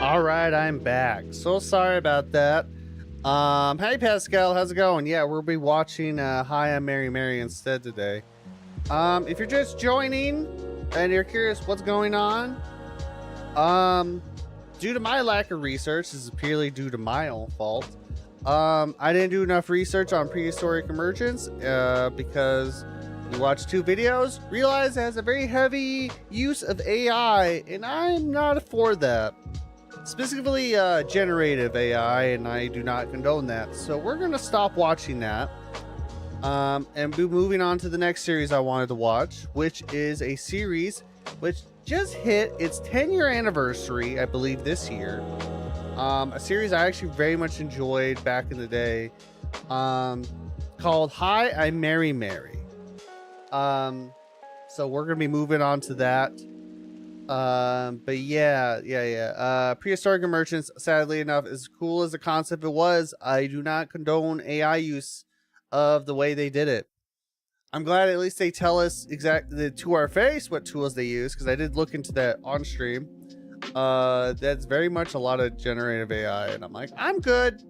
All right, I'm back. So sorry about that. Hey Pascal, how's it going? Yeah, we'll be watching Hiimmarymary instead today. If you're just joining and you're curious what's going on, due to my lack of research, this is purely due to my own fault. I didn't do enough research on prehistoric emergence because we watched 2 videos, realized it has a very heavy use of AI, and I'm not for that. Specifically generative AI, and I do not condone that. So we're gonna stop watching that and be moving on to the next series I wanted to watch, which is a series which just hit its 10-year anniversary, I believe, this year. A series I actually very much enjoyed back in the day, called Hiimmarymary. So we're gonna be moving on to that. But yeah. Prehistoric emergence, sadly enough, as cool as the concept it was, I do not condone AI use of the way they did it. I'm glad at least they tell us exactly to our face what tools they use, because I did look into that on stream. That's very much a lot of generative AI, and I'm like, I'm good.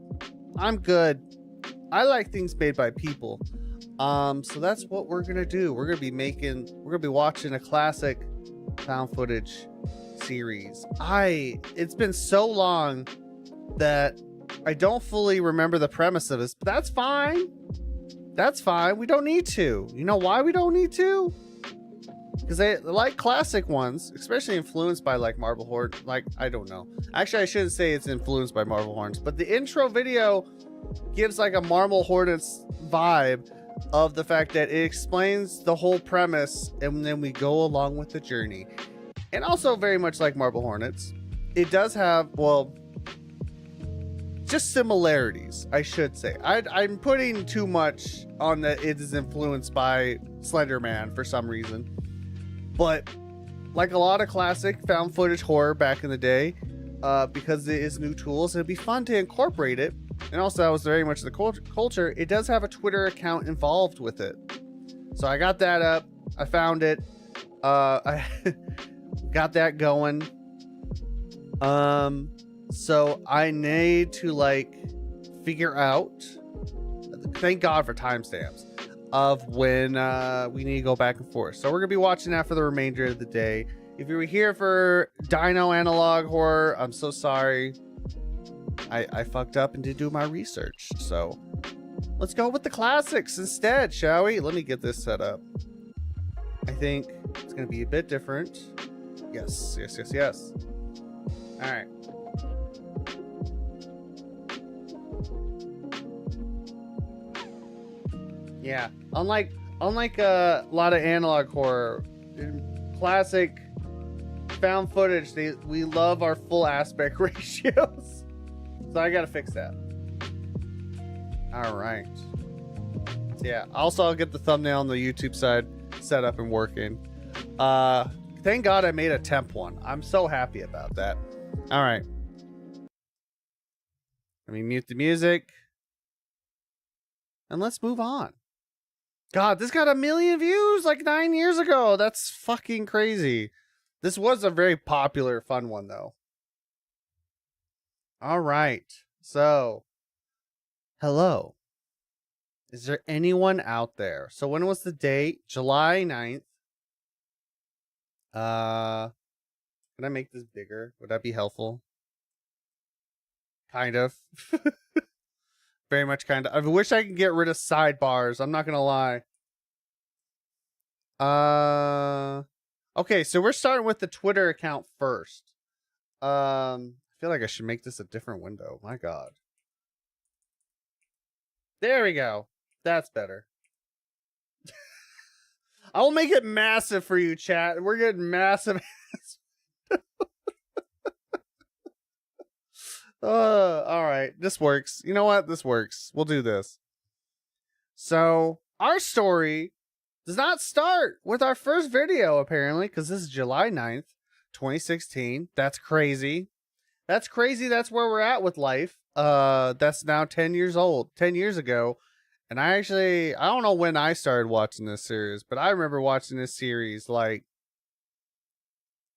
I like things made by people. So that's what we're gonna do. We're gonna be watching a classic found footage series. It's been so long that I don't fully remember the premise of this, but that's fine. We don't need to. You know why we don't need to? Because they like classic ones, especially influenced by like Marble Horde. Like, I don't know. Actually, I shouldn't say it's influenced by Marble Horns, but the intro video gives like a Marble Hornets vibe of the fact that it explains the whole premise, and then we go along with the journey. And also very much like Marble Hornets, it does have, well, just similarities, I should say. I'm putting too much on that it is influenced by Slender Man for some reason. But like a lot of classic found footage horror back in the day, because it is new tools, it'd be fun to incorporate it. And also, that was very much the culture. It does have a Twitter account involved with it. So I got that up. I found it. I got that going. So I need to like figure out, thank God for timestamps, of when we need to go back and forth. So we're going to be watching that for the remainder of the day. If you were here for Dino Analog Horror, I'm so sorry. I fucked up and didn't do my research. So let's go with the classics instead, shall we? Let me get this set up. I think it's going to be a bit different. Yes. All right. Yeah, unlike unlike a lot of analog horror, classic found footage, we love our full aspect ratios. So I gotta fix that. All right. So yeah. Also, I'll get the thumbnail on the YouTube side set up and working. Thank God I made a temp one. I'm so happy about that. All right. Let me mute the music. And let's move on. God, this got 1 million views like 9 years ago. That's fucking crazy. This was a very popular, fun one, though. All right. So, hello. Is there anyone out there? So, when was the date? July 9th. Can I make this bigger? Would that be helpful? Kind of. Very much kind of. I wish I could get rid of sidebars. I'm not gonna lie. Okay, so we're starting with the Twitter account first. I feel like I should make this a different window. My God. There we go. That's better. I will make it massive for you, chat. We're getting massive. All right. This works. You know what? This works. We'll do this. So, our story does not start with our first video, apparently, because this is July 9th, 2016. That's crazy. That's crazy. That's where we're at with life. That's now 10 years old, 10 years ago. And I don't know when I started watching this series, but I remember watching this series, like,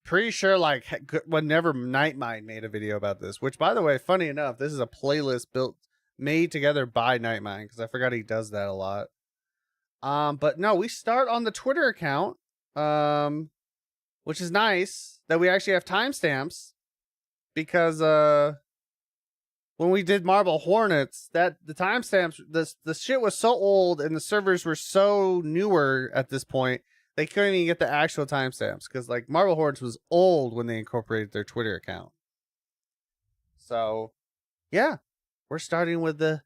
pretty sure, like, whenever Nightmind made a video about this, which, by the way, funny enough, this is a playlist made together by Nightmind, because I forgot he does that a lot. But no, we start on the Twitter account, which is nice that we actually have timestamps, because, when we did Marble Hornets, that the timestamps, the shit was so old and the servers were so newer at this point, they couldn't even get the actual timestamps, because like Marble Hornets was old when they incorporated their Twitter account. So, yeah, we're starting with the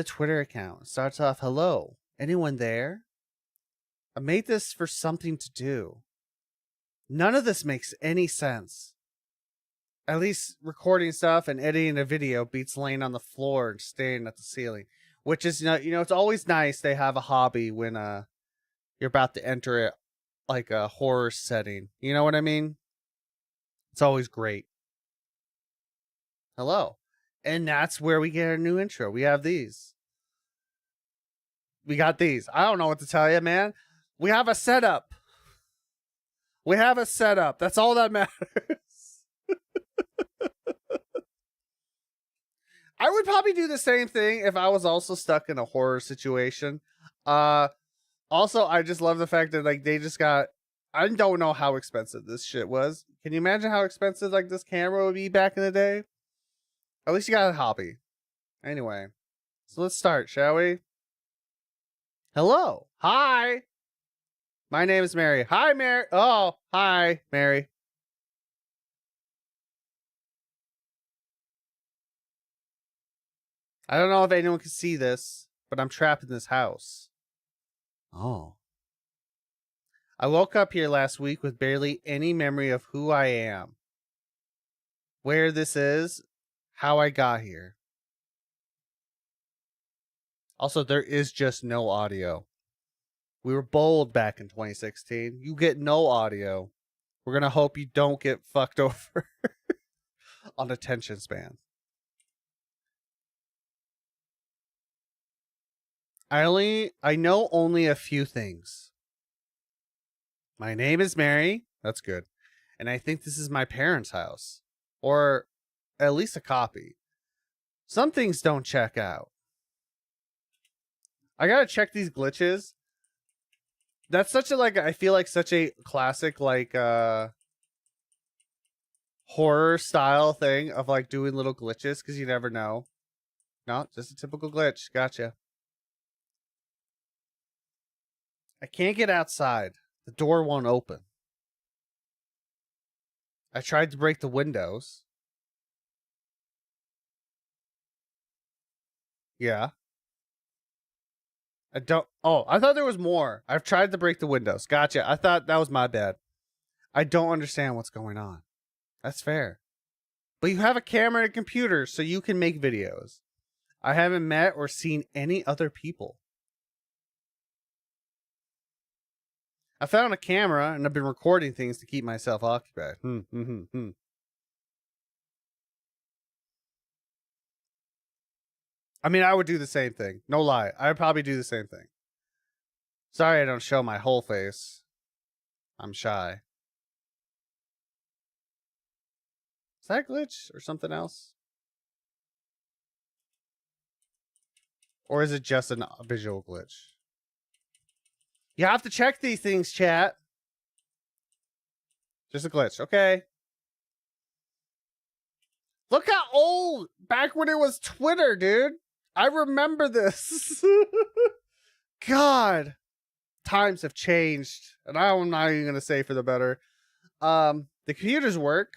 Twitter account. It starts off, hello, anyone there? I made this for something to do. None of this makes any sense. At least recording stuff and editing a video beats laying on the floor and staring at the ceiling. Which is, it's always nice they have a hobby when you're about to enter it, like a horror setting. You know what I mean? It's always great. Hello. And that's where we get our new intro. We have these. We got these. I don't know what to tell you, man. We have a setup. We have a setup. That's all that matters. I would probably do the same thing if I was also stuck in a horror situation. Also, I just love the fact that like they just got, I don't know how expensive this shit was. Can you imagine how expensive like this camera would be back in the day? At least you got a hobby. Anyway, so let's start, shall we? Hello. Hi. My name is Mary. Hi, Mary. Oh, hi, Mary. I don't know if anyone can see this, but I'm trapped in this house. Oh. I woke up here last week with barely any memory of who I am, where this is, how I got here. Also, there is just no audio. We were bold back in 2016. You get no audio. We're going to hope you don't get fucked over on attention span. I know only a few things. My name is Mary. That's good. And I think this is my parents' house. Or at least a copy. Some things don't check out. I gotta check these glitches. That's such a, like, I feel like such a classic, like, horror style thing of, like, doing little glitches, because you never know. No, just a typical glitch. Gotcha. I can't get outside. The door won't open. I tried to break the windows. Yeah. I don't. Oh, I thought there was more. I've tried to break the windows. Gotcha. I thought that was my bad. I don't understand what's going on. That's fair. But you have a camera and a computer, so you can make videos. I haven't met or seen any other people. I found a camera and I've been recording things to keep myself occupied. I mean, I would do the same thing. No lie. I'd probably do the same thing. Sorry I don't show my whole face. I'm shy. Is that a glitch or something else? Or is it just a visual glitch? You have to check these things, chat. Just a glitch. Okay. Look how old. Back when it was Twitter, dude. I remember this. God. Times have changed. And I'm not even going to say for the better. The computers work.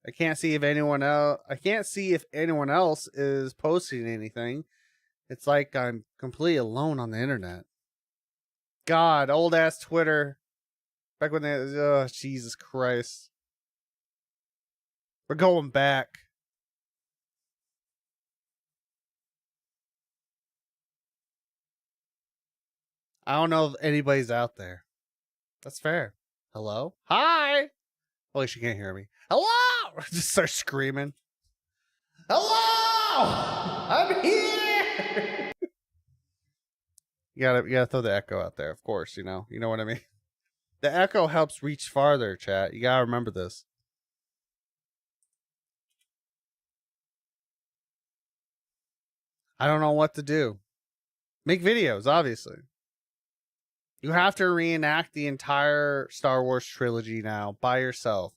I can't see if anyone else is posting anything. It's like I'm completely alone on the internet. God, old ass Twitter. Back when oh, Jesus Christ. We're going back. I don't know if anybody's out there. That's fair. Hello? Hi! Well, she can't hear me. Hello! Just start screaming. Hello! I'm here! You gotta throw the echo out there, of course, you know what I mean? The echo helps reach farther, chat. You gotta remember this. I don't know what to do. Make videos, obviously. You have to reenact the entire Star Wars trilogy now by yourself.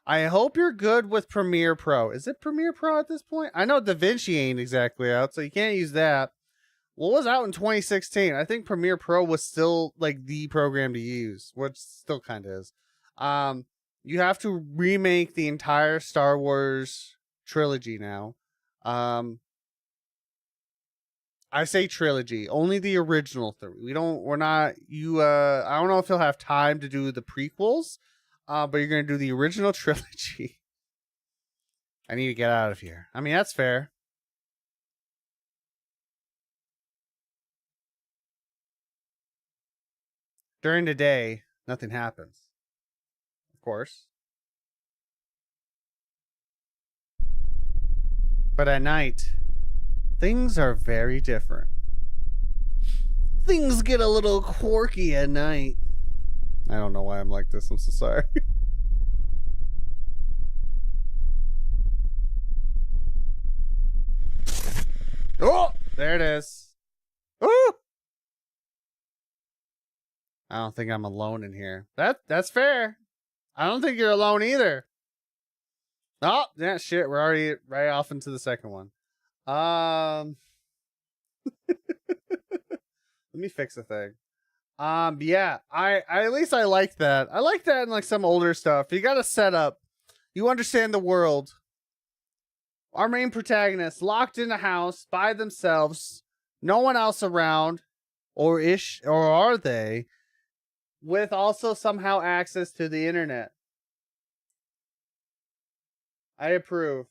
I hope you're good with Premiere Pro. Is it Premiere Pro at this point? I know DaVinci ain't exactly out, so you can't use that. What was out in 2016? I think Premiere Pro was still like the program to use, which still kind of is. You have to remake the entire Star Wars trilogy now. I say trilogy, only the original three. I don't know if you'll have time to do the prequels, but you're going to do the original trilogy. I need to get out of here. I mean, that's fair. During the day, nothing happens. Of course. But at night, things are very different. Things get a little quirky at night. I don't know why I'm like this. I'm so sorry. Oh, there it is. Ooh! I don't think I'm alone in here. That's fair. I don't think you're alone either. Oh, yeah, shit. We're already right off into the second one. Let me fix a thing. Yeah, I at least I like that. I like that in like some older stuff. You got a setup. You understand the world. Our main protagonists locked in a house by themselves, no one else around, or are they? With also somehow access to the internet. I approve.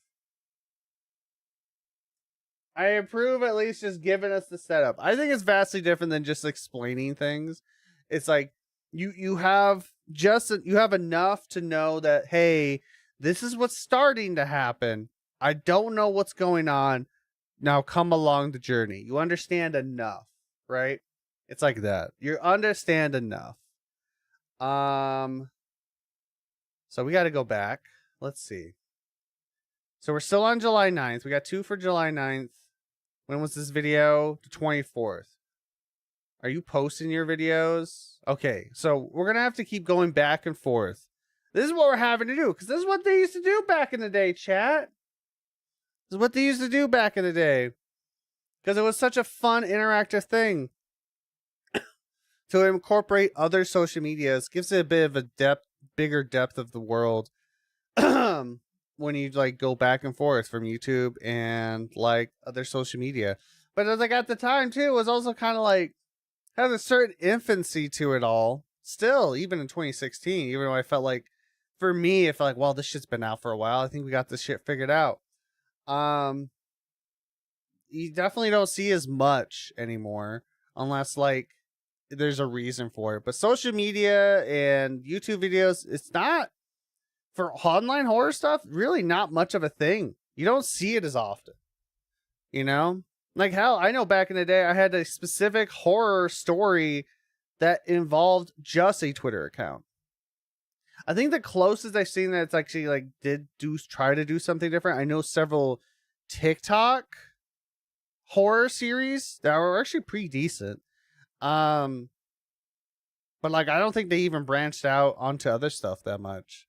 I approve at least just giving us the setup. I think it's vastly different than just explaining things. It's like you have enough to know that, hey, this is what's starting to happen. I don't know what's going on. Now come along the journey. You understand enough, right? It's like that. You understand enough. So we got to go back. Let's see. So we're still on July 9th. We got 2 for July 9th. When was this video? The 24th. Are you posting your videos? Okay, so we're going to have to keep going back and forth. This is what we're having to do, because this is what they used to do back in the day, chat. This is what they used to do back in the day. Because it was such a fun, interactive thing. To incorporate other social medias gives it a bit of a bigger depth of the world. When you like go back and forth from YouTube and like other social media. But like at the time too, it was also kind of like has a certain infancy to it all. Still, even in 2016, even though I felt like, for me, it felt like, well, this shit's been out for a while. I think we got this shit figured out. You definitely don't see as much anymore, unless like there's a reason for it. But social media and YouTube videos, it's not for online horror stuff. Really, not much of a thing. You don't see it as often. You know, like hell, I know back in the day, I had a specific horror story that involved just a Twitter account. I think the closest I've seen that's actually like try to do something different. I know several TikTok horror series that were actually pretty decent. But like I don't think they even branched out onto other stuff that much.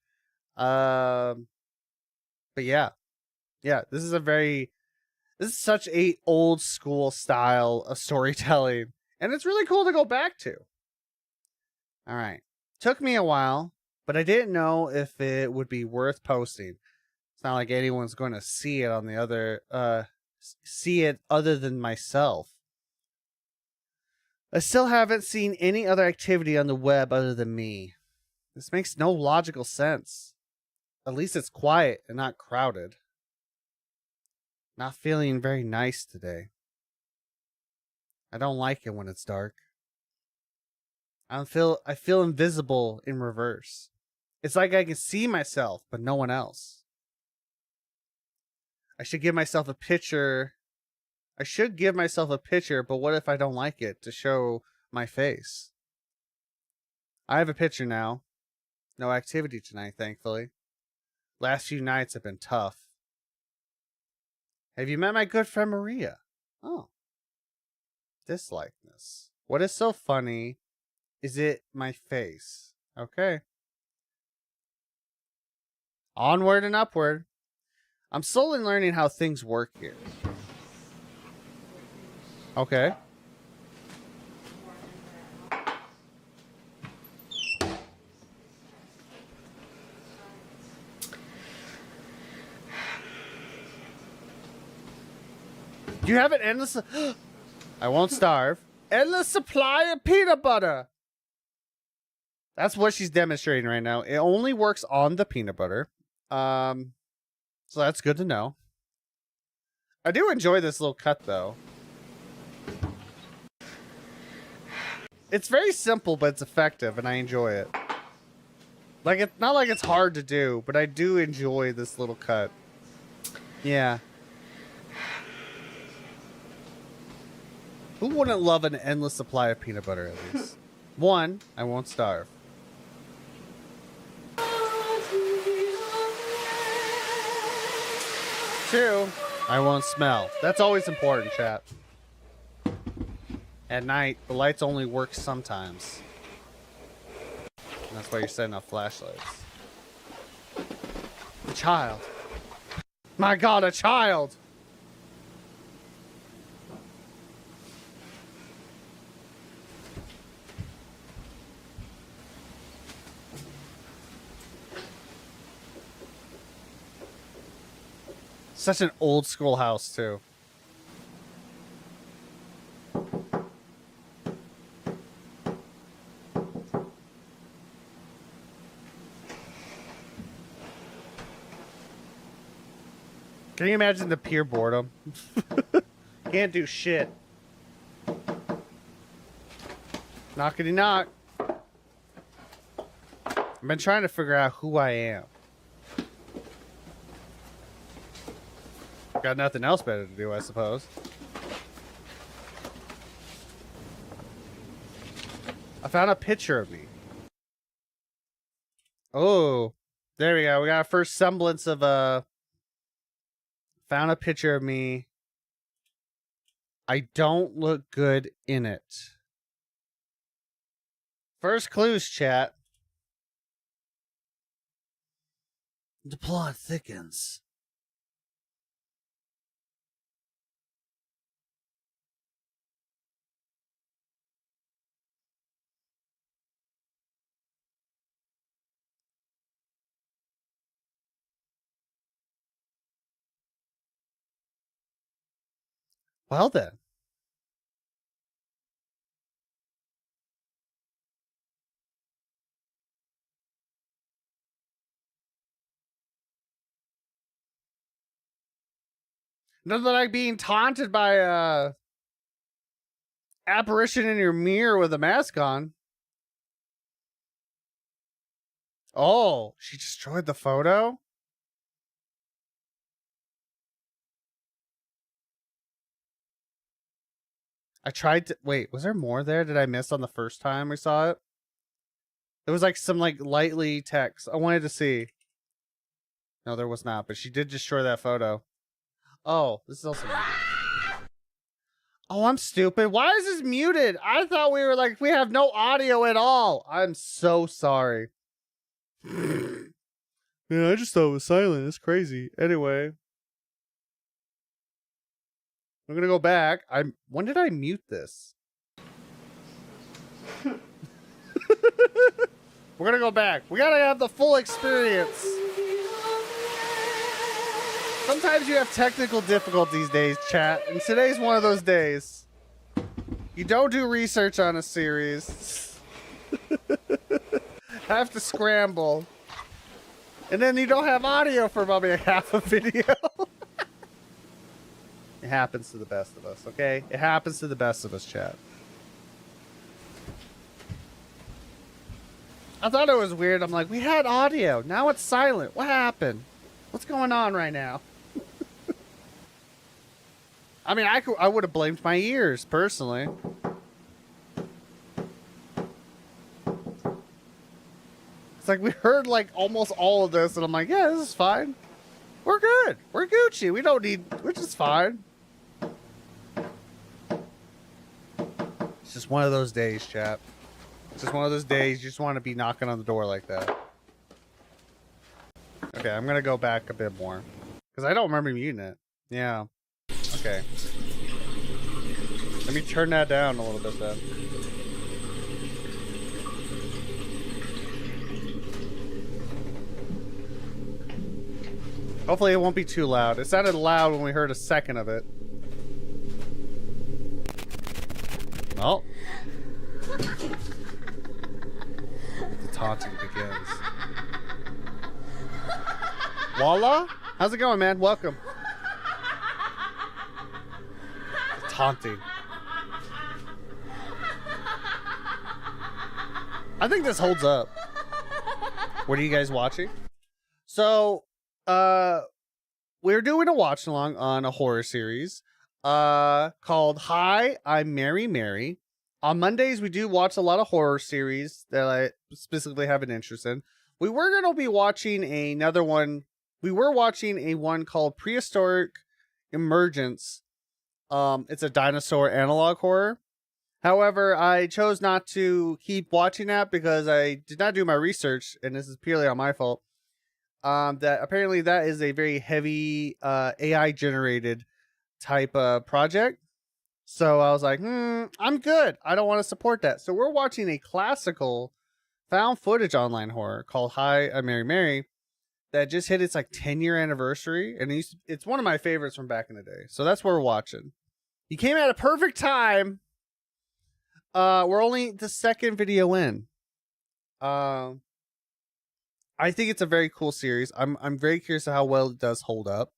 But yeah. Yeah, this is such a old school style of storytelling, and it's really cool to go back to. All right. Took me a while, but I didn't know if it would be worth posting. It's not like anyone's going to see it on the other see it other than myself. I still haven't seen any other activity on the web other than me. This makes no logical sense. At least it's quiet and not crowded. Not feeling very nice today. I don't like it when it's dark. I feel invisible in reverse. It's like I can see myself, but no one else. I should give myself a picture, but what if I don't like it to show my face? I have a picture now. No activity tonight, thankfully. Last few nights have been tough. Have you met my good friend Maria? Oh. This likeness. What is so funny is it my face? Okay. Onward and upward. I'm slowly learning how things work here. Okay. You have an endless... I won't starve. Endless supply of peanut butter. That's what she's demonstrating right now. It only works on the peanut butter. So that's good to know. I do enjoy this little cut, though. It's very simple, but it's effective, and I enjoy it. Like, it's not like it's hard to do, but I do enjoy this little cut. Yeah. Who wouldn't love an endless supply of peanut butter, at least? 1, I won't starve. 2, I won't smell. That's always important, chat. At night, the lights only work sometimes. And that's why you're setting up flashlights. A child. My God, a child! Such an old school house, too. Can you imagine the pure boredom? Can't do shit. Knockity knock. I've been trying to figure out who I am. Got nothing else better to do, I suppose. I found a picture of me. Oh, there we go. We got a first semblance of a... Found a picture of me. I don't look good in it. First clues, chat. The plot thickens. Well then. Nothing like being taunted by a apparition in your mirror with a mask on. Oh, she destroyed the photo? I tried to wait, was there more there? Did I miss on the first time we saw it? There was like some like lightly text. I wanted to see. No, there was not, but she did destroy that photo. Oh, this is also muted. Oh, I'm stupid. Why is this muted? I thought we were like, we have no audio at all. I'm so sorry. Yeah, I just thought it was silent. It's crazy. Anyway. I'm gonna go back. When did I mute this? We're gonna go back. We gotta have the full experience. Sometimes you have technical difficulties days, chat, and today's one of those days. You don't do research on a series. Have to scramble. And then you don't have audio for probably a half a video. It happens to the best of us, okay? It happens to the best of us, chat. I thought it was weird. I'm like, we had audio. Now it's silent. What happened? What's going on right now? I mean, I would have blamed my ears, personally. It's like we heard like almost all of this, and I'm like, yeah, this is fine. We're good. We're Gucci. We don't need, which is fine. It's just one of those days, chat. It's just one of those days you just want to be knocking on the door like that. Okay, I'm going to go back a bit more. Because I don't remember muting it. Yeah. Okay. Let me turn that down a little bit then. Hopefully it won't be too loud. It sounded loud when we heard a second of it. Oh. The taunting begins. Walla? How's it going, man? Welcome. The taunting. I think this holds up. What are you guys watching? So, we're doing a watch along on a horror series called Hi, I'm Mary. On Mondays, we do watch a lot of horror series that I specifically have an interest in. We were going to be watching another one. We were watching a one called Prehistoric Emergence. It's a dinosaur analog horror. However, I chose not to keep watching that because I did not do my research, and this is purely on my fault. That apparently that is a very heavy AI generated type of project. So I was like, I'm good. I don't want to support that. So we're watching a classical found footage online horror called Hi, I'm Mary that just hit its like 10-year anniversary, and it's one of my favorites from back in the day. So that's what we're watching. You came at a perfect time. We're only the second video in. I think it's a very cool series. I'm very curious of how well it does hold up.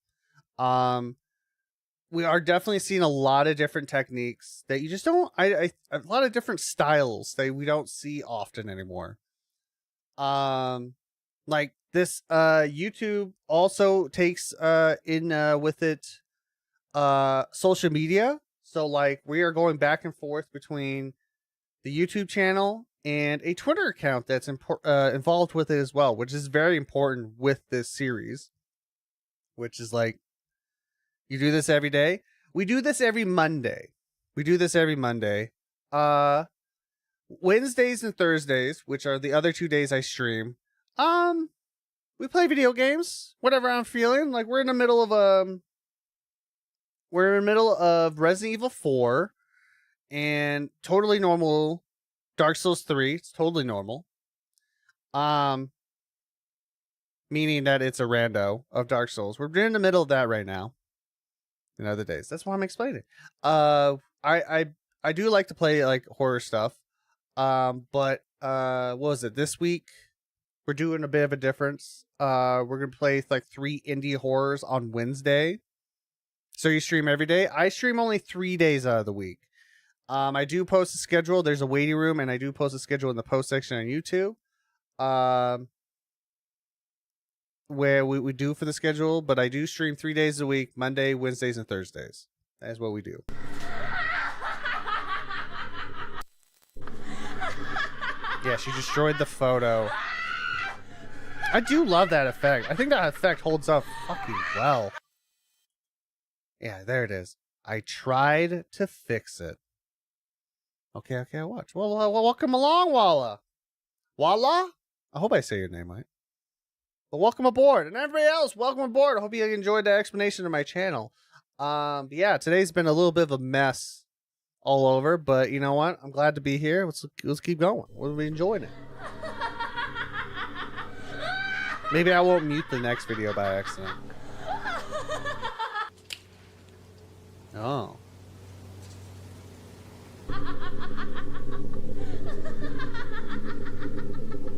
We are definitely seeing a lot of different techniques that you just don't. A lot of different styles that we don't see often anymore. Like this. YouTube also takes in with it social media. So like we are going back and forth between the YouTube channel and a Twitter account that's involved with it as well, which is very important with this series. Which is like, you do this every day. We do this every Monday. Wednesdays and Thursdays, which are the other 2 days I stream. We play video games, whatever I'm feeling. Like we're in the middle of Resident Evil 4 and totally normal Dark Souls 3. It's totally normal. Meaning that it's a rando of Dark Souls. We're in the middle of that right now. In other days. That's why I'm explaining. I do like to play like horror stuff. But what was it? This week we're doing a bit of a difference. We're gonna play like 3 indie horrors on Wednesday. So you stream every day? I stream only 3 days out of the week. I do post a schedule. There's a waiting room, and I do post a schedule in the post section on YouTube. Where we do for the schedule, but I do stream 3 days a week, Monday, Wednesdays, and Thursdays. That is what we do. Yeah, she destroyed the photo. I do love that effect. I think that effect holds up fucking well. Yeah, there it is. I tried to fix it. Okay, watch. Well, welcome along, Walla. Walla? I hope I say your name right. But welcome aboard. And everybody else, welcome aboard. I hope you enjoyed that explanation of my channel. Yeah, today's been a little bit of a mess all over, but you know what? I'm glad to be here. Let's keep going. We'll be enjoying it. Maybe I won't mute the next video by accident. Oh.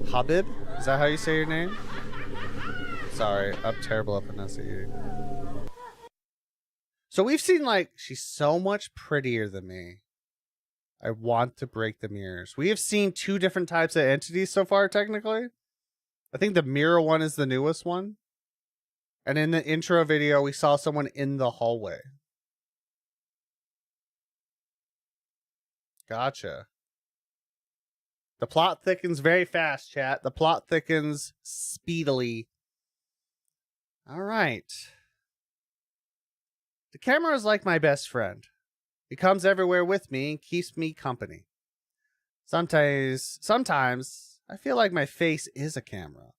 Habib? Is that how you say your name? Sorry, I'm terrible at pronunciating. So we've seen, like, she's so much prettier than me. I want to break the mirrors. We have seen 2 different types of entities so far, technically. I think the mirror one is the newest one. And in the intro video, we saw someone in the hallway. Gotcha. The plot thickens very fast, chat. The plot thickens speedily. All right. The camera is like my best friend. It comes everywhere with me and keeps me company. Sometimes I feel like my face is a camera.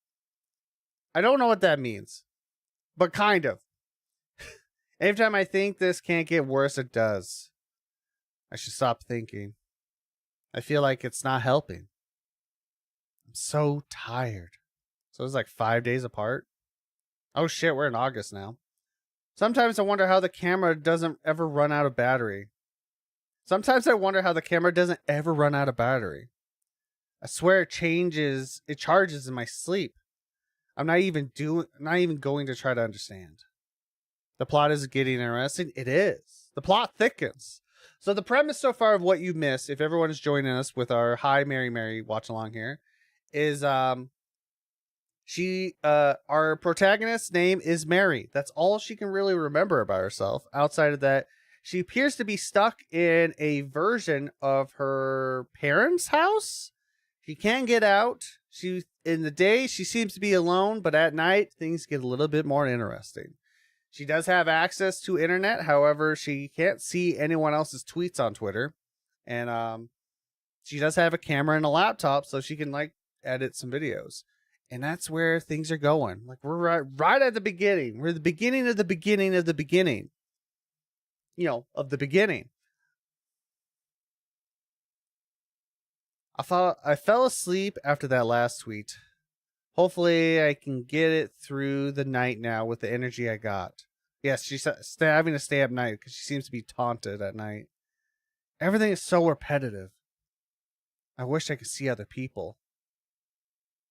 I don't know what that means, but kind of. Every time I think this can't get worse, it does. I should stop thinking. I feel like it's not helping. I'm so tired. So it's like 5 days apart. Oh shit, we're in August now. Sometimes I wonder how the camera doesn't ever run out of battery. Sometimes I wonder how the camera doesn't ever run out of battery. I swear it charges in my sleep. I'm not even going to try to understand. The plot is getting interesting. It is. The plot thickens. So the premise so far of what you missed, if everyone is joining us with our Hiimmarymary watch along here, is our protagonist's name is Mary. That's all she can really remember about herself. Outside of that, she appears to be stuck in a version of her parents' house. She can't get out. In the day, she seems to be alone, but at night, things get a little bit more interesting. She does have access to internet. However, she can't see anyone else's tweets on Twitter. And she does have a camera and a laptop, so she can, like, edit some videos. And that's where things are going. Like, we're right at the beginning. We're at the beginning of the beginning of the beginning. You know, of the beginning. I fell asleep after that last tweet. Hopefully I can get it through the night now with the energy I got. Yes, she's having to stay up night because she seems to be taunted at night. Everything is so repetitive. I wish I could see other people.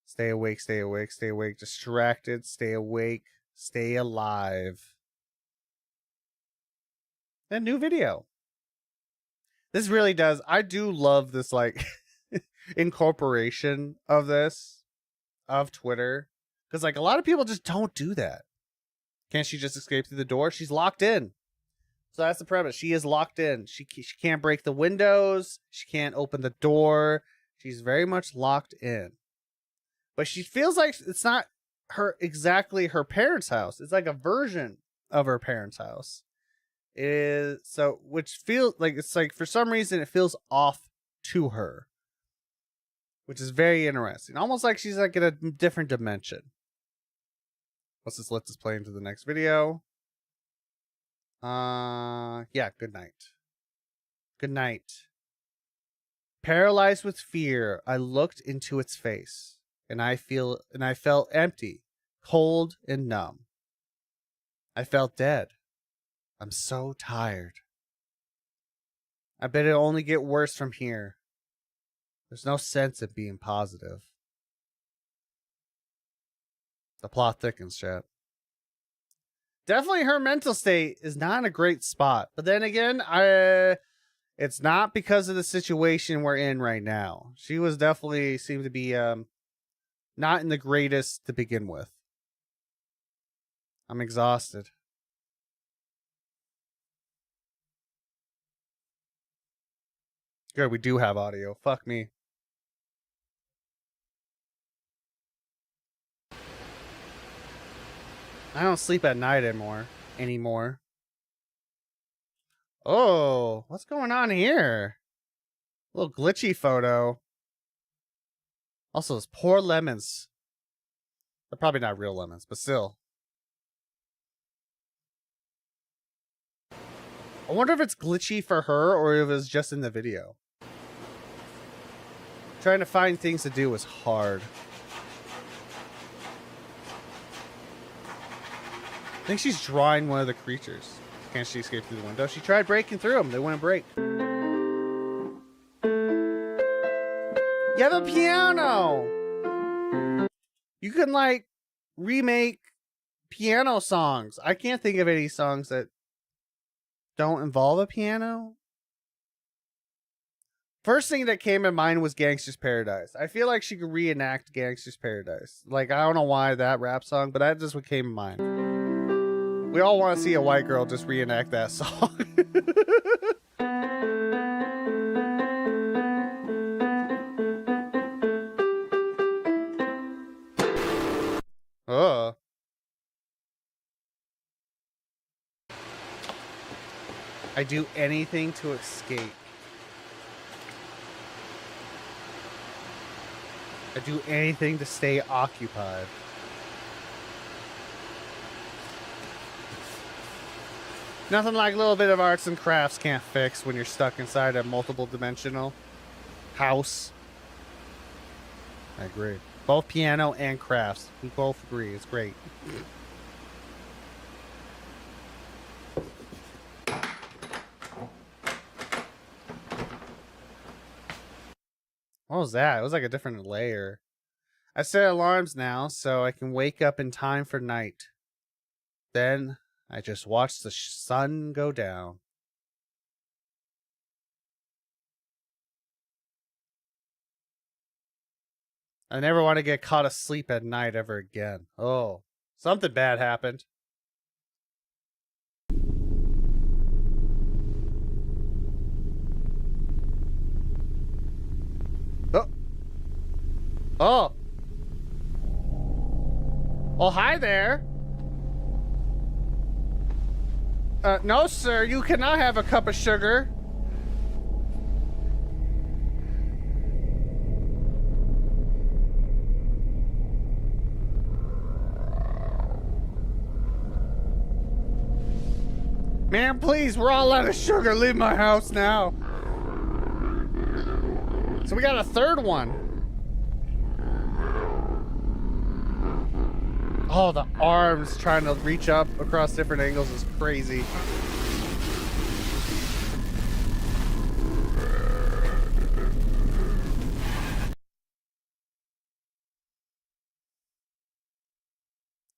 Stay awake, stay awake, stay awake. Distracted, stay awake, stay alive. A new video. This really does. I do love this, like, incorporation of this, of Twitter. Because, like, a lot of people just don't do that. Can't she just escape through the door? She's locked in. So that's the premise. She is locked in. She can't break the windows. She can't open the door. She's very much locked in. But she feels like it's not exactly her parents' house. It's like a version of her parents' house. Which feels like it's like for some reason it feels off to her, which is very interesting. Almost like she's like in a different dimension. Let's just let this play into the next video. Yeah, good night. Good night. Paralyzed with fear, I looked into its face, and I felt empty, cold, and numb. I felt dead. I'm so tired. I bet it'll only get worse from here. There's no sense in being positive. The plot thickens, chat. definitely her mental state is not in a great spot. But then again, it's not because of the situation we're in right now. She was definitely seemed to be not in the greatest to begin with. I'm exhausted. Good, we do have audio. Fuck me. I don't sleep at night anymore. Oh, what's going on here? A little glitchy photo. Also, those poor lemons. They're probably not real lemons, but still. I wonder if it's glitchy for her or if it's just in the video. Trying to find things to do is hard. I think she's drawing one of the creatures. Can't she escape through the window? She tried breaking through them. They wouldn't break. You have a piano! You can, like, remake piano songs. I can't think of any songs that don't involve a piano. First thing that came in mind was Gangsta's Paradise. I feel like she could reenact Gangsta's Paradise. Like, I don't know why that rap song, but that just what came in mind. We all want to see a white girl just reenact that song. I do anything to escape. I do anything to stay occupied. Nothing like a little bit of arts and crafts can't fix when you're stuck inside a multiple dimensional house. I agree. Both piano and crafts. We both agree. It's great. What was that? It was like a different layer. I set alarms now so I can wake up in time for night. Then I just watch the sun go down. I never want to get caught asleep at night ever again. Oh, something bad happened. Oh. Oh. Oh, hi there. No, sir, you cannot have a cup of sugar. Man, please, we're all out of sugar. Leave my house now. So we got a third one. Oh, the arms trying to reach up across different angles is crazy.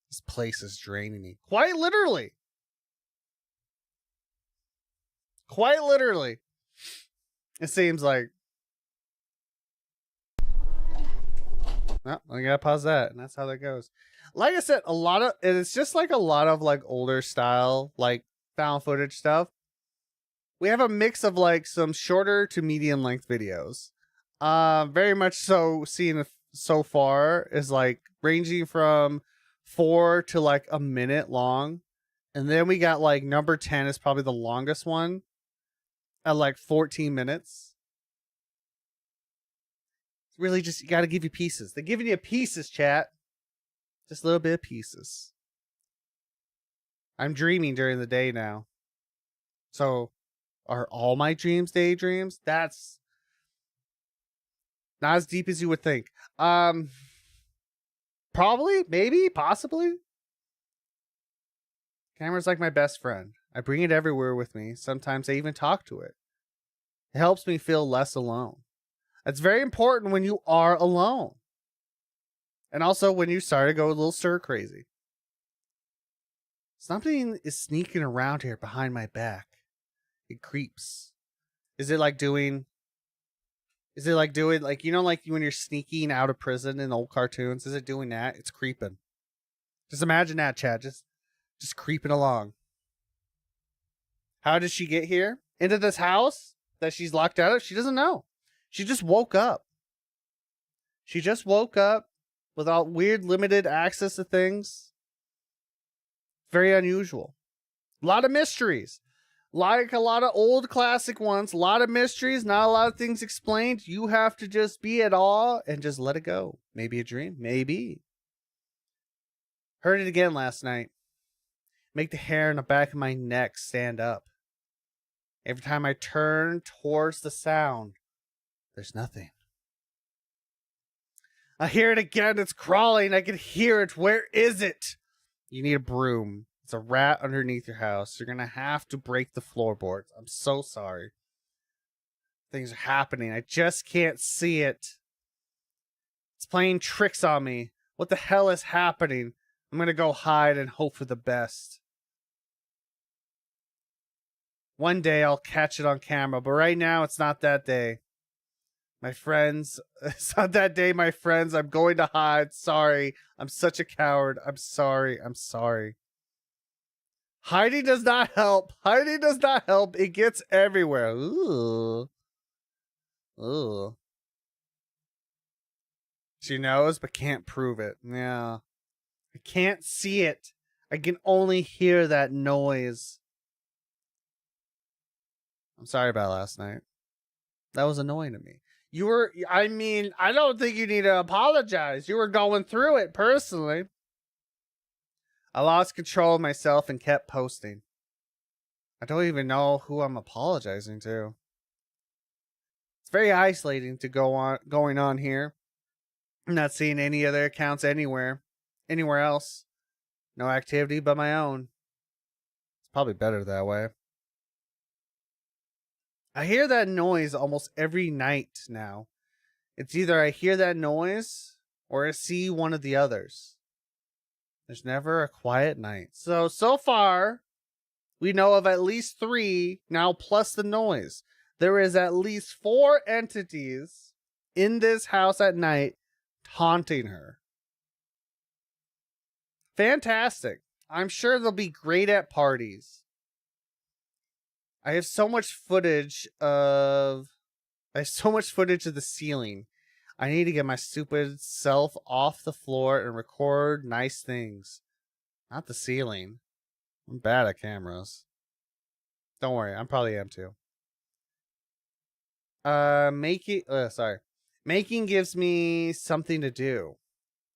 This place is draining me. Quite literally. Quite literally. It seems like. No, I gotta pause that, and that's how that goes. Like I said, it's just like a lot of like older style, like found footage stuff. We have a mix of like some shorter to medium length videos. Very much so seen so far is like ranging from 4 to like a minute long. And then we got like number 10 is probably the longest one at like 14 minutes. It's really just, you got to give you pieces. They're giving you pieces, chat. Just a little bit of pieces. I'm dreaming during the day now. So, are all my dreams daydreams? That's not as deep as you would think. Probably, maybe, possibly. Camera's like my best friend. I bring it everywhere with me. Sometimes I even talk to it. It helps me feel less alone. That's very important when you are alone. And also when you start to go a little stir crazy. Something is sneaking around here behind my back. It creeps. Is it like doing like, you know, like when you're sneaking out of prison in old cartoons? Is it doing that? It's creeping. Just imagine that, Chad. Just creeping along. How did she get here? Into this house that she's locked out of? She doesn't know. She just woke up. She just woke up without weird limited access to things. Very unusual. A lot of mysteries. Like a lot of old classic ones. A lot of mysteries. Not a lot of things explained. You have to just be at awe and just let it go. Maybe a dream. Maybe. Heard it again last night. Make the hair on the back of my neck stand up. Every time I turn towards the sound, there's nothing. I hear it again. It's crawling. I can hear it. Where is it? You need a broom. It's a rat underneath your house. You're going to have to break the floorboards. I'm so sorry. Things are happening. I just can't see it. It's playing tricks on me. What the hell is happening? I'm going to go hide and hope for the best. One day I'll catch it on camera, but right now it's not that day. My friends, it's not that day, my friends. I'm going to hide. Sorry. I'm such a coward. I'm sorry. I'm sorry. Hiding does not help. Hiding does not help. It gets everywhere. Ooh. Ooh. She knows, but can't prove it. Yeah. I can't see it. I can only hear that noise. I'm sorry about last night. That was annoying to me. I don't think you need to apologize. You were going through it personally. I lost control of myself and kept posting. I don't even know who I'm apologizing to. It's very isolating to going on here. I'm not seeing any other accounts anywhere else. No activity but my own. It's probably better that way. I hear that noise almost every night now. It's either I hear that noise or I see one of the others. There's never a quiet night. So far, we know of at least 3, now plus the noise. There is at least 4 entities in this house at night taunting her. Fantastic. I'm sure they'll be great at parties. I have so much footage of the ceiling. I need to get my stupid self off the floor and record nice things. Not the ceiling. I'm bad at cameras. Don't worry, I probably am too. Making gives me something to do.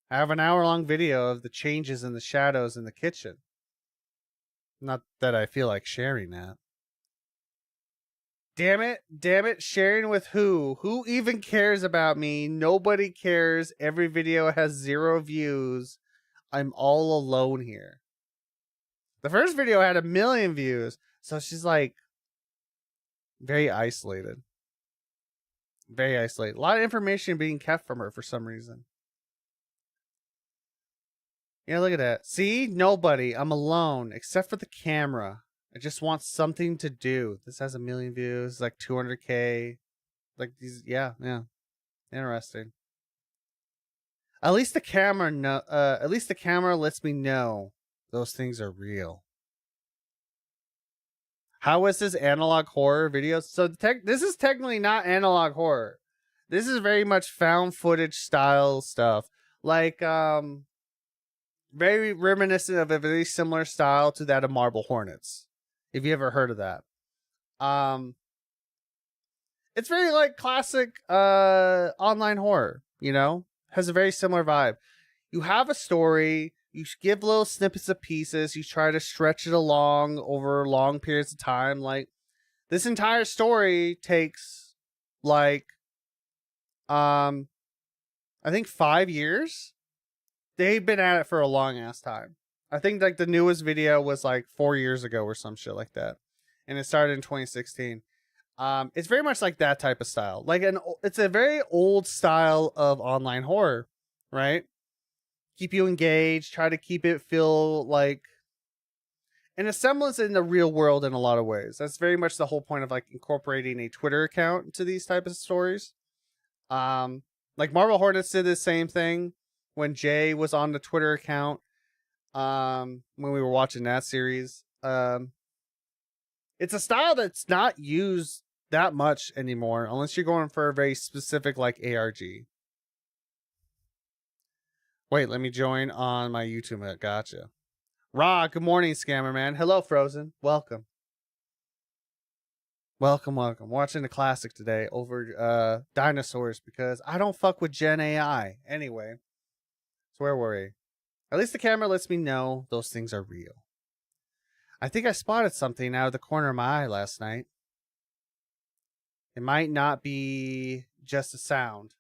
I have an hour-long video of the changes in the shadows in the kitchen. Not that I feel like sharing that. Damn it, sharing with who? Who even cares about me? Nobody cares. Every video has 0 views. I'm all alone here. The first video had 1 million views, so she's like very isolated. Very isolated. A lot of information being kept from her for some reason. Yeah, look at that. See? Nobody. I'm alone, except for the camera. I just want something to do. This has 1 million views, like 200K. Like these, yeah. Interesting. At least the camera lets me know those things are real. How is this analog horror video? So this is technically not analog horror. This is very much found footage style stuff. Like very reminiscent of a very similar style to that of Marble Hornets. If you ever heard of that. It's very like classic online horror, you know? Has a very similar vibe. You have a story, you give little snippets of pieces, you try to stretch it along over long periods of time. Like this entire story takes like I think 5 years. They've been at it for a long ass time. I think like the newest video was like 4 years ago or some shit like that. And it started in 2016. It's very much like that type of style. It's a very old style of online horror, right? Keep you engaged, try to keep it feel like and a semblance in the real world in a lot of ways. That's very much the whole point of like incorporating a Twitter account into these type of stories. Like Marvel Hornets did the same thing when Jay was on the Twitter account. When we were watching that series. It's a style that's not used that much anymore, unless you're going for a very specific like ARG. Wait, let me join on my YouTube. Gotcha. Ra, good morning, Scammer Man. Hello, Frozen. Welcome. Welcome. Watching the classic today over dinosaurs because I don't fuck with Gen AI. Anyway, so where were we? At least the camera lets me know those things are real. I think I spotted something out of the corner of my eye last night. It might not be just a sound.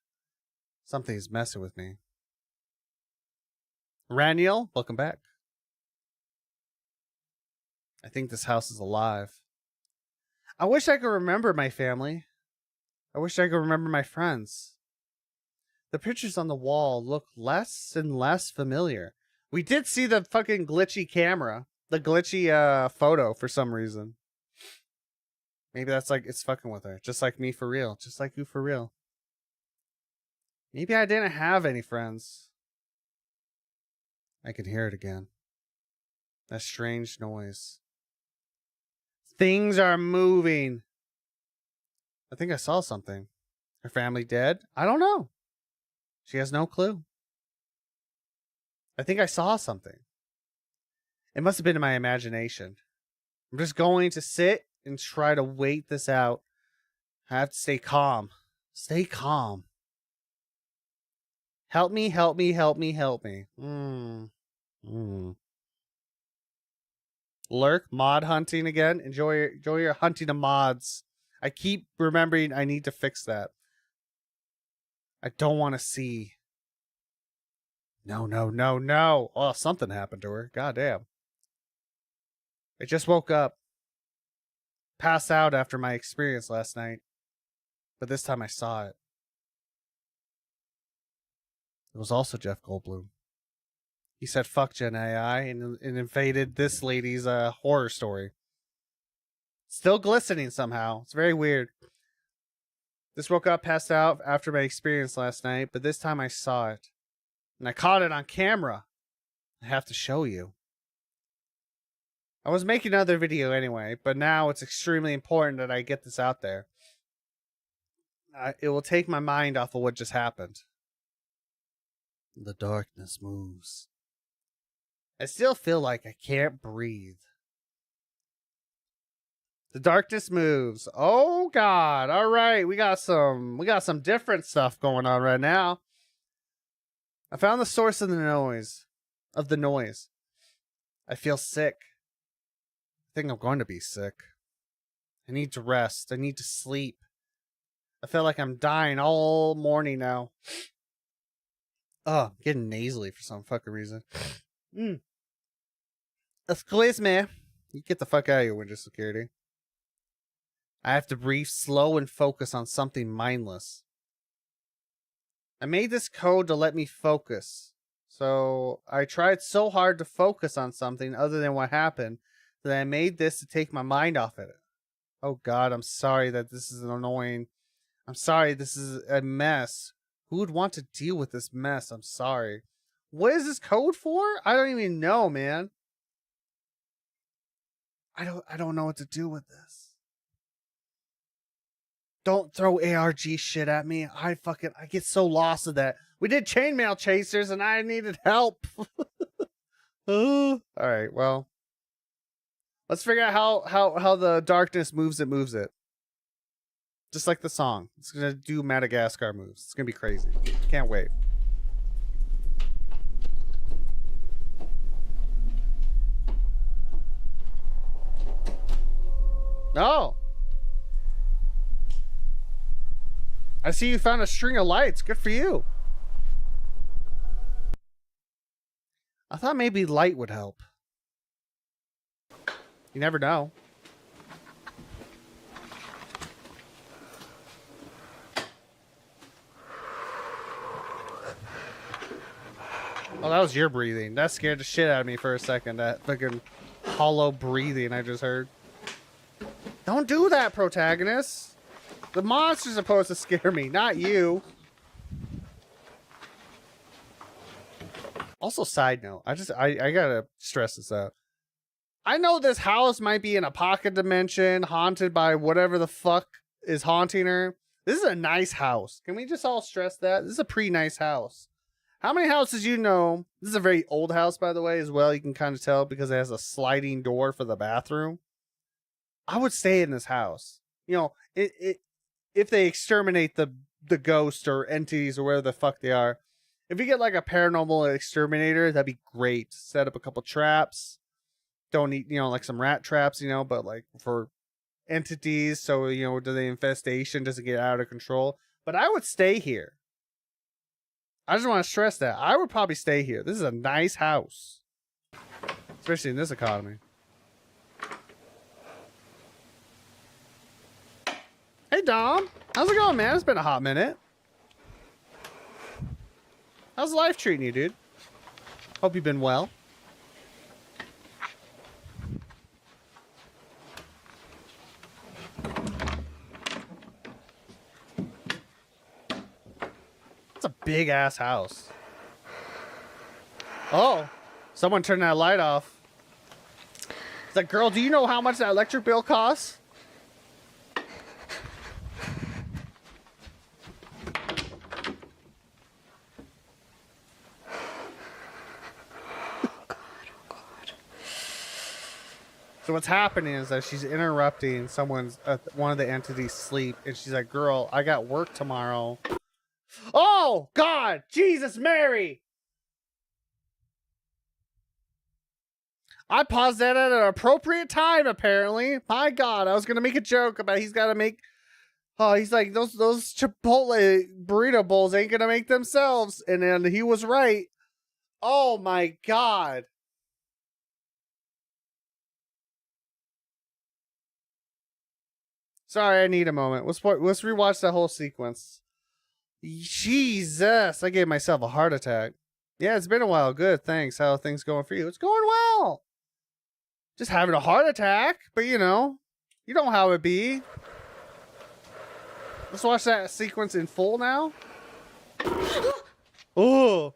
Something's messing with me. Raniel, welcome back. I think this house is alive. I wish I could remember my family. I wish I could remember my friends. The pictures on the wall look less and less familiar. We did see the fucking glitchy camera. The glitchy photo for some reason. Maybe that's like, it's fucking with her. Just like me for real. Just like you for real. Maybe I didn't have any friends. I can hear it again. That strange noise. Things are moving. I think I saw something. Her family dead? I don't know. She has no clue. I think I saw something. It must have been in my imagination. I'm just going to sit and try to wait this out. I have to stay calm. Stay calm. Help me, help me, help me, help me. Lurk, mod hunting again. Enjoy your hunting of mods. I keep remembering I need to fix that. I don't want to see. No. Oh, something happened to her. Goddamn. I just woke up. Passed out after my experience last night. But this time I saw it. It was also Jeff Goldblum. He said fuck Gen AI and invaded this lady's horror story. Still glistening somehow. It's very weird. This woke up, passed out after my experience last night, but this time I saw it. And I caught it on camera. I have to show you. I was making another video anyway, but now it's extremely important that I get this out there. It will take my mind off of what just happened. The darkness moves. I still feel like I can't breathe. The darkness moves. Oh God. All right. We got some different stuff going on right now. I found the source of the noise. I feel sick. I think I'm going to be sick. I need to rest. I need to sleep. I feel like I'm dying all morning now. Oh, I'm getting nasally for some fucking reason. Excuse me. You get the fuck out of your window security. I have to breathe slow and focus on something mindless. I made this code to let me focus. So I tried so hard to focus on something other than what happened that I made this to take my mind off of it. Oh God, I'm sorry that this is annoying. I'm sorry this is a mess. Who would want to deal with this mess? I'm sorry. What is this code for? I don't even know, man. I don't know what to do with this. Don't throw ARG shit at me. I get so lost in that. We did chainmail chasers and I needed help. All right, well. Let's figure out how the darkness moves it. Just like the song. It's gonna do Madagascar moves. It's gonna be crazy. Can't wait. No. I see you found a string of lights. Good for you. I thought maybe light would help. You never know. Oh, that was your breathing. That scared the shit out of me for a second. That fucking... hollow breathing I just heard. Don't do that, protagonist. The monster's supposed to scare me, not you. Also, side note, I gotta stress this out. I know this house might be in a pocket dimension, haunted by whatever the fuck is haunting her. This is a nice house. Can we just all stress that? This is a pretty nice house. How many houses you know? This is a very old house, by the way, as well. You can kind of tell because it has a sliding door for the bathroom. I would stay in this house. You know, if they exterminate the ghost or entities or whatever the fuck they are. If you get like a paranormal exterminator, that'd be great. Set up a couple traps. Don't need, you know, like some rat traps, you know, but like for entities, so, you know, the infestation doesn't get out of control. But I would stay here. I just want to stress that. I would probably stay here. This is a nice house. Especially in this economy. Hey, Dom. How's it going, man? It's been a hot minute. How's life treating you, dude? Hope you've been well. It's a big ass house. Oh, someone turned that light off. It's like, girl, do you know how much that electric bill costs? So what's happening is that she's interrupting someone's one of the entities' sleep, and she's like, "Girl, I got work tomorrow." Oh God, Jesus, Mary! I paused that at an appropriate time. Apparently, my God, I was gonna make a joke about he's got to make. Oh, he's like those Chipotle burrito bowls ain't gonna make themselves, and then he was right. Oh my God. Sorry, I need a moment. Let's rewatch that whole sequence. Jesus, I gave myself a heart attack. Yeah, it's been a while. Good, thanks. How are things going for you? It's going well. Just having a heart attack, but you know how it be. Let's watch that sequence in full now. Oh,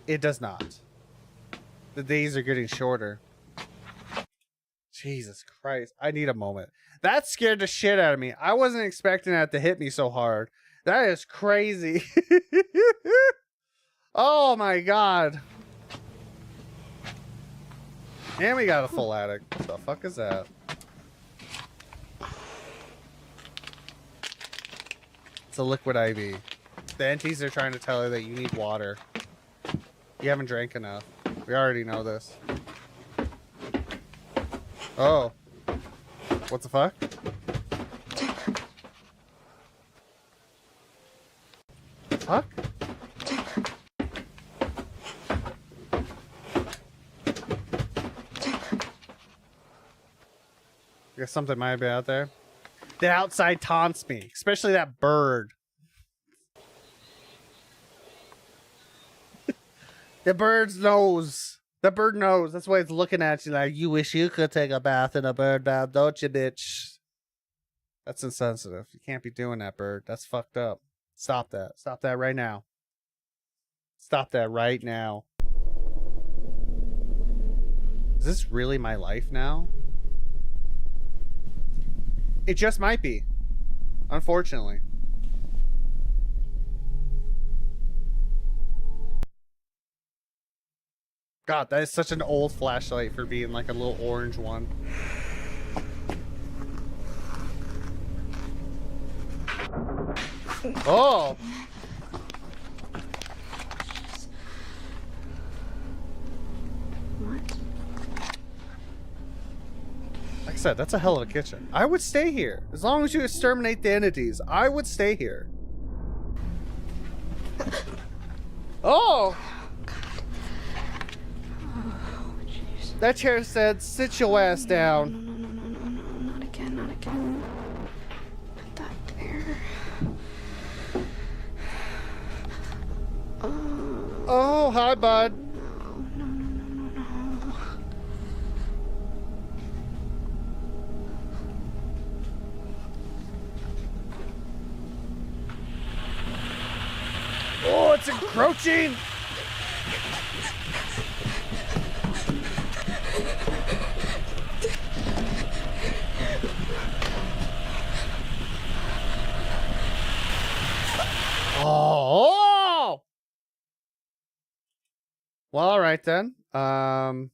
it does not. The days are getting shorter. Jesus Christ, I need a moment. That scared the shit out of me. I wasn't expecting that to hit me so hard. That is crazy. Oh my God. And we got a full attic. What the fuck is that? It's a liquid IV. The entities are trying to tell her that you need water. You haven't drank enough. We already know this. Oh. What the fuck? Fuck? I guess something might be out there. The outside taunts me, especially that bird. The bird's nose. The bird knows. That's why it's looking at you like, you wish you could take a bath in a bird bath, don't you, bitch? That's insensitive. You can't be doing that, bird. That's fucked up. Stop that. Stop that right now. Stop that right now. Is this really my life now? It just might be. Unfortunately. God, that is such an old flashlight for being like a little orange one. Oh! What? Like I said, that's a hell of a kitchen. I would stay here. As long as you exterminate the entities, I would stay here. Oh! That chair said, sit your ass down. No, not again, not again. Put that there. Oh, hi, bud. No. encroaching. Oh. Well, all right then. We'll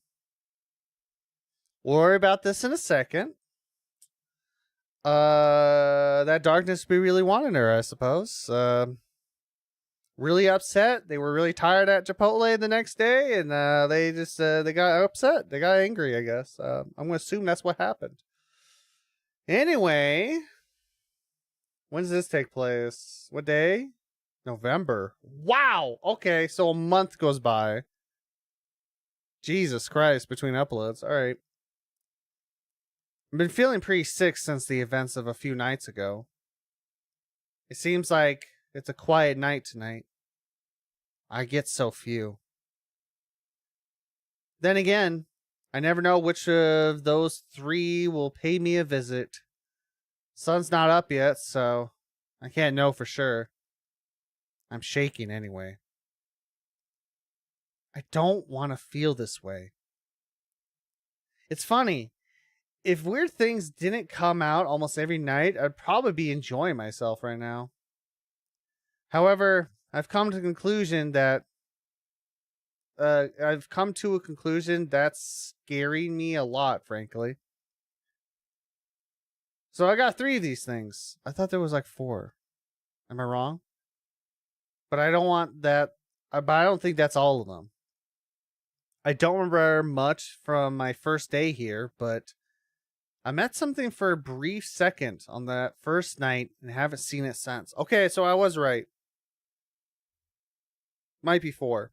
worry about this in a second. That darkness we really wanted her, I suppose. Really upset. They were really tired at Chipotle the next day, and they just they got upset. They got angry, I guess. I'm gonna assume that's what happened. Anyway, when does this take place? What day? November. Wow. Okay, so a month goes by. Jesus Christ, between uploads. All right. I've been feeling pretty sick since the events of a few nights ago. It seems like it's a quiet night tonight. I get so few. Then again, I never know which of those three will pay me a visit. Sun's not up yet, so I can't know for sure. I'm shaking anyway. I don't want to feel this way. It's funny. If weird things didn't come out almost every night, I'd probably be enjoying myself right now. However, I've come to a conclusion that's scaring me a lot, frankly. So I got 3 of these things. I thought there was like 4. Am I wrong? But I don't want that. But I don't think that's all of them. I don't remember much from my first day here, but I met something for a brief second on that first night and haven't seen it since. Okay, so I was right. Might be 4.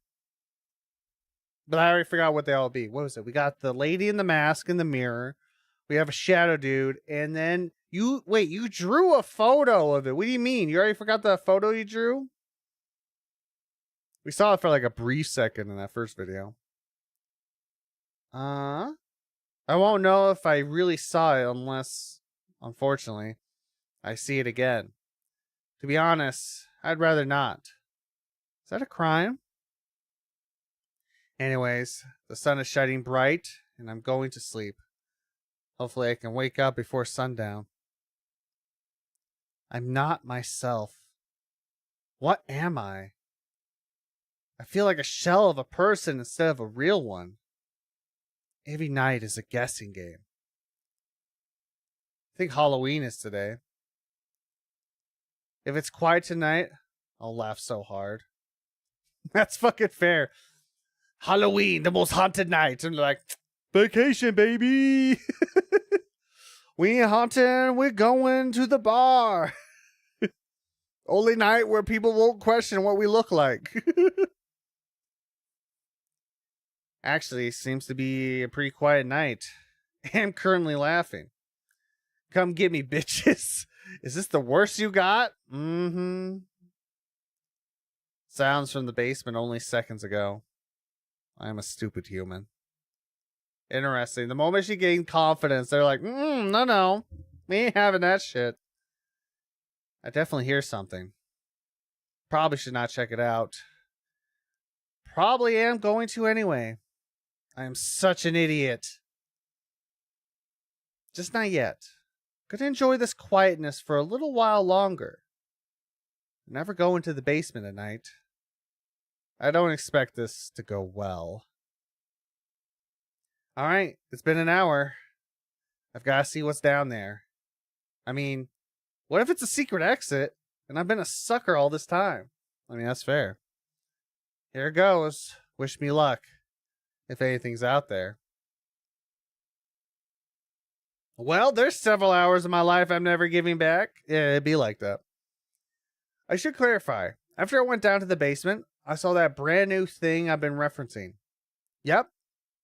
But I already forgot what they all be. What was it? We got the lady in the mask in the mirror. We have a shadow dude. And then you drew a photo of it. What do you mean? You already forgot the photo you drew? We saw it for like a brief second in that first video. I won't know if I really saw it unless, unfortunately, I see it again. To be honest, I'd rather not. Is that a crime? Anyways, the sun is shining bright, and I'm going to sleep. Hopefully I can wake up before sundown. I'm not myself. What am I? I feel like a shell of a person instead of a real one. Every night is a guessing game. I think Halloween is today. If it's quiet tonight, I'll laugh so hard. That's fucking fair. Halloween, the most haunted night. And like, vacation, baby. We ain't haunting, we're going to the bar. Only night where people won't question what we look like. Actually, seems to be a pretty quiet night. I'm currently laughing. Come get me, bitches. Is this the worst you got? Mm-hmm. Sounds from the basement only seconds ago. I am a stupid human. Interesting. The moment she gained confidence, they're like, no. We ain't having that shit. I definitely hear something. Probably should not check it out. Probably am going to anyway. I am such an idiot. Just not yet. Gonna enjoy this quietness for a little while longer. Never go into the basement at night. I don't expect this to go well. Alright, it's been an hour. I've got to see what's down there. I mean, what if it's a secret exit and I've been a sucker all this time? I mean, that's fair. Here it goes. Wish me luck. If anything's out there. Well, there's several hours of my life I'm never giving back. Yeah, it'd be like that. I should clarify. After I went down to the basement, I saw that brand new thing I've been referencing. Yep.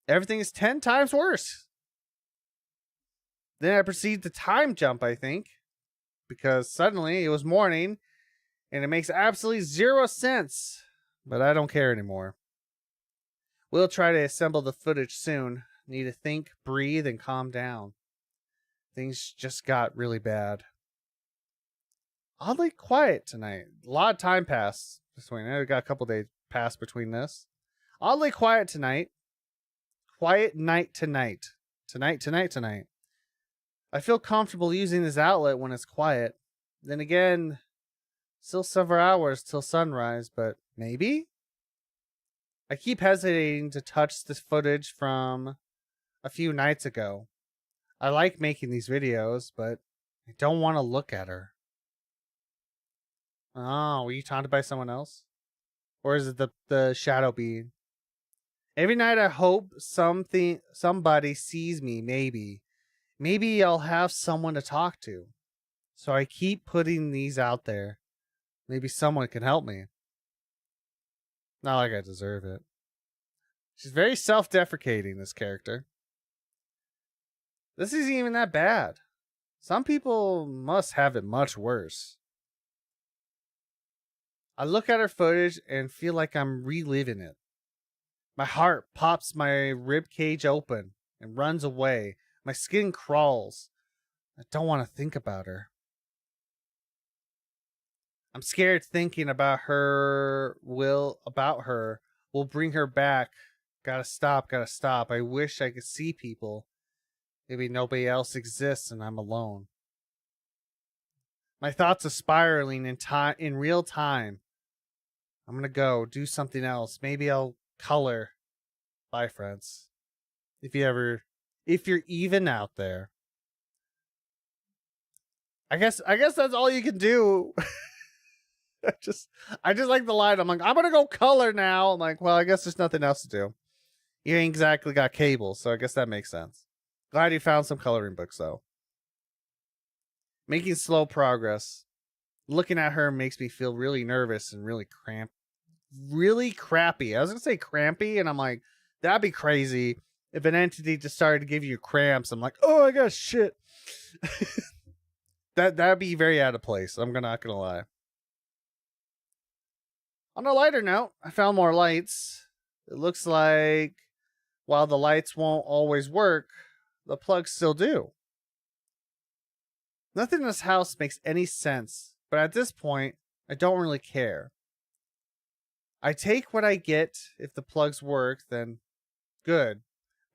Everything is 10 times worse. Then I proceeded to time jump, I think. Because suddenly it was morning. And it makes absolutely 0 sense. But I don't care anymore. We'll try to assemble the footage soon. Need to think, breathe, and calm down. Things just got really bad. Oddly quiet tonight. A lot of time passed. Just wait, I got a couple days pass between this. Oddly quiet tonight. Quiet night tonight. Tonight. I feel comfortable using this outlet when it's quiet. Then again, still several hours till sunrise, but maybe? I keep hesitating to touch this footage from a few nights ago. I like making these videos, but I don't want to look at her. Oh, were you taunted by someone else? Or is it the shadow being? Every night I hope somebody sees me, maybe. Maybe I'll have someone to talk to. So I keep putting these out there. Maybe someone can help me. Not like I deserve it. She's very self-deprecating, this character. This isn't even that bad. Some people must have it much worse. I look at her footage and feel like I'm reliving it. My heart pops my rib cage open and runs away. My skin crawls. I don't want to think about her. I'm scared thinking about her will bring her back. Gotta stop. I wish I could see people. Maybe nobody else exists and I'm alone. My thoughts are spiraling in real time. I'm gonna go do something else. Maybe I'll color. Bye, friends. If you're even out there. I guess that's all you can do. I just like the line. I'm like, I'm gonna go color now. I'm like, well, I guess there's nothing else to do. You ain't exactly got cable, so I guess that makes sense. Glad you found some coloring books though. Making slow progress. Looking at her makes me feel really nervous and really crappy. I was gonna say crampy, and I'm like, that'd be crazy if an entity just started to give you cramps. I'm like, oh, I got shit. That'd be very out of place. I'm not gonna lie. On a lighter note, I found more lights. It looks like while the lights won't always work, the plugs still do. Nothing in this house makes any sense, but at this point, I don't really care. I take what I get. If the plugs work, then good.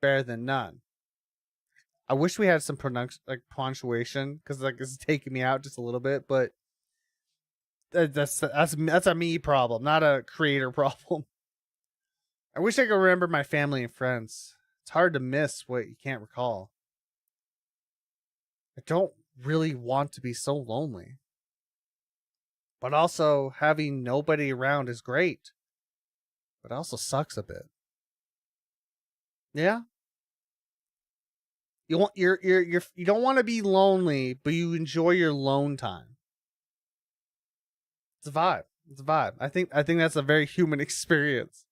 Better than none. I wish we had some punctuation, because it's taking me out just a little bit, but that's a me problem, not a creator problem. I wish I could remember my family and friends. It's hard to miss what you can't recall. I don't really want to be so lonely. But also, having nobody around is great. But it also sucks a bit. Yeah? You don't want to be lonely, but you enjoy your lone time. It's a vibe. I think that's a very human experience.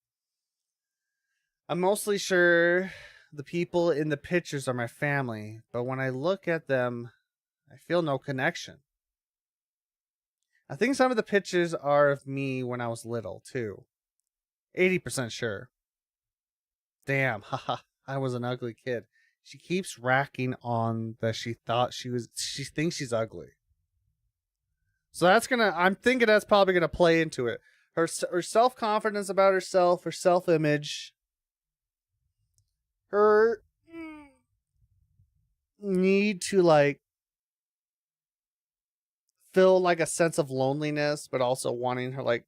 I'm mostly sure the people in the pictures are my family, but when I look at them, I feel no connection. I think some of the pictures are of me when I was little, too. 80% sure. Damn, haha, I was an ugly kid. She keeps racking on that she thinks she's ugly. So I'm thinking that's probably gonna play into it. Her self-confidence about herself, her self-image, her need to feel a sense of loneliness, but also wanting her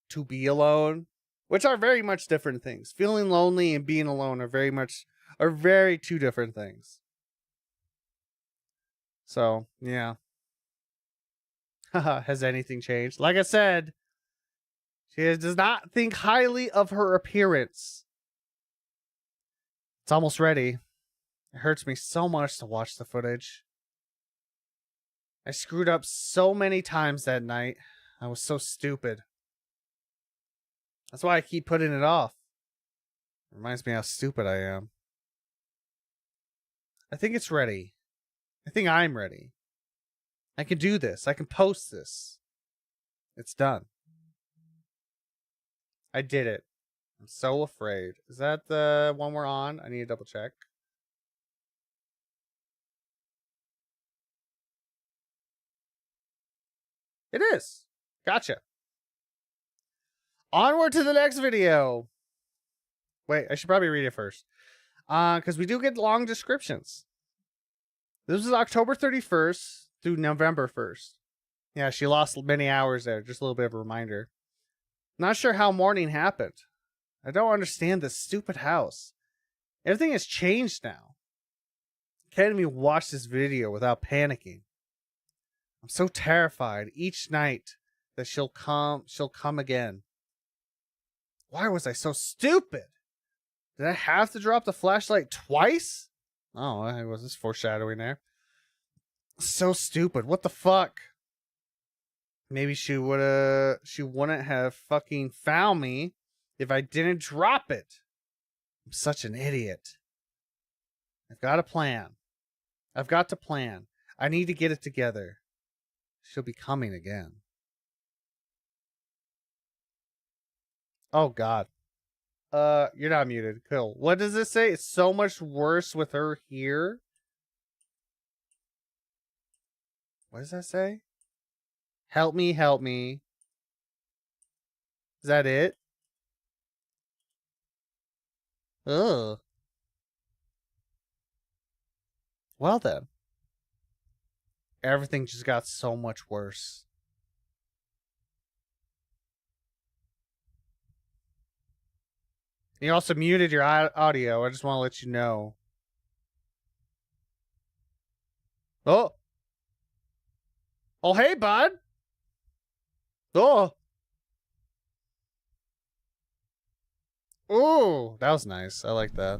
to be alone, which are very much different things. Feeling lonely and being alone are very two different things. So yeah. Has anything changed? Like I said, she does not think highly of her appearance. It's almost ready. It hurts me so much to watch the footage. I screwed up so many times that night. I was so stupid. That's why I keep putting it off. It reminds me how stupid I am. I think it's ready. I think I'm ready. I can do this. I can post this. It's done. I did it. I'm so afraid. Is that the one we're on? I need to double check. It is. Gotcha. Onward to the next video. Wait, I should probably read it first. Because we do get long descriptions. This is October 31st through November 1st. Yeah, she lost many hours there. Just a little bit of a reminder. Not sure how morning happened. I don't understand this stupid house. Everything has changed now. Can't even watch this video without panicking. I'm so terrified each night that she'll come again. Why was I so stupid? Did I have to drop the flashlight twice? Oh, I was just foreshadowing there. So stupid. What the fuck? Maybe she wouldn't have fucking found me if I didn't drop it. I'm such an idiot. I've got a plan. I've got to plan. I need to get it together. She'll be coming again. Oh, God. You're not muted. Cool. What does this say? It's so much worse with her here. What does that say? Help me, help me. Is that it? Ugh. Well then. Everything just got so much worse. You also muted your audio. I just want to let you know. Oh. Oh, hey, bud. Oh. Ooh, that was nice. I like that.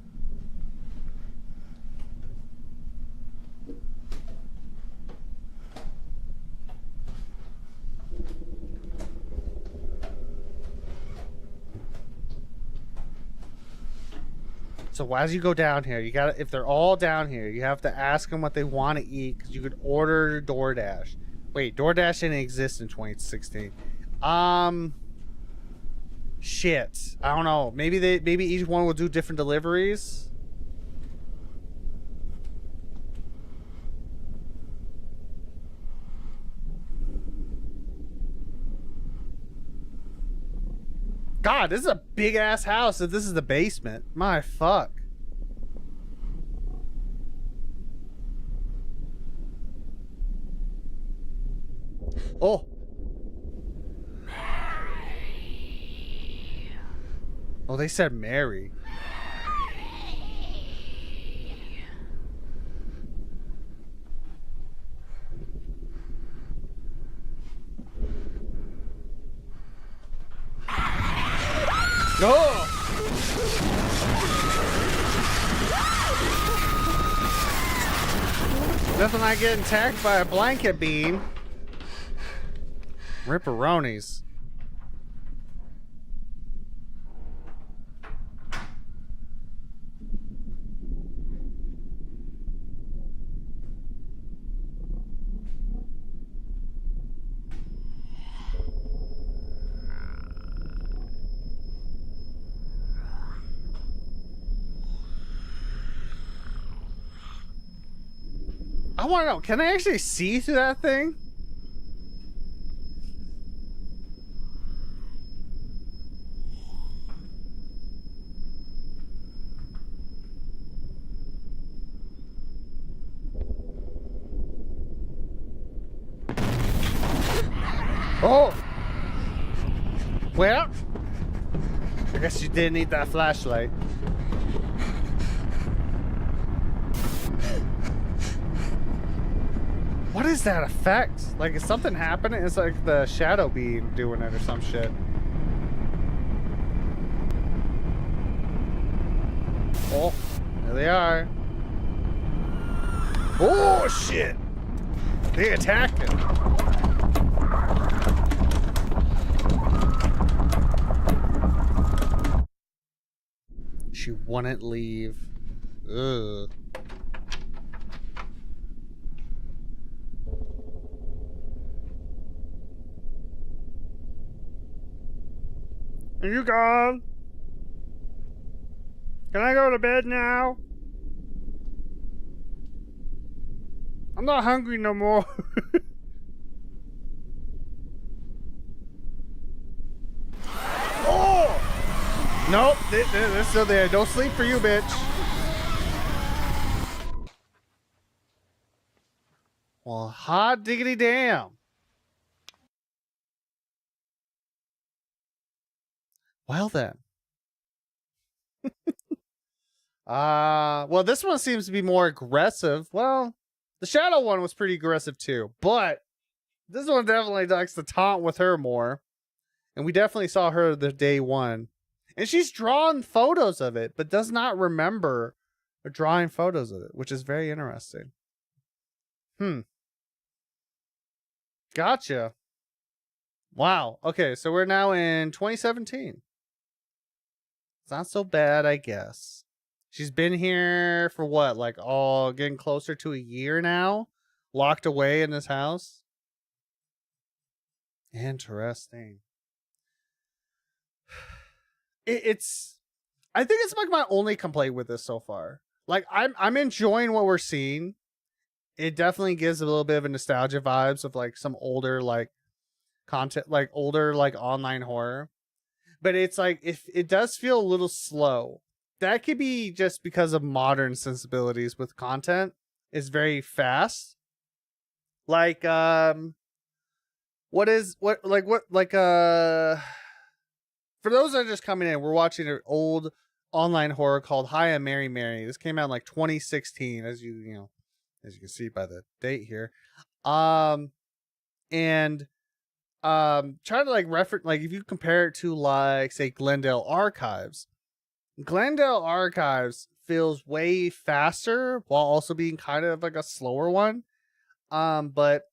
So as you go down here, you gotta, if they're all down here, you have to ask them what they want to eat, because you could order DoorDash. Wait, DoorDash didn't exist in 2016. Shit. I don't know. Maybe each one will do different deliveries. God, this is a big ass house if this is the basement. My fuck. Oh. Oh, they said Mary. Oh! Nothing like getting attacked by a blanket bean. Ripperonis. I want to know, can I actually see through that thing? Oh! Well, I guess you did need that flashlight. What is that effect? Like, is something happening? It's like the shadow being doing it or some shit. Oh, there they are. Oh, shit. They attacked him. She wouldn't leave. Ugh. Are you gone? Can I go to bed now? I'm not hungry no more. Nope, they're still there. Don't sleep for you, bitch. Well, hot diggity damn. Well then. Well, this one seems to be more aggressive. Well, the shadow one was pretty aggressive too, but this one definitely likes to taunt with her more. And we definitely saw her the day one. And she's drawn photos of it, but does not remember drawing photos of it, which is very interesting. Gotcha. Wow. Okay, so we're now in 2017. It's not so bad, I guess. She's been here for what, like getting closer to a year now? Locked away in this house? Interesting. It's I think it's like my only complaint with this so far. Like I'm enjoying what we're seeing. It definitely gives a little bit of a nostalgia vibes of like some older like content, like older like online horror. But it's like if it does feel a little slow. That could be just because of modern sensibilities with content. It's very fast. Like for those that are just coming in, we're watching an old online horror called Hiimmarymary. This came out in like 2016, as you can see by the date here. Trying to like reference, like if you compare it to like say Glendale Archives feels way faster while also being kind of like a slower one. But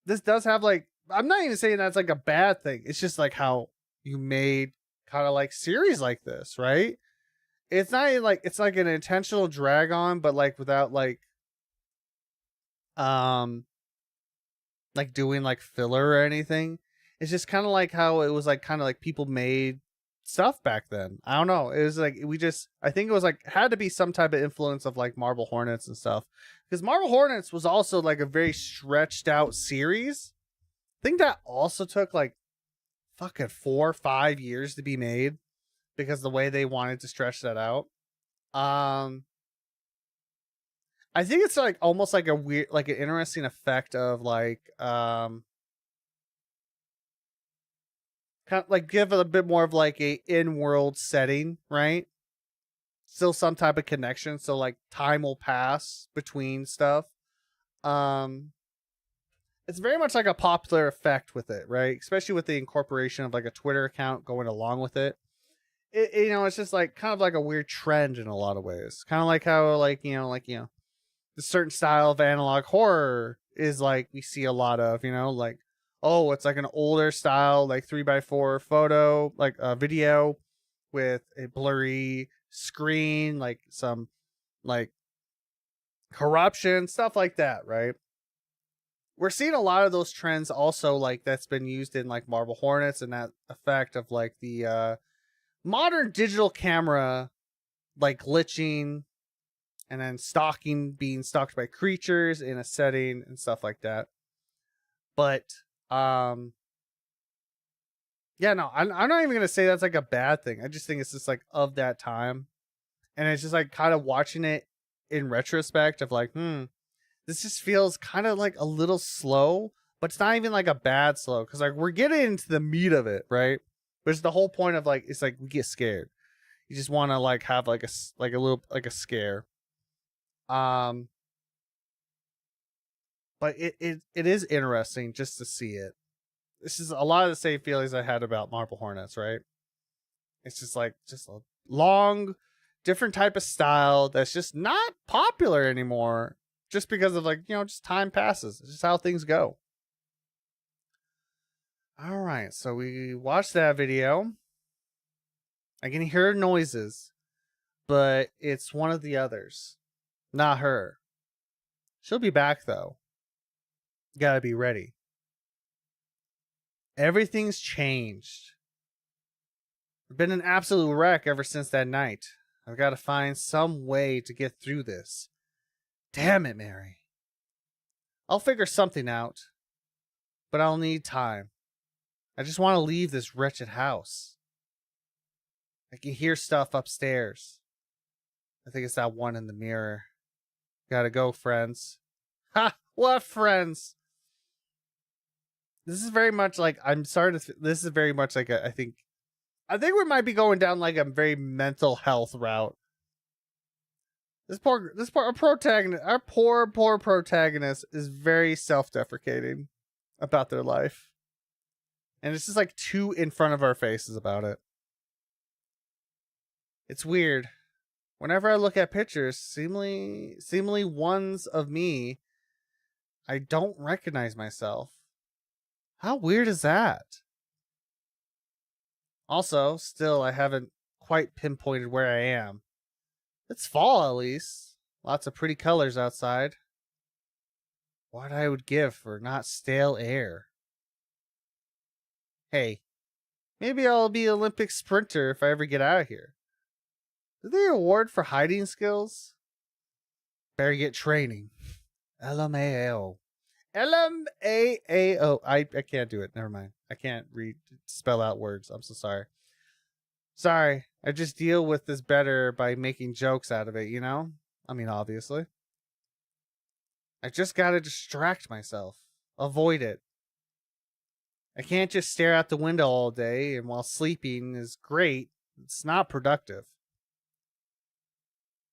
this does have like, I'm not even saying that's like a bad thing. It's just like how you made kind of like series like this, right? It's not even like it's like an intentional drag on, but like without like doing like filler or anything. It's just kind of like how it was like kind of like people made stuff back then. I don't know. It was like I think it was like had to be some type of influence of like Marble Hornets and stuff, because Marble Hornets was also like a very stretched out series. I think that also took like fucking 4 or 5 years to be made because the way they wanted to stretch that out. I think it's like almost like a weird, like an interesting effect of like kind of like give it a bit more of like a in-world setting, right? Still some type of connection, so like time will pass between stuff. It's very much like a popular effect with it, right? Especially with the incorporation of like a Twitter account going along with it. It's just like kind of like a weird trend in a lot of ways. Kind of like how the certain style of analog horror is like we see a lot of, like, oh, it's like an older style, like 3x4 photo, like a video with a blurry screen, like some like corruption, stuff like that, right? We're seeing a lot of those trends also, like that's been used in like Marble Hornets, and that effect of like the modern digital camera like glitching and then being stalked by creatures in a setting and stuff like that. But yeah, no, I'm not even gonna say that's like a bad thing. I just think it's just like of that time, and it's just like kind of watching it in retrospect of like, this just feels kind of like a little slow, but it's not even like a bad slow, because like we're getting into the meat of it, right? But it's the whole point of like, it's like we get scared. You just want to like have like a little like a scare. But it is interesting just to see it. This is a lot of the same feelings I had about Marble Hornets, right? It's just like just a long, different type of style that's just not popular anymore, just because of like, just time passes. It's just how things go. All right, so we watched that video. I can hear noises, but it's one of the others, not her. She'll be back though. You gotta be ready. Everything's changed. I've been an absolute wreck ever since that night. I've got to find some way to get through this. Damn it, Mary. I'll figure something out, but I'll need time. I just want to leave this wretched house. I can hear stuff upstairs. I think it's that one in the mirror. Gotta go, friends. Ha! What friends? This is very much like, I'm sorry to, this is very much like I think we might be going down like a very mental health route. Our protagonist, our poor protagonist is very self-deprecating about their life. And it's just like too in front of our faces about it. It's weird. Whenever I look at pictures, seemingly ones of me, I don't recognize myself. How weird is that? Also, still, I haven't quite pinpointed where I am. It's fall, at least. Lots of pretty colors outside. What I would give for not stale air. Hey, maybe I'll be an Olympic sprinter if I ever get out of here. Do they award for hiding skills? Better get training. LMAO. LMAO. I can't do it. Never mind. I can't spell out words. I'm so sorry. Sorry. I just deal with this better by making jokes out of it, you know? I mean, obviously. I just gotta distract myself. Avoid it. I can't just stare out the window all day, and while sleeping is great, it's not productive.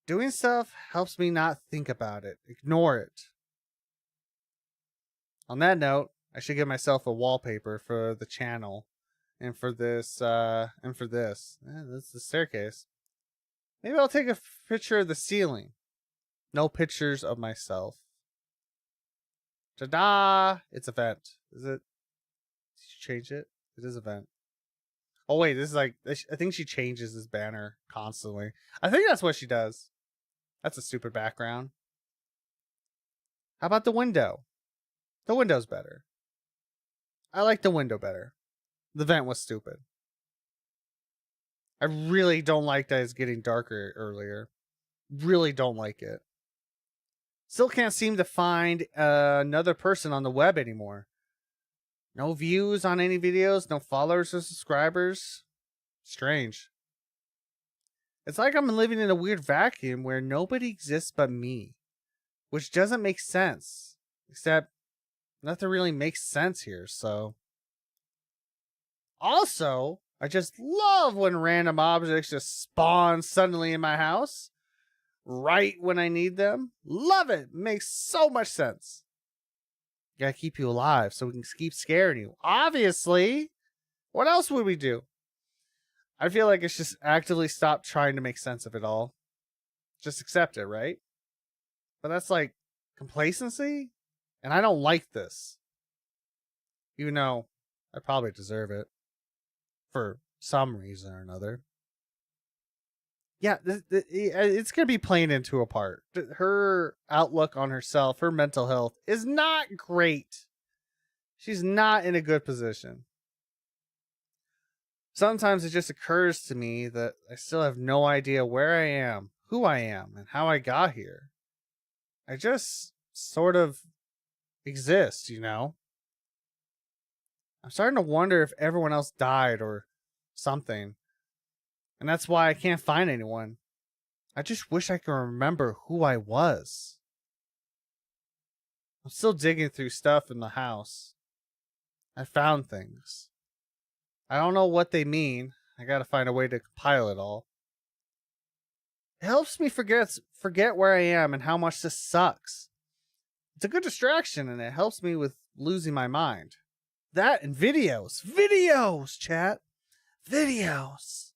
Doing stuff helps me not think about it. Ignore it. On that note, I should get myself a wallpaper for the channel. And for this, that's the staircase. Maybe I'll take a picture of the ceiling. No pictures of myself. Ta-da! It's a vent. Is it? Did you change it? It is a vent. Oh wait, this is like, I think she changes this banner constantly. I think that's what she does. That's a stupid background. How about the window? The window's better. I like the window better. The vent was stupid. I really don't like that it's getting darker earlier. Really don't like it. Still can't seem to find another person on the web anymore. No views on any videos, no followers or subscribers. Strange. It's like I'm living in a weird vacuum where nobody exists but me. Which doesn't make sense. Except nothing really makes sense here, so. Also, I just love when random objects just spawn suddenly in my house. Right when I need them. Love it. Makes so much sense. Gotta keep you alive so we can keep scaring you. Obviously. What else would we do? I feel like it's just actively stop trying to make sense of it all. Just accept it, right? But that's like complacency? And I don't like this. Even though I probably deserve it. For some reason or another. Yeah, it's going to be playing into a part. Her outlook on herself, her mental health is not great. She's not in a good position. Sometimes it just occurs to me that I still have no idea where I am, who I am, and how I got here. I just sort of exist, you know? I'm starting to wonder if everyone else died or something. And that's why I can't find anyone. I just wish I could remember who I was. I'm still digging through stuff in the house. I found things. I don't know what they mean. I gotta find a way to compile it all. It helps me forget where I am and how much this sucks. It's a good distraction and it helps me with losing my mind. That and videos. Videos, chat. Videos.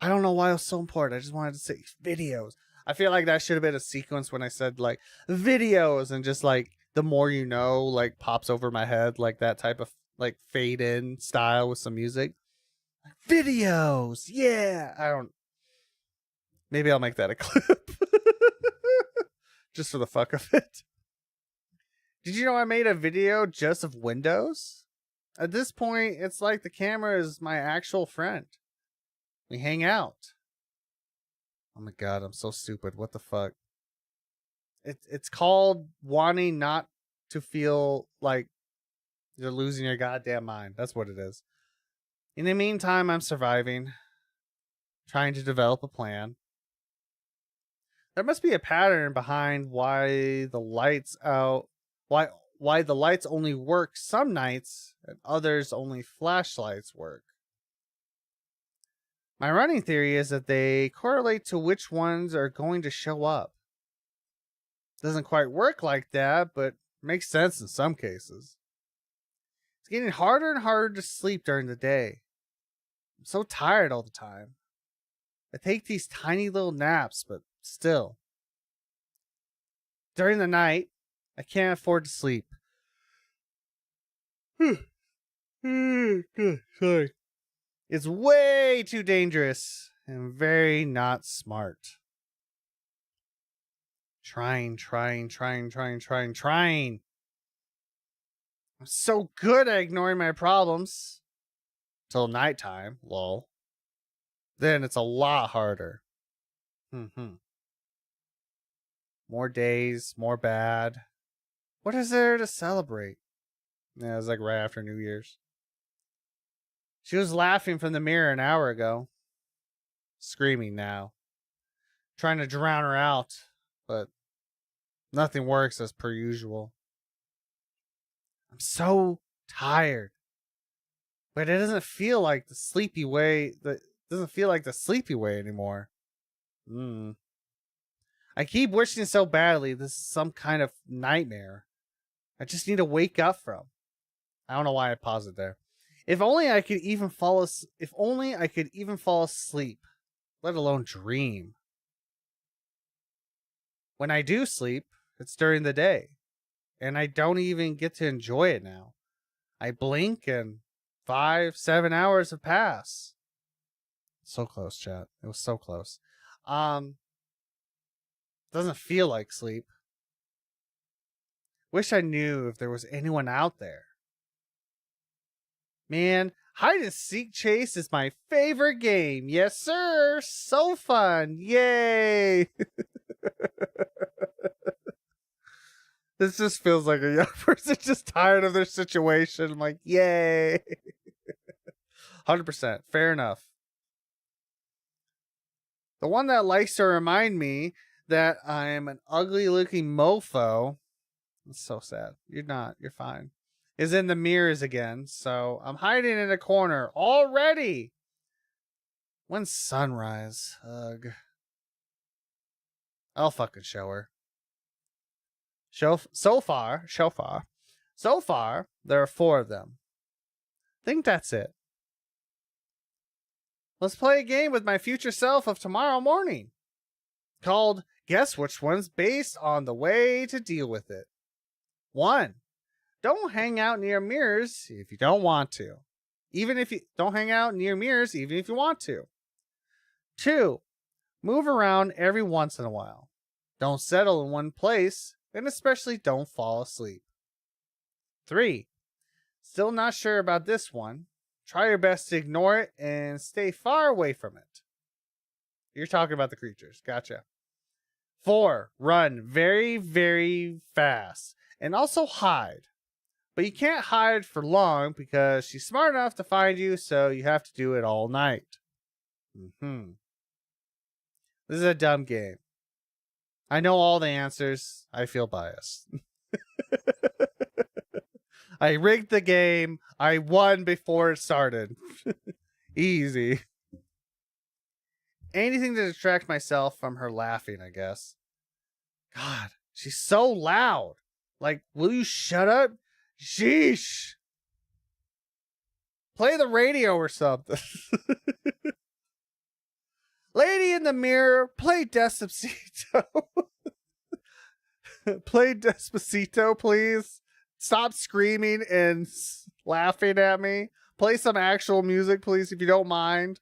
I don't know why it was so important. I just wanted to say videos. I feel like that should have been a sequence when I said like videos and just like the more you know like pops over my head like that type of like fade in style with some music. Videos. Yeah. Maybe I'll make that a clip. Just for the fuck of it. Did you know I made a video just of windows? At this point, it's like the camera is my actual friend. We hang out. Oh my god, I'm so stupid. What the fuck? It's called wanting not to feel like you're losing your goddamn mind. That's what it is. In the meantime, I'm surviving, trying to develop a plan. There must be a pattern behind why the lights only work some nights and others only flashlights work. My running theory is that they correlate to which ones are going to show up. Doesn't quite work like that, but makes sense in some cases. It's getting harder and harder to sleep during the day. I'm so tired all the time. I take these tiny little naps, but still. During the night, I can't afford to sleep. Sorry. It's way too dangerous and very not smart. Trying. I'm so good at ignoring my problems. Till nighttime, lol. Then it's a lot harder. More days, more bad. What is there to celebrate? Yeah, it was like right after New Year's. She was laughing from the mirror an hour ago. Screaming now. Trying to drown her out, but nothing works as per usual. I'm so tired. But it doesn't feel like the sleepy way anymore. I keep wishing so badly this is some kind of nightmare I just need to wake up from. I don't know why I paused it there. If only I could even fall asleep, let alone dream. When I do sleep, it's during the day, and I don't even get to enjoy it now. I blink and 5-7 hours have passed. So close, chat. It was so close. Doesn't feel like sleep. Wish I knew if there was anyone out there. Man, hide and seek chase is my favorite game. Yes, sir. So fun. Yay. This just feels like a young person just tired of their situation. I'm like, yay. 100%. Fair enough. The one that likes to remind me that I'm an ugly looking mofo. It's so sad. You're not. You're fine. Is in the mirrors again. So I'm hiding in a corner already. When's sunrise? Ugh. I'll fucking show her. So far, there are 4 of them. Think that's it. Let's play a game with my future self of tomorrow morning. Called Guess Which One's Based on the Way to Deal with It. 1. Don't hang out near mirrors if you don't want to. Don't hang out near mirrors even if you want to. 2. Move around every once in a while. Don't settle in one place, and especially don't fall asleep. 3. Still not sure about this one. Try your best to ignore it and stay far away from it. You're talking about the creatures. Gotcha. 4. Run very, very fast. And also hide. But you can't hide for long because she's smart enough to find you, so you have to do it all night. This is a dumb game. I know all the answers. I feel biased. I rigged the game. I won before it started. Easy. Anything to distract myself from her laughing, I guess. God, she's so loud. Like, will you shut up? Sheesh. Play the radio or something. Lady in the mirror, play Despacito. Play Despacito, please. Stop screaming and laughing at me. Play some actual music, please, if you don't mind.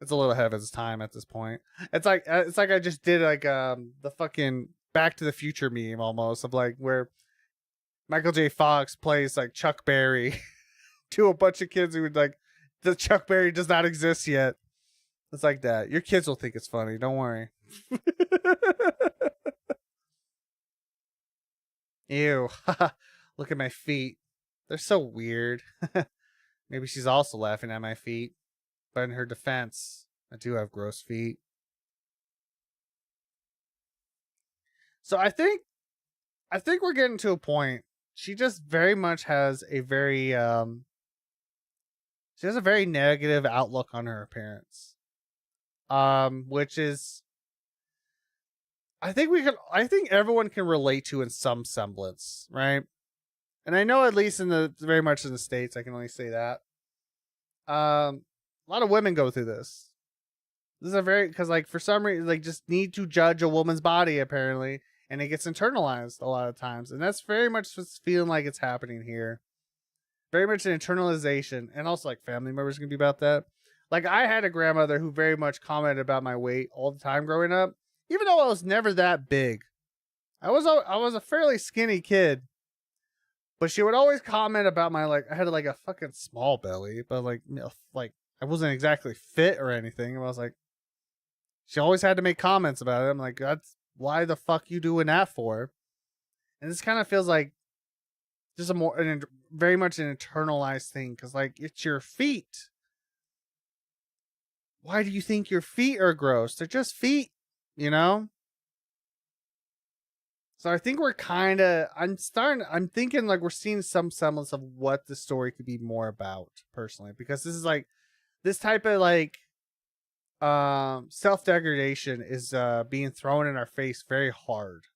It's a little ahead of its time at this point. It's like I just did like the fucking Back to the Future meme almost of like where Michael J. Fox plays like Chuck Berry to a bunch of kids who would like the Chuck Berry does not exist yet. It's like that. Your kids will think it's funny. Don't worry. Ew. Look at my feet. They're so weird. Maybe she's also laughing at my feet. But in her defense, I do have gross feet. So I think we're getting to a point. She just very much has a very she has a very negative outlook on her appearance. Which is I think everyone can relate to in some semblance, right? And I know at least very much in the States, I can only say that. A lot of women go through this. This is a very, because like for some reason, like just need to judge a woman's body apparently, and it gets internalized a lot of times, and that's very much what's feeling like it's happening here. Very much an internalization, and also like family members can be about that. Like I had a grandmother who very much commented about my weight all the time growing up, even though I was never that big. I was a fairly skinny kid, but she would always comment about my like I had like a fucking small belly, but like I wasn't exactly fit or anything. I was like. She always had to make comments about it. I'm like, that's why the fuck you doing that for? And this kind of feels like just very much an internalized thing. Cause like, it's your feet. Why do you think your feet are gross? They're just feet, you know? So I think we're I'm thinking like we're seeing some semblance of what the story could be more about personally. Because this is like, this type of like, self-degradation is being thrown in our face very hard.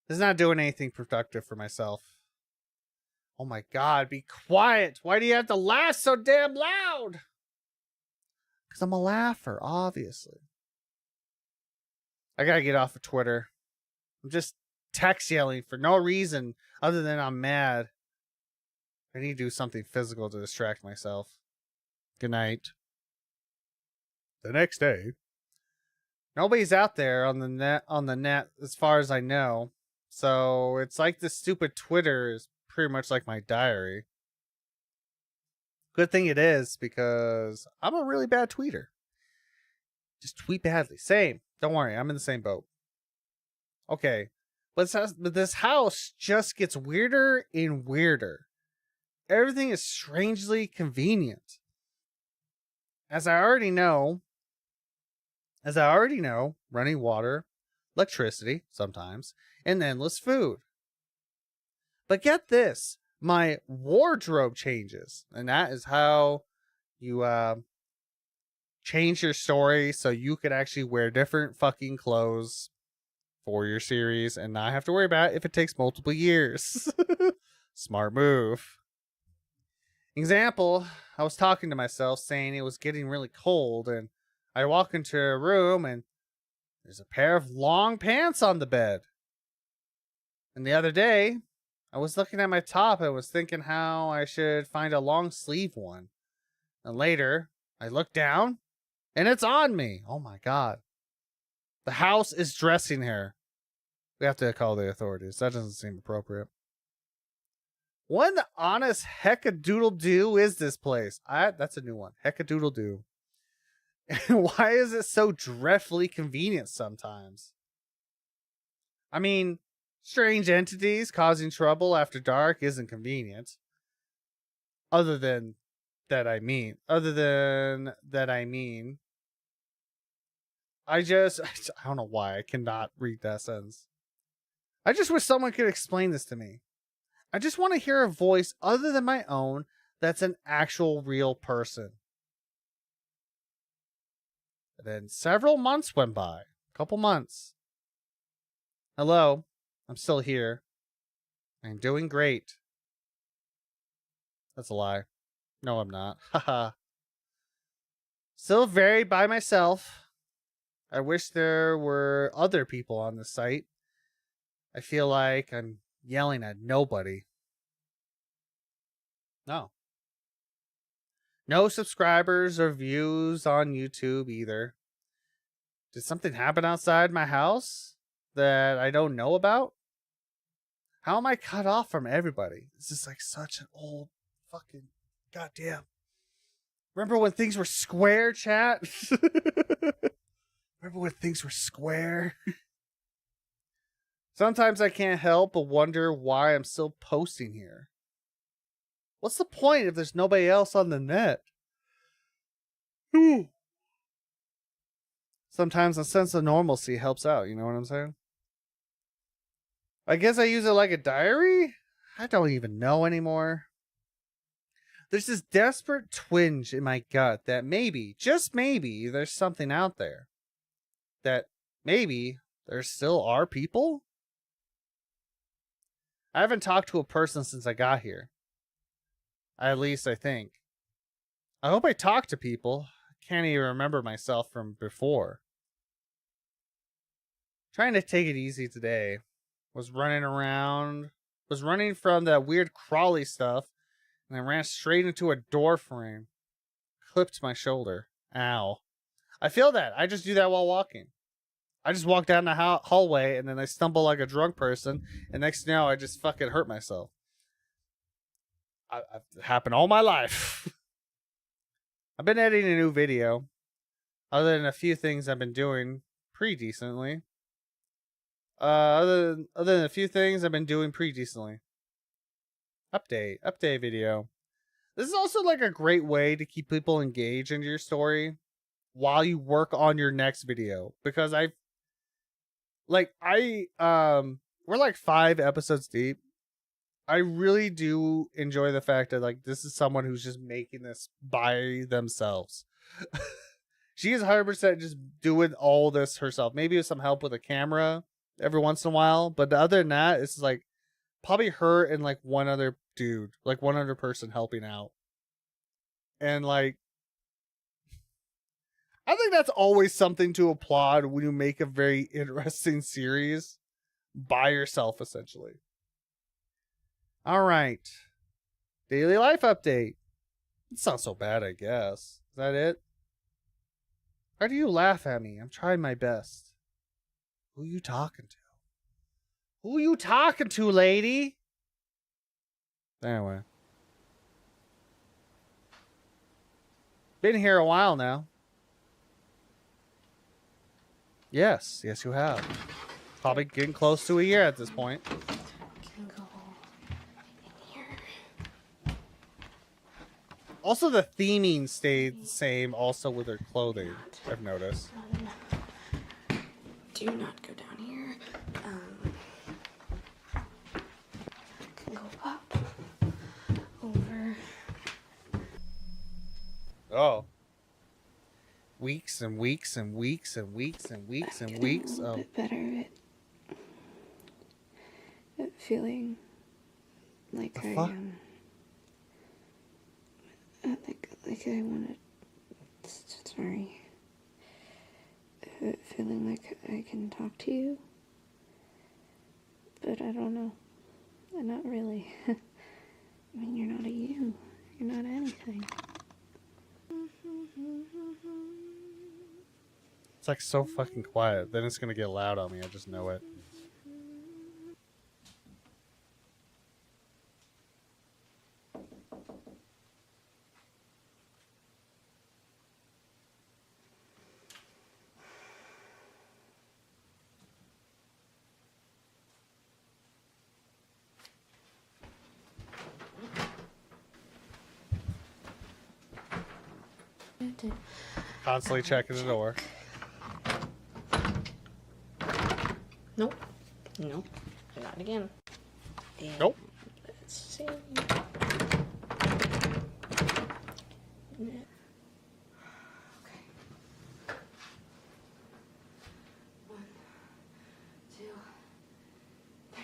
This is not doing anything productive for myself. Oh my god, be quiet. Why do you have to laugh so damn loud? Because I'm a laugher, obviously. I gotta get off of Twitter. I'm just text yelling for no reason other than I'm mad. I need to do something physical to distract myself. Good night. The next day, nobody's out there on the net as far as I know. So it's like this stupid Twitter is pretty much like my diary. Good thing it is because I'm a really bad tweeter. Just tweet badly. Same. Don't worry, I'm in the same boat. Okay. But this house just gets weirder and weirder. Everything is strangely convenient. As I already know, running water, electricity, sometimes, and endless food. But get this, my wardrobe changes. And that is how you change your story so you could actually wear different fucking clothes for your series and not have to worry about it if it takes multiple years. Smart move. Example, I was talking to myself saying it was getting really cold, and I walk into a room and there's a pair of long pants on the bed. And the other day, I was looking at my top and was thinking how I should find a long sleeve one. And later, I looked down and it's on me. Oh my god. The house is dressing her. We have to call the authorities. That doesn't seem appropriate. What the honest heckadoodle-doo is this place? That's a new one. Heckadoodle-doo. Why is it so dreadfully convenient sometimes? I mean, strange entities causing trouble after dark isn't convenient. Other than that I mean. I don't know why I cannot read that sentence. I just wish someone could explain this to me. I just want to hear a voice other than my own that's an actual real person. And then several months went by. A couple months. Hello. I'm still here. I'm doing great. That's a lie. No, I'm not. Haha. Still very by myself. I wish there were other people on the site. I feel like I'm yelling at nobody. No. No subscribers or views on YouTube either. Did something happen outside my house that I don't know about? How am I cut off from everybody? This is like such an old fucking goddamn. Remember when things were square, chat? Remember when things were square? Sometimes I can't help but wonder why I'm still posting here. What's the point if there's nobody else on the net? Whew. Sometimes a sense of normalcy helps out, you know what I'm saying? I guess I use it like a diary? I don't even know anymore. There's this desperate twinge in my gut that maybe, just maybe, there's something out there. That maybe there still are people? I haven't talked to a person since I got here. At least I think. I hope I talk to people. I can't even remember myself from before. Trying to take it easy today. Was running around. Was running from that weird crawly stuff. And I ran straight into a door frame. Clipped my shoulder. Ow. I feel that. I just do that while walking. I just walk down the hallway and then I stumble like a drunk person. And next thing you know, I just fucking hurt myself. It happened all my life. I've been editing a new video. Other than a few things I've been doing pretty decently. Other than a few things I've been doing pretty decently. Update video. This is also like a great way to keep people engaged in your story while you work on your next video. Because we're like 5 episodes deep. I really do enjoy the fact that like this is someone who's just making this by themselves. She is 100% just doing all this herself. Maybe with some help with a camera every once in a while, but other than that, it's like probably her and like one other dude, like one other person helping out. And like, I think that's always something to applaud when you make a very interesting series by yourself, essentially. All right. Daily life update. It's not so bad, I guess. Is that it? Why do you laugh at me? I'm trying my best. Who you talking to? Who you talking to, lady? Anyway. Been here a while now. Yes, you have. Probably getting close to a year at this point. Can go in here. Also, the theming stayed the same also with her clothing, I've noticed. Do not go down here. Can go up, over. Oh. Weeks and weeks and weeks and weeks and weeks and weeks. A little bit better at feeling like The I fuck? like I want to. Sorry. Feeling like I can talk to you, but I don't know. Not really. I mean, you're not a you. You're not anything. It's like so fucking quiet. Then it's gonna get loud on me. I just know it. Constantly checking the door. Nope. Nope. Not again. And Nope. let's see. No. Okay. 1, 2, 3.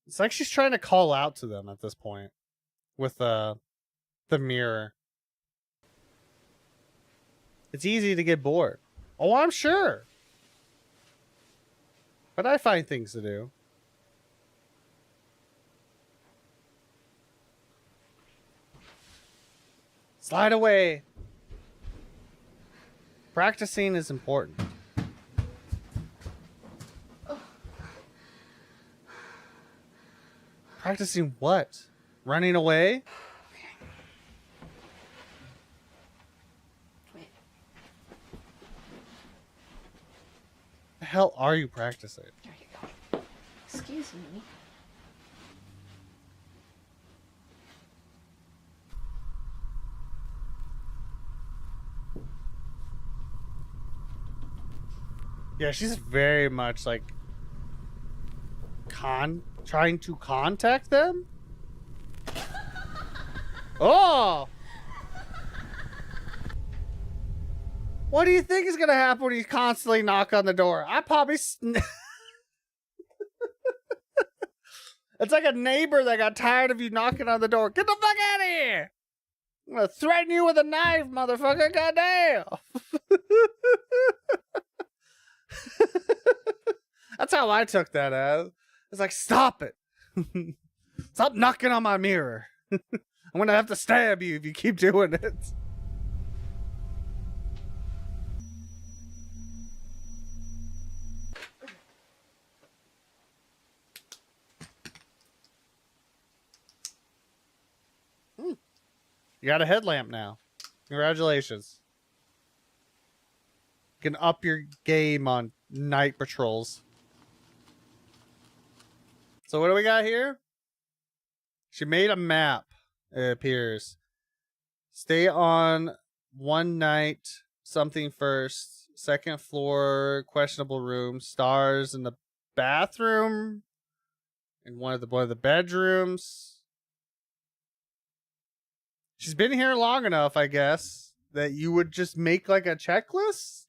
It's like she's trying to call out to them at this point with the mirror. It's easy to get bored. Oh, I'm sure. But I find things to do. Slide away. Practicing is important. Practicing what? Running away? hell are you practicing? There you go. Excuse me. Yeah, she's very much like trying to contact them. Oh! What do you think is gonna happen when you constantly knock on the door? I probably it's like a neighbor that got tired of you knocking on the door. Get the fuck out of here! I'm gonna threaten you with a knife, motherfucker. Goddamn! That's how I took that as. It's like, stop it. Stop knocking on my mirror. I'm gonna have to stab you if you keep doing it. You got a headlamp now. Congratulations. You can up your game on night patrols. So what do we got here? She made a map, it appears. Stay on one night, something first. Second floor, questionable room. Stars in the bathroom. In one of the bedrooms. She's been here long enough, I guess, that you would just make like a checklist?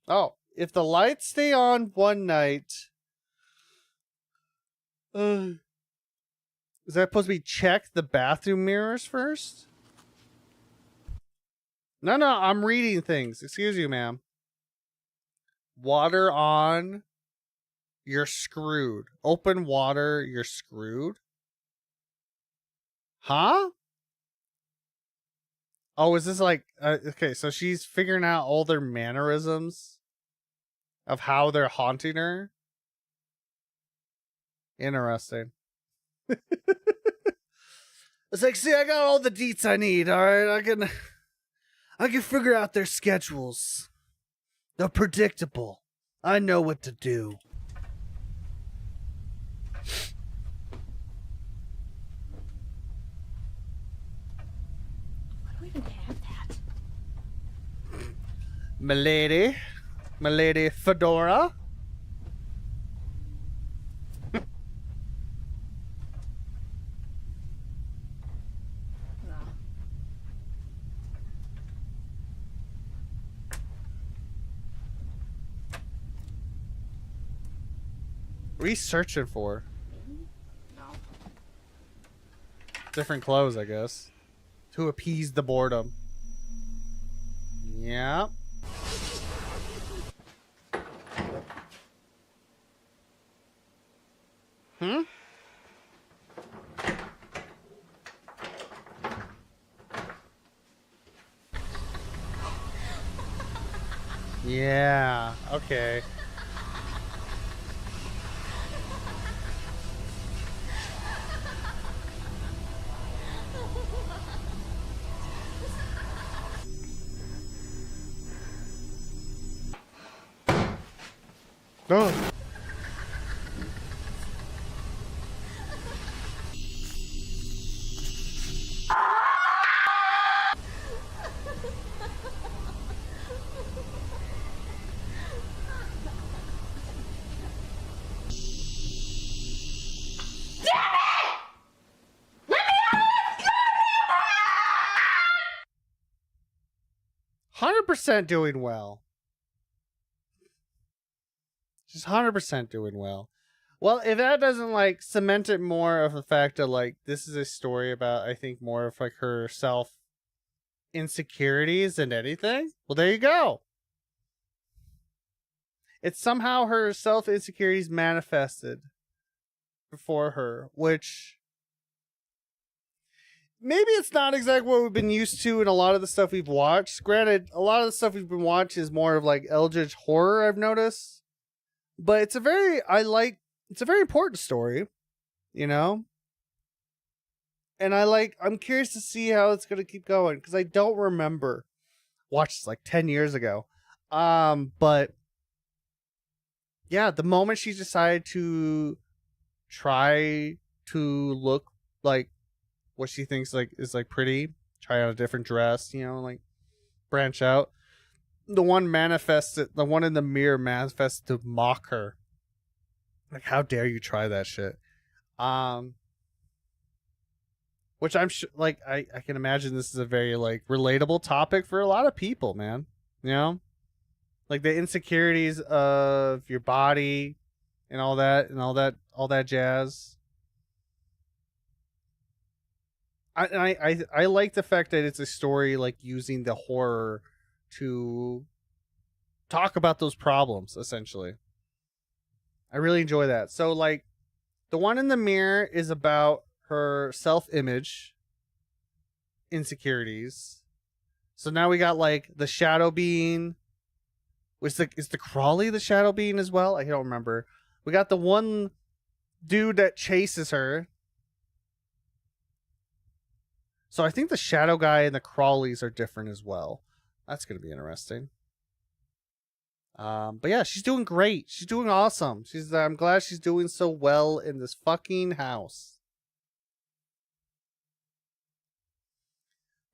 Oh, if the lights stay on one night... is that supposed to be check the bathroom mirrors first? No, I'm reading things. Excuse you, ma'am. Water on, you're screwed. Open water, you're screwed. Huh? Oh, is this like... okay, so she's figuring out all their mannerisms of how they're haunting her. Interesting. It's like, see, I got all the deets I need, alright? I can figure out their schedules. They're predictable. I know what to do. Even have that. Milady Fedora. No. What are you searching for? No. Different clothes, I guess. To appease the boredom. Yeah. Hmm? Yeah, okay. Oh. 100% doing well. She's 100% doing well. Well, if that doesn't like cement it more of the fact that like this is a story about, I think, more of like her self insecurities than anything, well, there you go. It's somehow her self insecurities manifested before her, which maybe it's not exactly what we've been used to in a lot of the stuff we've watched. Granted, a lot of the stuff we've been watching is more of like eldritch horror, I've noticed. But it's a very important story, you know? And I'm curious to see how it's going to keep going, because I don't remember. Watched this like 10 years ago. But yeah, the moment she decided to try to look like what she thinks like is like pretty, try out a different dress, you know, like branch out. The one in the mirror manifests to mock her. Like, how dare you try that shit? Which I'm sure, like, I can imagine this is a very like relatable topic for a lot of people, man. You know, like the insecurities of your body and all that jazz. I like the fact that it's a story like using the horror to talk about those problems essentially. I really enjoy that. So like the one in the mirror is about her self-image insecurities. So now we got like the shadow being, is the Crawley the shadow being as well? I don't remember. We got the one dude that chases her. So I think the shadow guy and the Crawleys are different as well. That's going to be interesting. But yeah, she's doing great. She's doing awesome. I'm glad she's doing so well in this fucking house.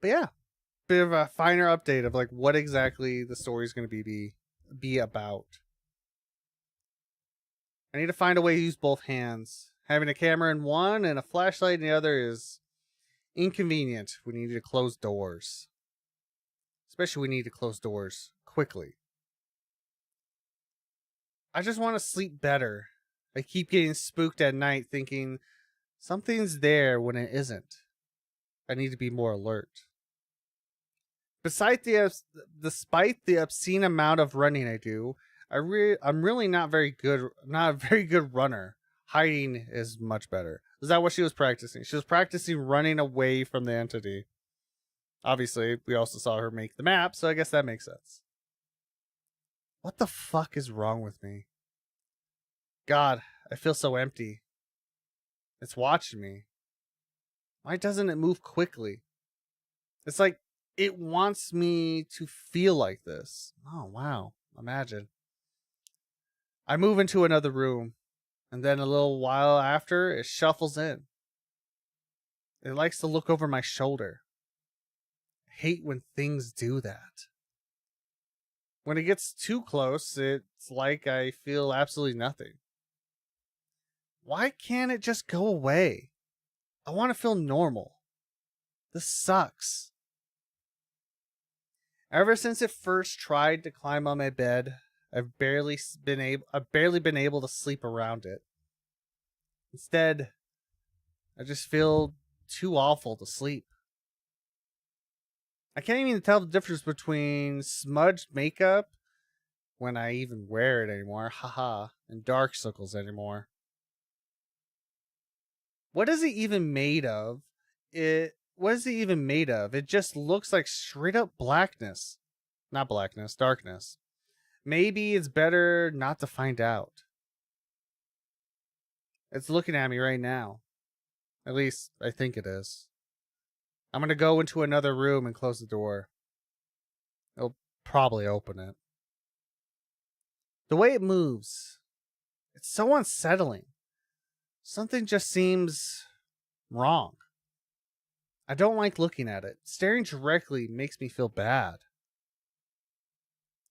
But yeah, bit of a finer update of like what exactly the story is going to be about. I need to find a way to use both hands. Having a camera in one and a flashlight in the other is inconvenient. We need to close doors. Especially we need to close doors quickly. I just want to sleep better. I keep getting spooked at night thinking something's there when it isn't. I need to be more alert. Despite the obscene amount of running I do, I'm really not a very good runner. Hiding is much better. Is that what she was practicing? She was practicing running away from the entity. Obviously, we also saw her make the map, so I guess that makes sense. What the fuck is wrong with me? God, I feel so empty. It's watching me. Why doesn't it move quickly? It's like it wants me to feel like this. Oh, wow. Imagine. I move into another room, and then a little while after, it shuffles in. It likes to look over my shoulder. I hate when things do that. When it gets too close, it's like I feel absolutely nothing. Why can't it just go away? I want to feel normal. This sucks. Ever since it first tried to climb on my bed, I've barely been able to sleep around it. Instead, I just feel too awful to sleep. I can't even tell the difference between smudged makeup, when I even wear it anymore, haha, and dark circles anymore. What is it even made of? What is it even made of? It just looks like straight up blackness. Not blackness, darkness. Maybe it's better not to find out. It's looking at me right now. At least, I think it is. I'm gonna go into another room and close the door. It'll probably open it. The way it moves, it's so unsettling. Something just seems wrong. I don't like looking at it. Staring directly makes me feel bad.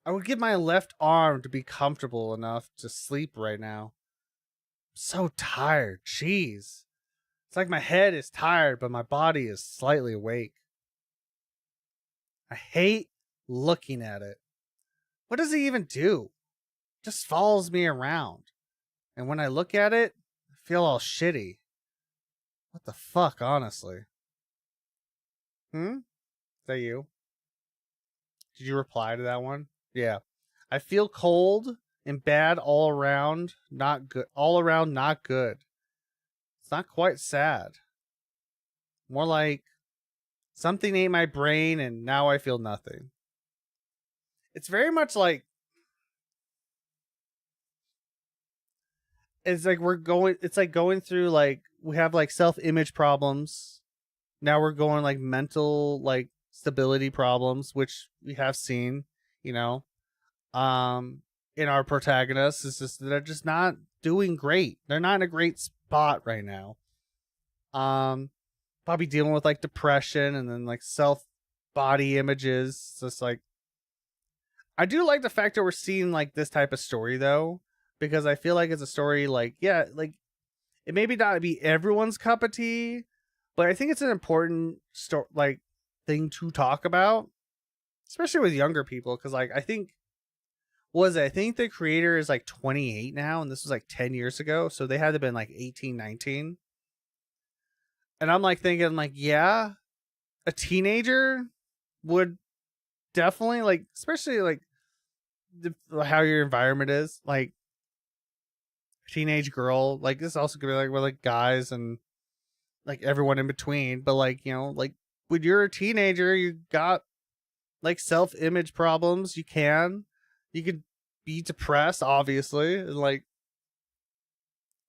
I would give my left arm to be comfortable enough to sleep right now. I'm so tired. Jeez. It's like my head is tired, but my body is slightly awake. I hate looking at it. What does it even do? It just follows me around. And when I look at it, I feel all shitty. What the fuck, honestly? Is that you? Did you reply to that one? Yeah. I feel cold and bad all around, not good. All around, not good. It's not quite sad. More like something ate my brain and now I feel nothing. It's very much like it's like going through like we have like self-image problems. Now we're going like mental like stability problems, which we have seen, you know. in our protagonists. It's just they're just not doing great. They're not in a great spot right now. Probably dealing with like depression and then like self body images. It's just like, I do like the fact that we're seeing like this type of story though, because I feel like it's a story like, yeah, like it maybe not be everyone's cup of tea, but I think it's an important like thing to talk about, especially with younger people. Cause like, I think the creator is like 28 now, and this was like 10 years ago. So they had to have been like 18, 19. And I'm like thinking like, yeah, a teenager would definitely like, especially like how your environment is, like teenage girl, like this also could be like with like guys and like everyone in between. But like, you know, like when you're a teenager, you got like self-image problems. You could be depressed, obviously. And like,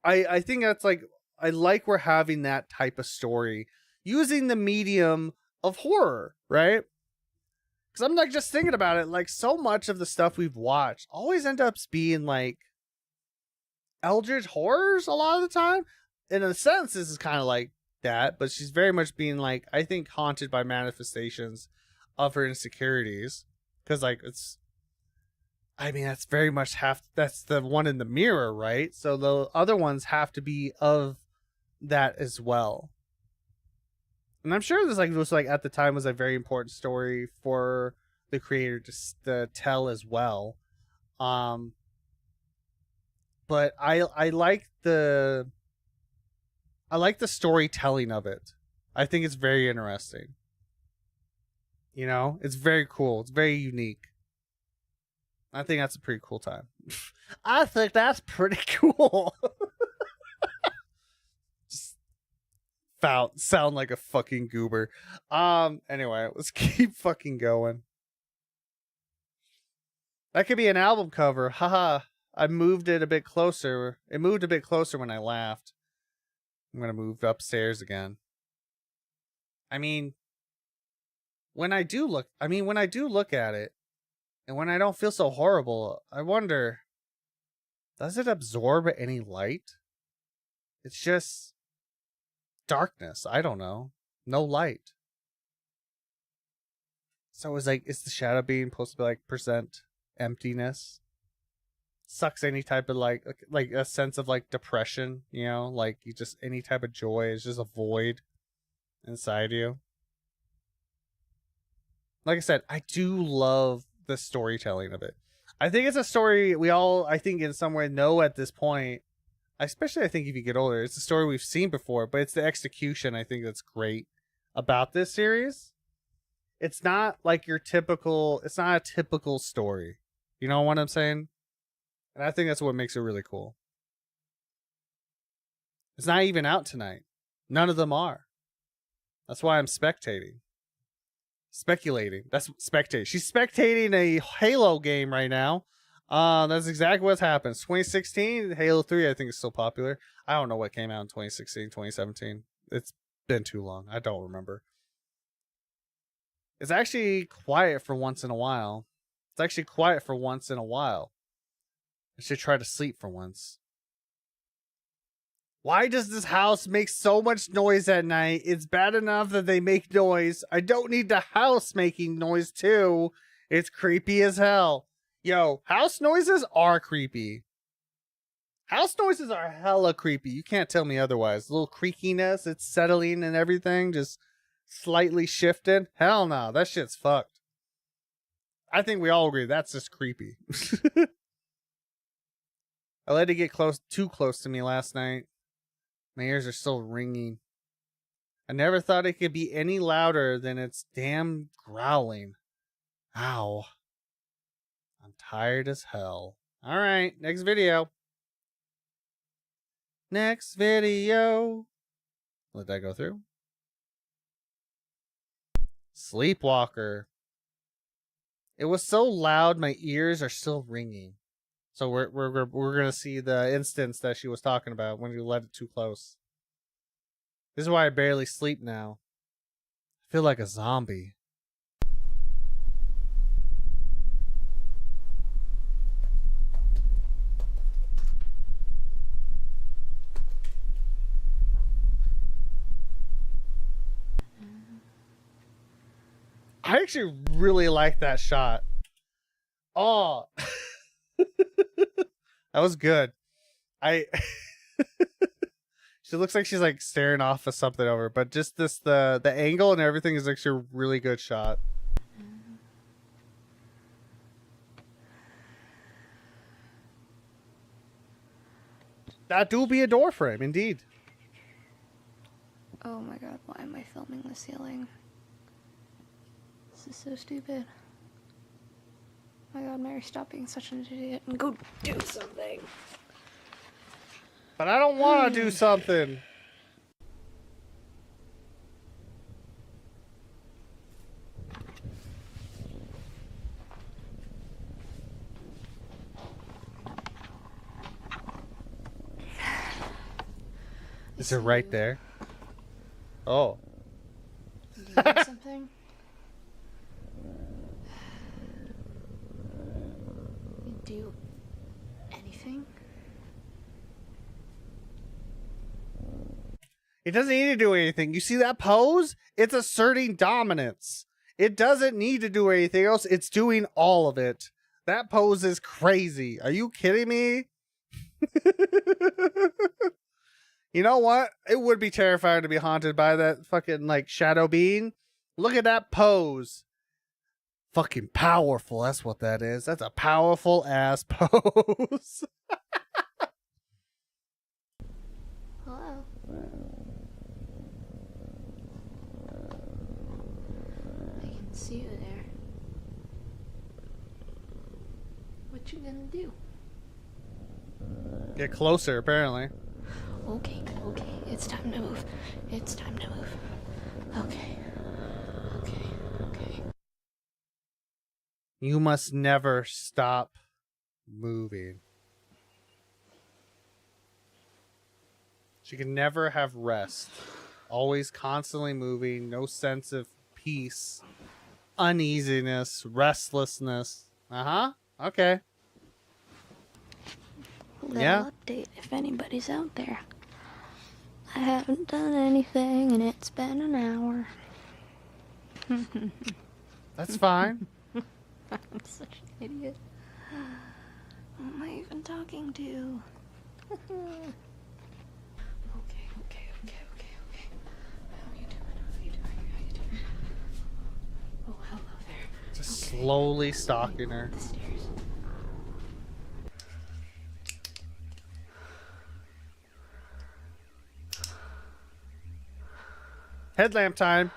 I think that's like, I like we're having that type of story using the medium of horror, right? Because I'm like just thinking about it, like so much of the stuff we've watched always end up being like eldritch horrors a lot of the time. In a sense, this is kind of like that, but she's very much being like, I think, haunted by manifestations of her insecurities. Because like that's very much that's the one in the mirror, right? So the other ones have to be of that as well. And I'm sure this like was like at the time was a very important story for the creator to tell as well. But I like the storytelling of it. I think it's very interesting. You know, it's very cool. It's very unique. I think that's a pretty cool time. I think that's pretty cool. Just sound like a fucking goober. Anyway, let's keep fucking going. That could be an album cover. Haha. I moved it a bit closer. It moved a bit closer when I laughed. I'm gonna move upstairs again. I mean, when I do look at it, and when I don't feel so horrible, I wonder, does it absorb any light? It's just darkness. I don't know. No light. So it's like, is the shadow being supposed to be like present emptiness? Sucks any type of like a sense of like depression, you know, like you just any type of joy is just a void inside you. Like I said, I do love the storytelling of it. I think it's a story we all, I think in some way know at this point, especially I think if you get older, it's a story we've seen before, but it's the execution I think that's great about this series. It's not like your typical, it's not a typical story. You know what I'm saying? And I think that's what makes it really cool. It's not even out tonight. None of them are. That's why I'm speculating. That's spectating. She's spectating a Halo game right now. That's exactly what's happened. 2016, Halo 3, I think is still popular. I don't know what came out in 2016, 2017. It's been too long. I don't remember. It's actually quiet for once in a while. I should try to sleep for once. Why does this house make so much noise at night? It's bad enough that they make noise. I don't need the house making noise too. It's creepy as hell. Yo, house noises are creepy. House noises are hella creepy. You can't tell me otherwise. A little creakiness, it's settling and everything, just slightly shifted. Hell no, that shit's fucked. I think we all agree that's just creepy. I let it get too close to me last night. My ears are still ringing. I never thought it could be any louder than its damn growling. Ow. I'm tired as hell. Alright, next video. Let that go through. Sleepwalker. It was so loud my ears are still ringing. So we're gonna see the instance that she was talking about when you let it too close. This is why I barely sleep now. I feel like a zombie. actually really like that shot. Oh, that was good. I. She looks like she's like staring off of something over, but just the angle and everything is actually a really good shot. That do be a door frame, indeed. Oh my god, why am I filming the ceiling? This is so stupid. Oh my god, Mary, stop being such an idiot and go do something. But I don't want to do something. Is it right there? Oh. Do you need something? You do anything? It doesn't need to do anything. You see that pose? It's asserting dominance. It doesn't need to do anything else. It's doing all of it. That pose is crazy. Are you kidding me? You know what? It would be terrifying to be haunted by that fucking like shadow being. Look at that pose. Fucking powerful. That's what that is. That's a powerful ass pose. Hello? I can see you there. What you gonna do? Get closer, apparently. Okay, it's time to move. It's time to move. Okay. You must never stop moving. She can never have rest. Always constantly moving, no sense of peace, uneasiness, restlessness. Uh-huh. Okay. Little update if anybody's out there. I haven't done anything and it's been an hour. That's fine. I'm such an idiot. Who am I even talking to? Okay. How are you doing? Oh, hello there. Just slowly stalking her. The stairs. Headlamp time.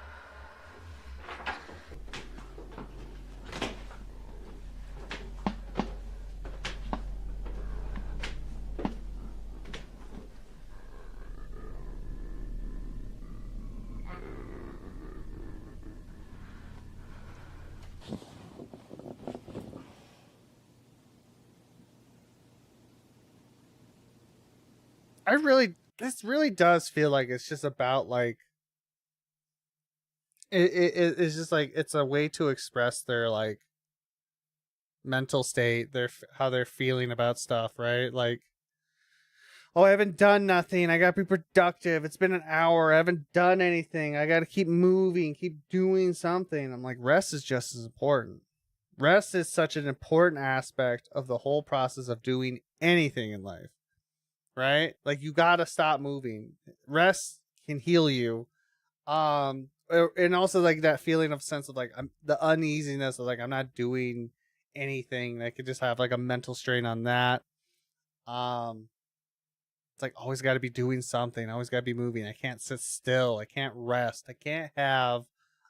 This really does feel like it's just about like it's just like it's a way to express their like mental state, how they're feeling about stuff, right? Like, oh, I haven't done nothing. I gotta be productive. It's been an hour. I haven't done anything. I gotta keep moving, keep doing something. I'm like, rest is just as important. Rest is such an important aspect of the whole process of doing anything in life, right? Like, you gotta stop moving. Rest can heal you. And also like that feeling of sense of like the uneasiness of like I'm not doing anything. I could just have like a mental strain on that. It's like always got to be doing something. Always got to be moving. I can't sit still. I can't rest. I can't have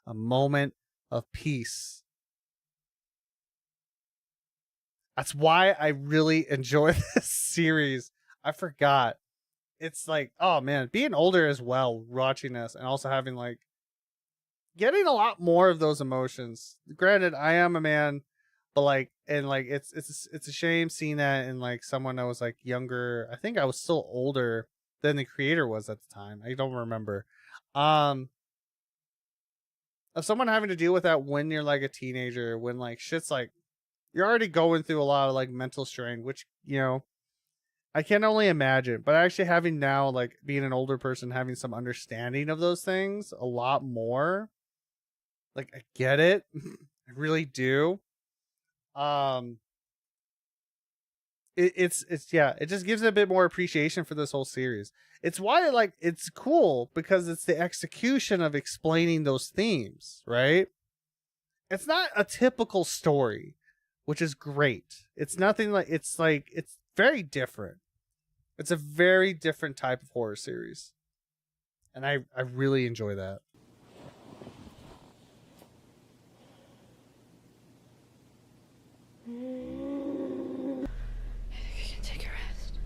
a moment of peace. That's why I really enjoy this series. I forgot. It's like, oh man, being older as well, watching this and also having like getting a lot more of those emotions. Granted, I am a man, but like, and like, it's a shame seeing that in like someone that was like younger. I think I was still older than the creator was at the time. I don't remember. Of someone having to deal with that when you're like a teenager, when like shit's like you're already going through a lot of like mental strain, which I can only imagine. But actually having now like being an older person, having some understanding of those things a lot more. Like, I get it. I really do. It's yeah, it just gives it a bit more appreciation for this whole series. It's why like it's cool because it's the execution of explaining those themes, right? It's not a typical story, which is great. It's nothing like it's very different. It's a very different type of horror series. And I really enjoy that. Take a rest.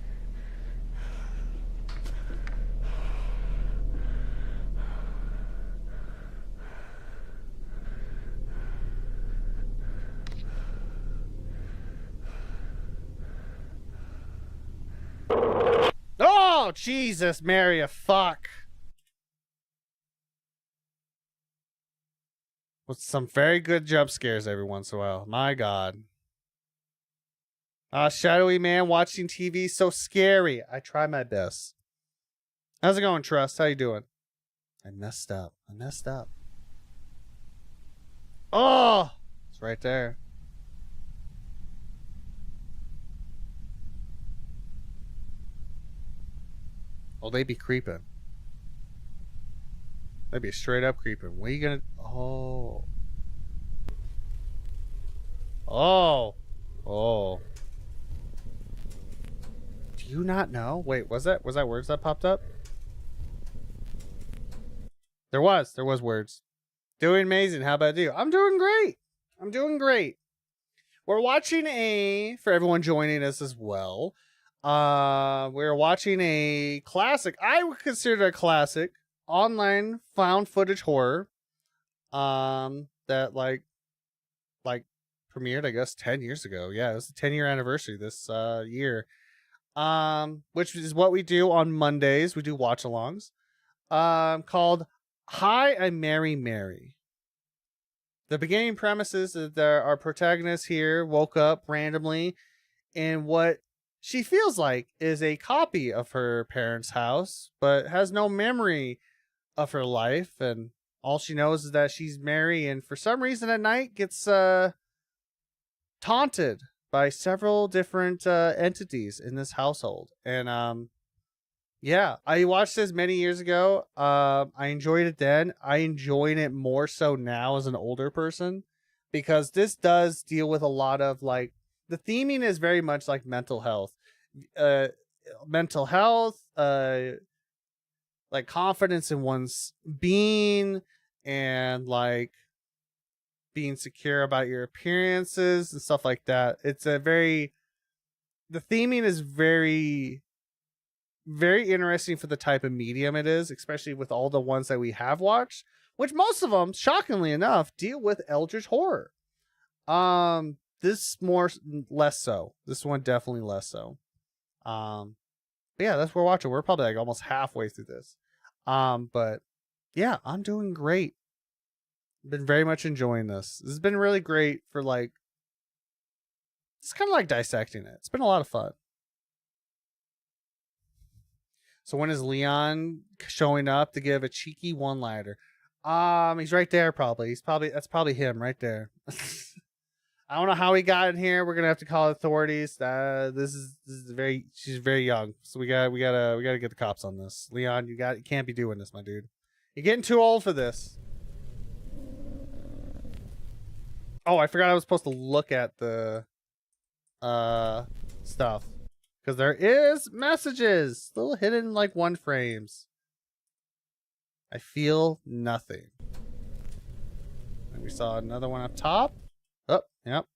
Oh, Jesus, Mary, fuck. With some very good jump scares every once in a while. My God. Shadowy man watching TV, so scary. I try my best. How's it going, Trust? How you doing? I messed up. Oh, it's right there. Oh, they be creeping. They be straight up creeping. What are you gonna? Oh. Oh. Do you not know? Wait, was that words that popped up? There was words. Doing amazing. How about you? I'm doing great. We're watching for everyone joining us as well. We're watching a classic. I would consider it a classic online found footage horror. That like premiered, I guess, 10 years ago. Yeah, it was the 10-year anniversary this year. Which is what we do on Mondays. We do watch-alongs. Called Hiimmarymary. The beginning premise is that our protagonist here woke up randomly in what she feels like is a copy of her parents' house, but has no memory of her life, and all she knows is that she's Mary, and for some reason at night gets taunted by several different entities in this household. And yeah, I watched this many years ago. I enjoyed it then. I enjoyed it more so now as an older person, because this does deal with a lot of like the theming is very much like mental health. Like confidence in one's being, and like being secure about your appearances and stuff like that. The theming is very, very interesting for the type of medium it is, especially with all the ones that we have watched, which most of them, shockingly enough, deal with eldritch horror. This less so. This one definitely less so. But yeah, that's what we're watching. We're probably like almost halfway through this. But yeah, I'm doing great. Been very much enjoying this. This has been really great for like, it's kind of like dissecting it. It's been a lot of fun. So when is Leon showing up to give a cheeky one-liner? He's right there probably. That's probably him right there. I don't know how he got in here. We're gonna have to call authorities. She's very young, so we gotta get the cops on this. Leon, you can't be doing this, my dude. You're getting too old for this. Oh, I forgot I was supposed to look at the stuff, because there is messages still hidden in like one frames. I feel nothing. And we saw another one up top. Oh, yep.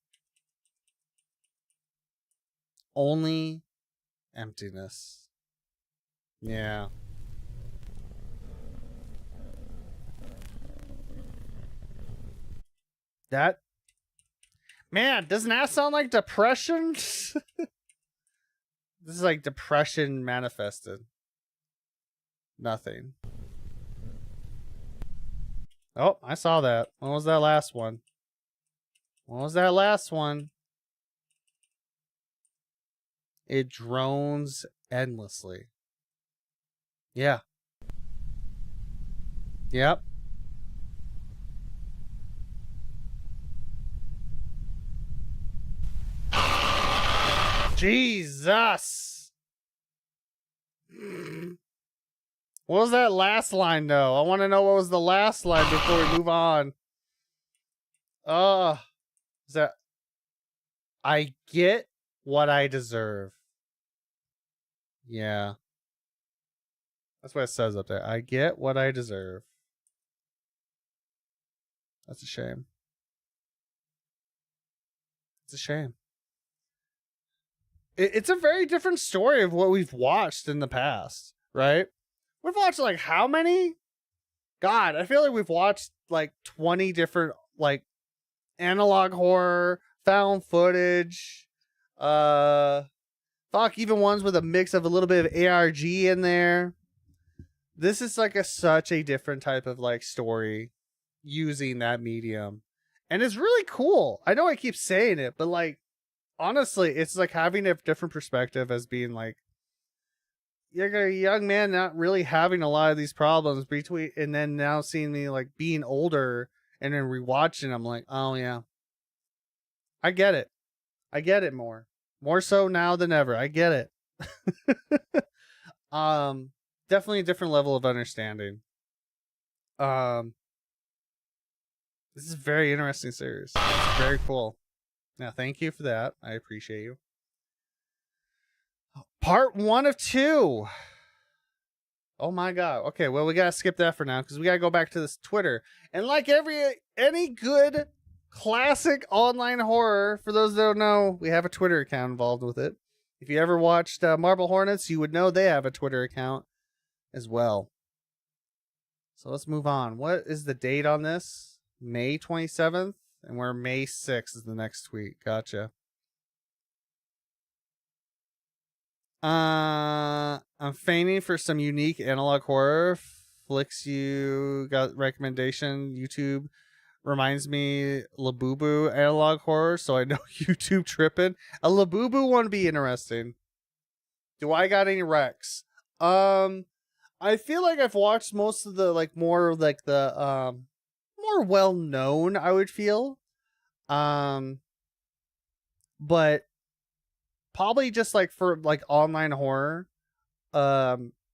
Only emptiness. Yeah. That, man, doesn't that sound like depression? This is like depression manifested. Nothing. Oh, I saw that. When was that last one? It drones endlessly. Yeah. Yep. Jesus. What was that last line, though? I want to know what was the last line before we move on. Is that... I get what I deserve. Yeah. That's what it says up there. I get what I deserve. That's a shame. It's a shame. It's a very different story of what we've watched in the past, right? We've watched like how many? God, I feel like we've watched like 20 different like analog horror, found footage, even ones with a mix of a little bit of ARG in there. This is like such a different type of like story using that medium. And it's really cool. I know I keep saying it, but like honestly, it's like having a different perspective as being like you're a young man not really having a lot of these problems between, and then now seeing me like being older and then rewatching, I'm like, oh yeah, I get it. I get it more so now than ever. I get it. Definitely a different level of understanding. This is a very interesting series. It's very cool. Now, thank you for that. I appreciate you. Part 1 of 2. Oh my god. Okay, well, we gotta skip that for now because we gotta go back to this Twitter. And like any good classic online horror, for those that don't know, we have a Twitter account involved with it. If you ever watched Marble Hornets, you would know they have a Twitter account as well. So let's move on. What is the date on this? May 27th? And we're May 6th is the next tweet. Gotcha. I'm feigning for some unique analog horror. Flicks you got recommendation. YouTube reminds me Labubu analog horror, so I know YouTube tripping. A Labubu one would be interesting. Do I got any recs? I feel like I've watched most of the like more like the more well known, I would feel. But probably just like for like online horror,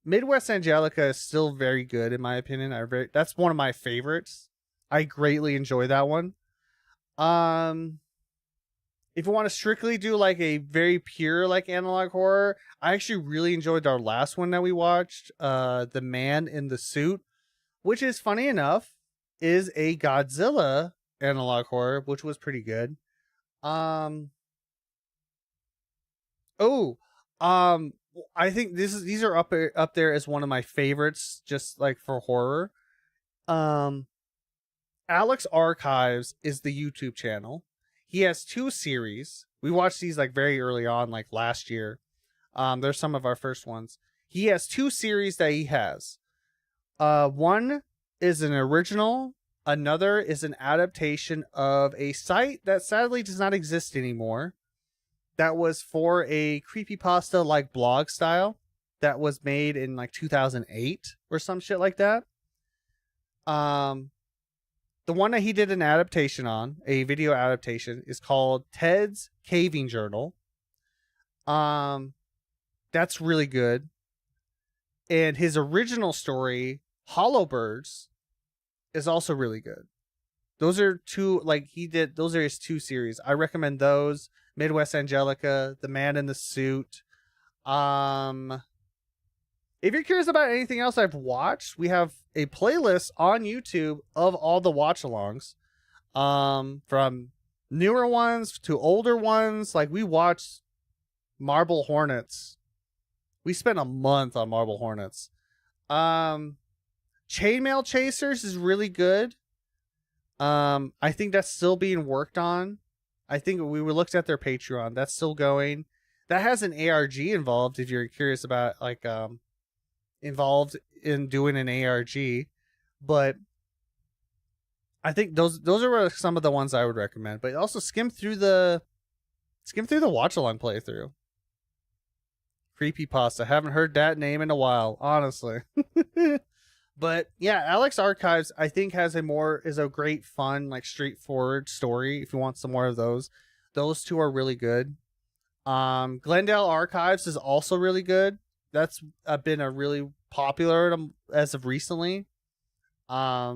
Midwest Angelica is still very good in my opinion. That's one of my favorites. I greatly enjoy that one. If you want to strictly do like a very pure like analog horror, I actually really enjoyed our last one that we watched, The Man in the Suit, which is funny enough is a Godzilla analog horror, which was pretty good. I think these are up there as one of my favorites, just like for horror. Alex Archives is the YouTube channel. He has 2 series. We watched these like very early on, like last year. They're some of our first ones. He has 2 series that he has. One is an original. Another is an adaptation of a site that sadly does not exist anymore. That was for a creepypasta like blog style that was made in like 2008 or some shit like that. The one that he did an adaptation on, a video adaptation, is called Ted's Caving Journal. That's really good. And his original story, Hollow Birds, is also really good. Those are 2, like those are his 2 series. I recommend those. Midwest Angelica, The Man in the Suit. If you're curious about anything else I've watched, we have a playlist on YouTube of all the watch-alongs. From newer ones to older ones. Like we watched Marble Hornets. We spent a month on Marble Hornets. Chainmail Chasers is really good. I think that's still being worked on. I think we looked at their Patreon. That's still going. That has an ARG involved if you're curious about like involved in doing an ARG. But I think those are some of the ones I would recommend. But also skim through the watch along playthrough. Creepypasta. Haven't heard that name in a while, honestly. But yeah, Alex Archives I think is a great fun like straightforward story if you want some more of those. Those 2 are really good. Glendale Archives is also really good. That's been a really popular as of recently. Yeah,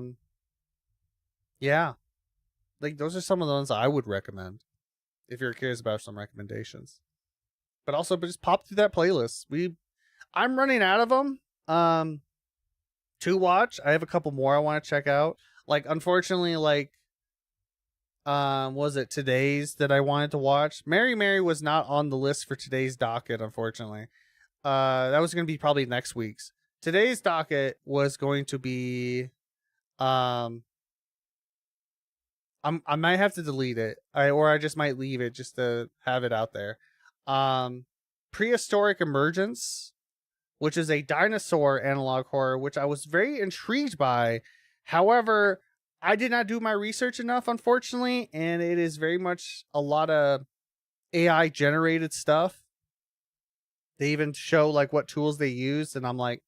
like those are some of the ones I would recommend if you're curious about some recommendations. But also, just pop through that playlist. I'm running out of them to watch. I have a couple more I want to check out. Like, unfortunately, like, was it today's that I wanted to watch? Mary was not on the list for today's docket, unfortunately. That was going to be probably next week's. Today's docket was going to be, I might have to delete it, or I just might leave it just to have it out there. Prehistoric Emergence, which is a dinosaur analog horror, which I was very intrigued by. However, I did not do my research enough, unfortunately, and it is very much a lot of AI generated stuff. They even show like what tools they use, and I'm like,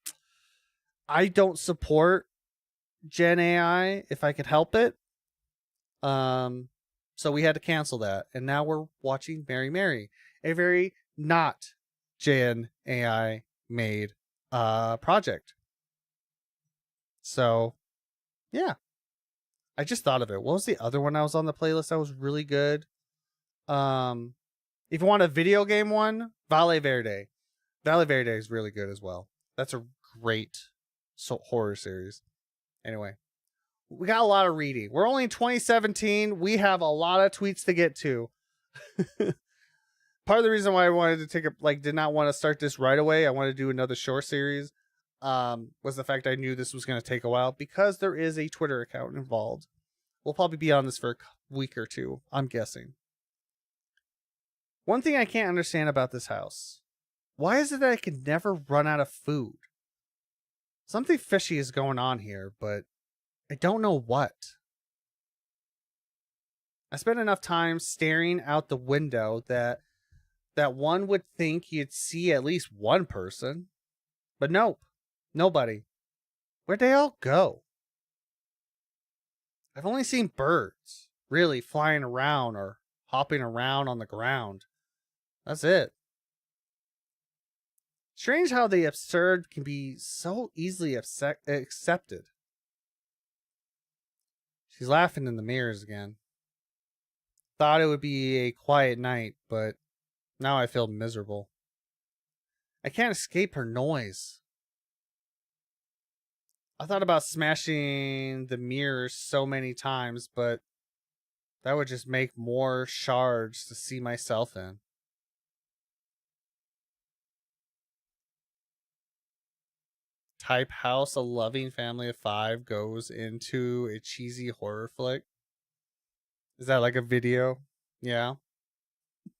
I don't support Gen AI if I could help it. So we had to cancel that, and now we're watching Mary, a very not Gen AI made project. So yeah, I just thought of it. What was the other one I was on the playlist that was really good? If you want a video game one, Vale Verde. Vale Verde is really good as well. That's a great horror series. Anyway, we got a lot of reading. We're only in 2017. We have a lot of tweets to get to. Part of the reason why I wanted to did not want to start this right away, I wanted to do another short series, was the fact I knew this was going to take a while because there is a Twitter account involved. We'll probably be on this for a week or two, I'm guessing. One thing I can't understand about this house. Why is it that I can never run out of food? Something fishy is going on here, but I don't know what. I spent enough time staring out the window that one would think you'd see at least one person. But nope. Nobody. Where'd they all go? I've only seen birds, really, flying around or hopping around on the ground. That's it. Strange how the absurd can be so easily accepted. She's laughing in the mirrors again. Thought it would be a quiet night, but now I feel miserable. I can't escape her noise. I thought about smashing the mirrors so many times, but that would just make more shards to see myself in. Type house a loving family of 5 goes into a cheesy horror flick. Is that like a video? Yeah.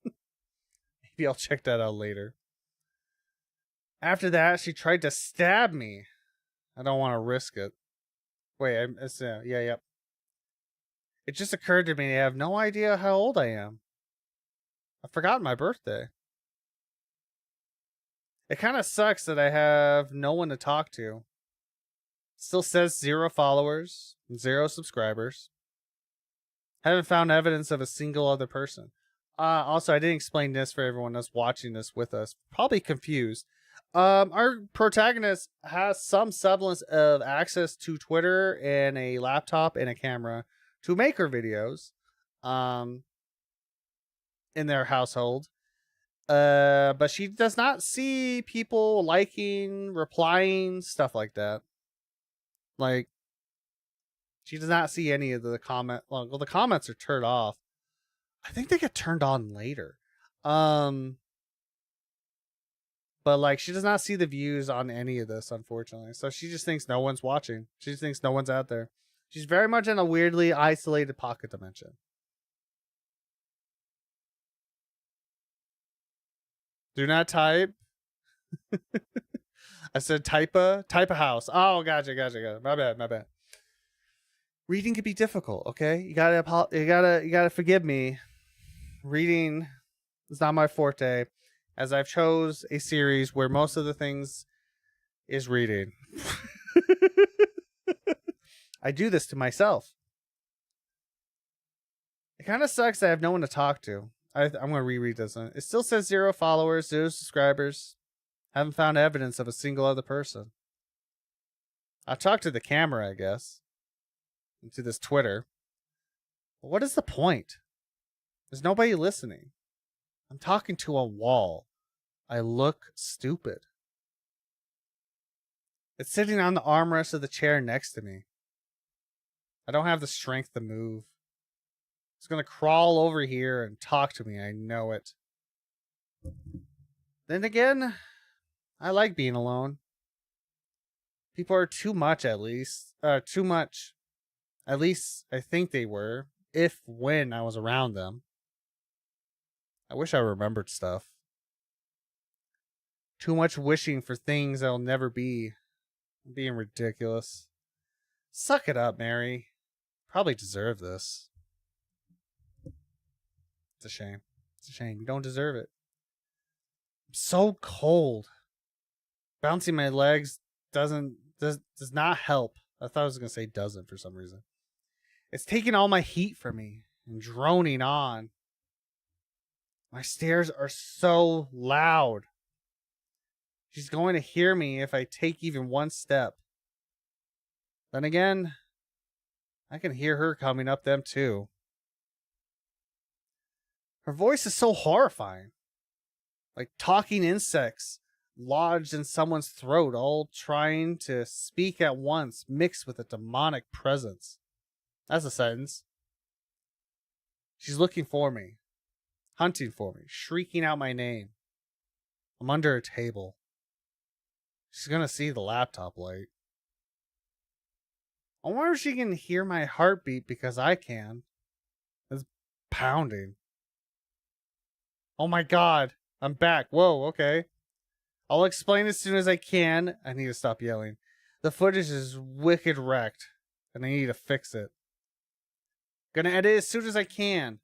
Maybe I'll check that out later. After that, she tried to stab me. I don't want to risk it. Wait, yep. It just occurred to me I have no idea how old I am. I forgot my birthday. It kind of sucks that I have no one to talk to. Still says 0 followers, 0 subscribers. Haven't found evidence of a single other person. Also, I didn't explain this for everyone that's watching this with us. Probably confused. Our protagonist has some semblance of access to Twitter and a laptop and a camera to make her videos. In their household. But she does not see people liking, replying, stuff like that. Like, she does not see any of the comment. Well, the comments are turned off. I think they get turned on later. But like, she does not see the views on any of this, unfortunately. So she just thinks no one's watching. She just thinks no one's out there. She's very much in a weirdly isolated pocket dimension. Do not type. I said type a house. Oh, gotcha. My bad. Reading can be difficult. Okay, you gotta forgive me. Reading is not my forte, as I've chose a series where most of the things is reading. I do this to myself. It kind of sucks that I have no one to talk to. I'm going to reread this one. It still says 0 followers, 0 subscribers. Haven't found evidence of a single other person. I'll talk to the camera, I guess. And to this Twitter. But what is the point? There's nobody listening. I'm talking to a wall. I look stupid. It's sitting on the armrest of the chair next to me. I don't have the strength to move. It's going to crawl over here and talk to me. I know it. Then again, I like being alone. People are too much, at least. Too much. At least I think they were. When I was around them. I wish I remembered stuff. Too much wishing for things that'll never be. I'm being ridiculous. Suck it up, Mary. Probably deserve this. It's a shame. It's a shame. You don't deserve it. I'm so cold. Bouncing my legs does not help. I thought I was going to say doesn't for some reason. It's taking all my heat from me and droning on. My stairs are so loud. She's going to hear me if I take even one step. Then again, I can hear her coming up them too. Her voice is so horrifying. Like talking insects lodged in someone's throat, all trying to speak at once, mixed with a demonic presence. That's a sentence. She's looking for me. Hunting for me. Shrieking out my name. I'm under a table. She's gonna see the laptop light. I wonder if she can hear my heartbeat because I can. It's pounding. Oh my god. I'm back. Whoa, okay. I'll explain as soon as I can. I need to stop yelling. The footage is wicked wrecked, and I need to fix it. Gonna edit as soon as I can.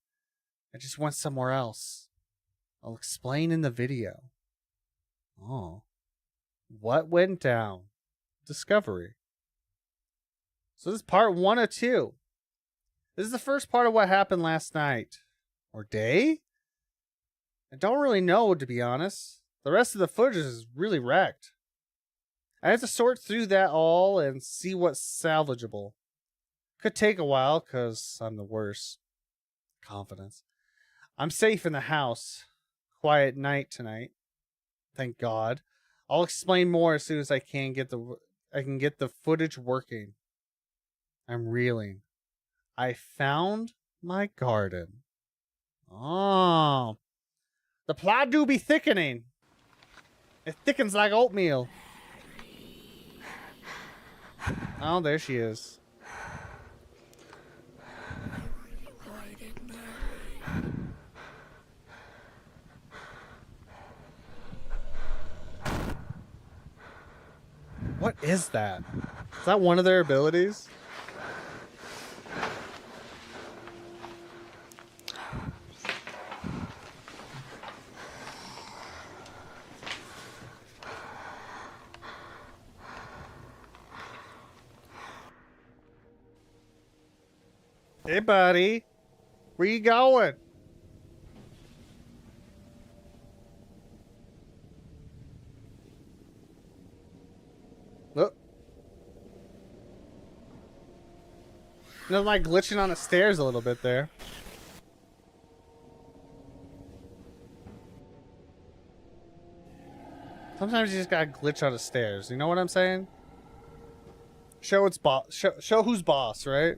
I just went somewhere else. I'll explain in the video. Oh. What went down? Discovery. So this is part 1 of 2. This is the first part of what happened last night. Or day? I don't really know, to be honest. The rest of the footage is really wrecked. I have to sort through that all and see what's salvageable. Could take a while, because I'm the worst. Confidence. I'm safe in the house. Quiet night tonight. Thank God. I'll explain more as soon as I can get the footage working. I'm reeling. I found my garden. Oh. The plot do be thickening. It thickens like oatmeal. Oh, there she is. What is that? Is that one of their abilities? Hey, buddy. Where you going? Look. Nothing like glitching on the stairs a little bit there. Sometimes you just gotta glitch on the stairs. You know what I'm saying? Show its boss. Show who's boss, right?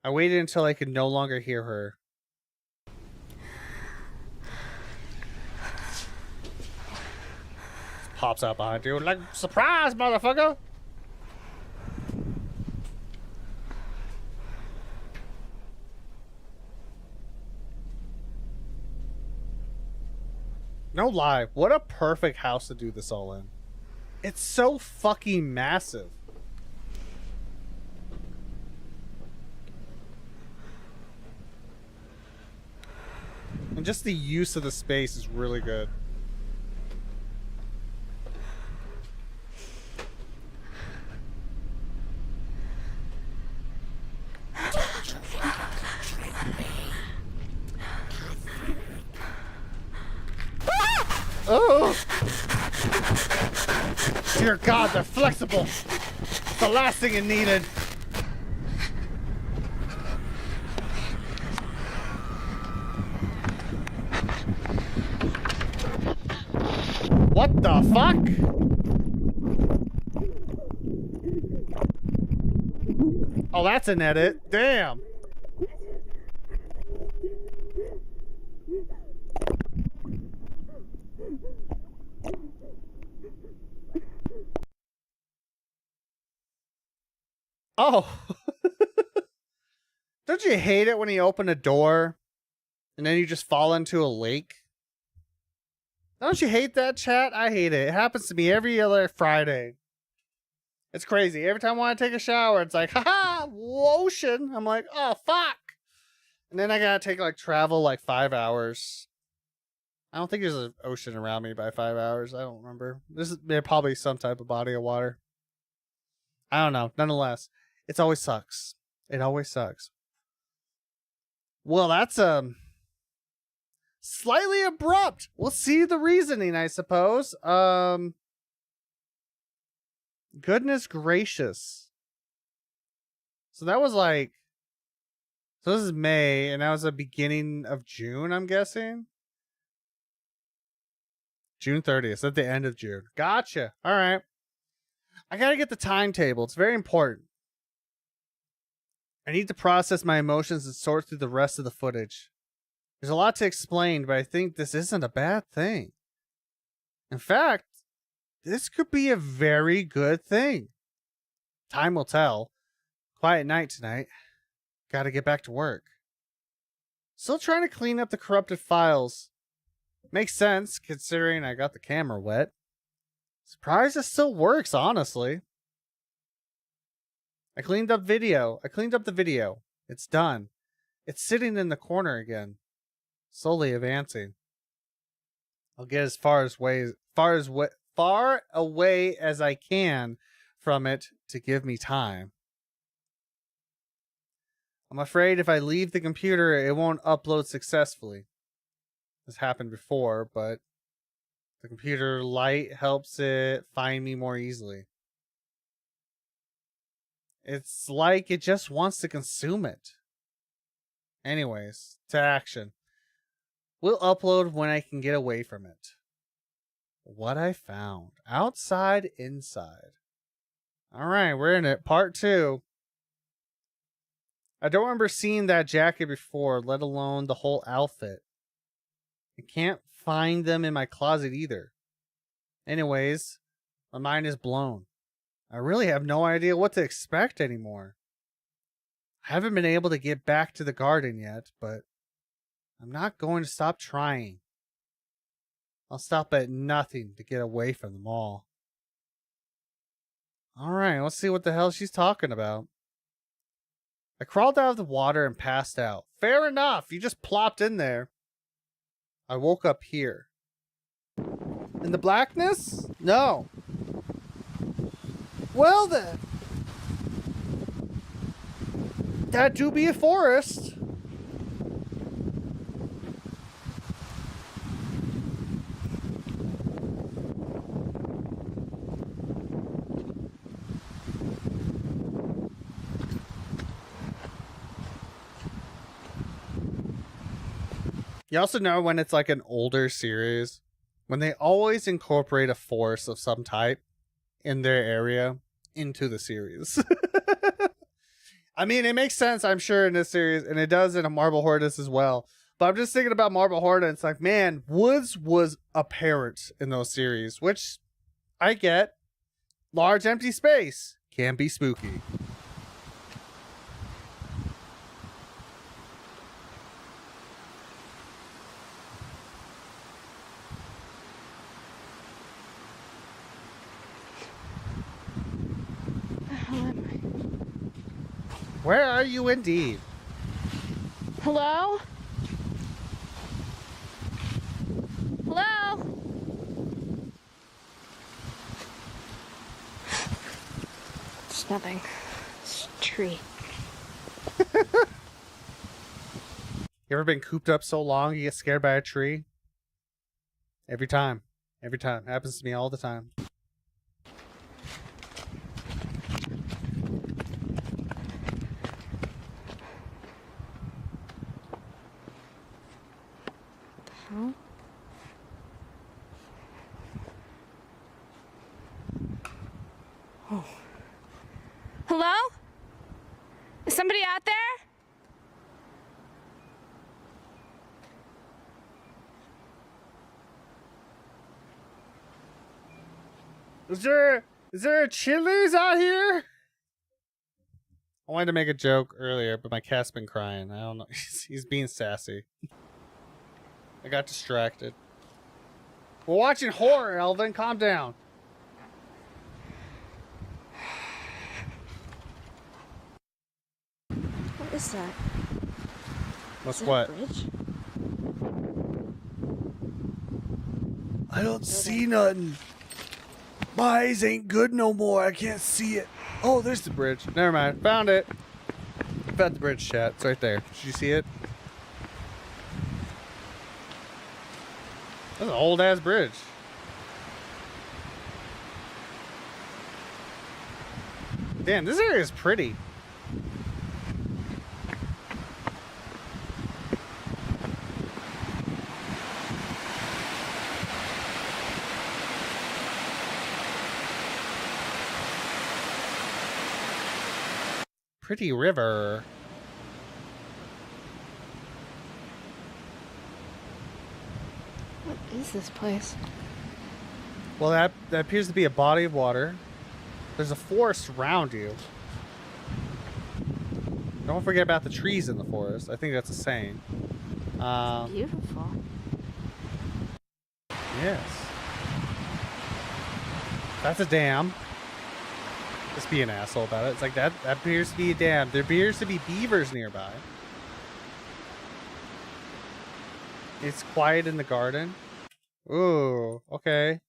I waited until I could no longer hear her. Pops out behind you like, surprise, motherfucker! No lie, what a perfect house to do this all in. It's so fucking massive. And just the use of the space is really good. dear God, they're flexible. It's the last thing it needed. What the fuck? Oh, that's an edit. Damn. Oh. Don't you hate it when you open a door and then you just fall into a lake? Don't you hate that, chat? I hate it. It happens to me every other Friday. It's crazy. Every time I want to take a shower, it's like, haha, ocean. I'm like, oh, fuck. And then I gotta take, like, travel, like, 5 hours. I don't think there's an ocean around me by 5 hours. I don't remember. There's probably some type of body of water. I don't know. Nonetheless, it always sucks. It always sucks. Well, that's, slightly abrupt. We'll see the reasoning, I suppose. Goodness gracious. So that was like, so this is May, and that was the beginning of June, I'm guessing. June 30th, at the end of June. Gotcha. All right. I gotta get the timetable. It's very important. I need to process my emotions and sort through the rest of the footage. There's a lot to explain, but I think this isn't a bad thing. In fact, this could be a very good thing. Time will tell. Quiet night tonight. Gotta get back to work. Still trying to clean up the corrupted files. Makes sense, considering I got the camera wet. Surprised it still works, honestly. I cleaned up the video. It's done. It's sitting in the corner again. Slowly advancing. I'll get as far away as I can from it to give me time. I'm afraid if I leave the computer, it won't upload successfully. This happened before, but the computer light helps it find me more easily. It's like it just wants to consume it. Anyways, to action. We'll upload when I can get away from it. What I found. Outside, inside. Alright, we're in it. Part 2. I don't remember seeing that jacket before, let alone the whole outfit. I can't find them in my closet either. Anyways, my mind is blown. I really have no idea what to expect anymore. I haven't been able to get back to the garden yet, but I'm not going to stop trying. I'll stop at nothing to get away from them all. Alright, let's see what the hell she's talking about. I crawled out of the water and passed out. Fair enough, you just plopped in there. I woke up here. In the blackness? No. Well then. That do be a forest. You also know when it's like an older series, when they always incorporate a forest of some type in their area into the series. I mean, it makes sense, I'm sure, in this series, and it does in a Marble Hornets as well. But I'm just thinking about Marble Hornets, like, man, woods was apparent in those series, which I get. Large empty space can be spooky. Where are you indeed? Hello? Hello? It's nothing. It's a tree. You ever been cooped up so long you get scared by a tree? Every time. Every time. Happens to me all the time. No. Oh. Hello? Is somebody out there? Is there a Chili's out here? I wanted to make a joke earlier, but my cat's been crying. I don't know. He's being sassy. I got distracted. We're watching horror, Elvin. Calm down. What is that? What's Is that what? a bridge? I don't see nothing. My eyes ain't good no more. I can't see it. Oh, there's the bridge. Never mind. Found it. Found the bridge, chat. It's right there. Did you see it? That's an old ass bridge. Damn, this area is pretty. Pretty river. What is this place? Well, that appears to be a body of water. There's a forest around you. Don't forget about the trees in the forest. I think that's a saying. It's beautiful. Yes. That's a dam. Just be an asshole about it. It's like that appears to be a dam. There appears to be beavers nearby. It's quiet in the garden. Ooh, okay.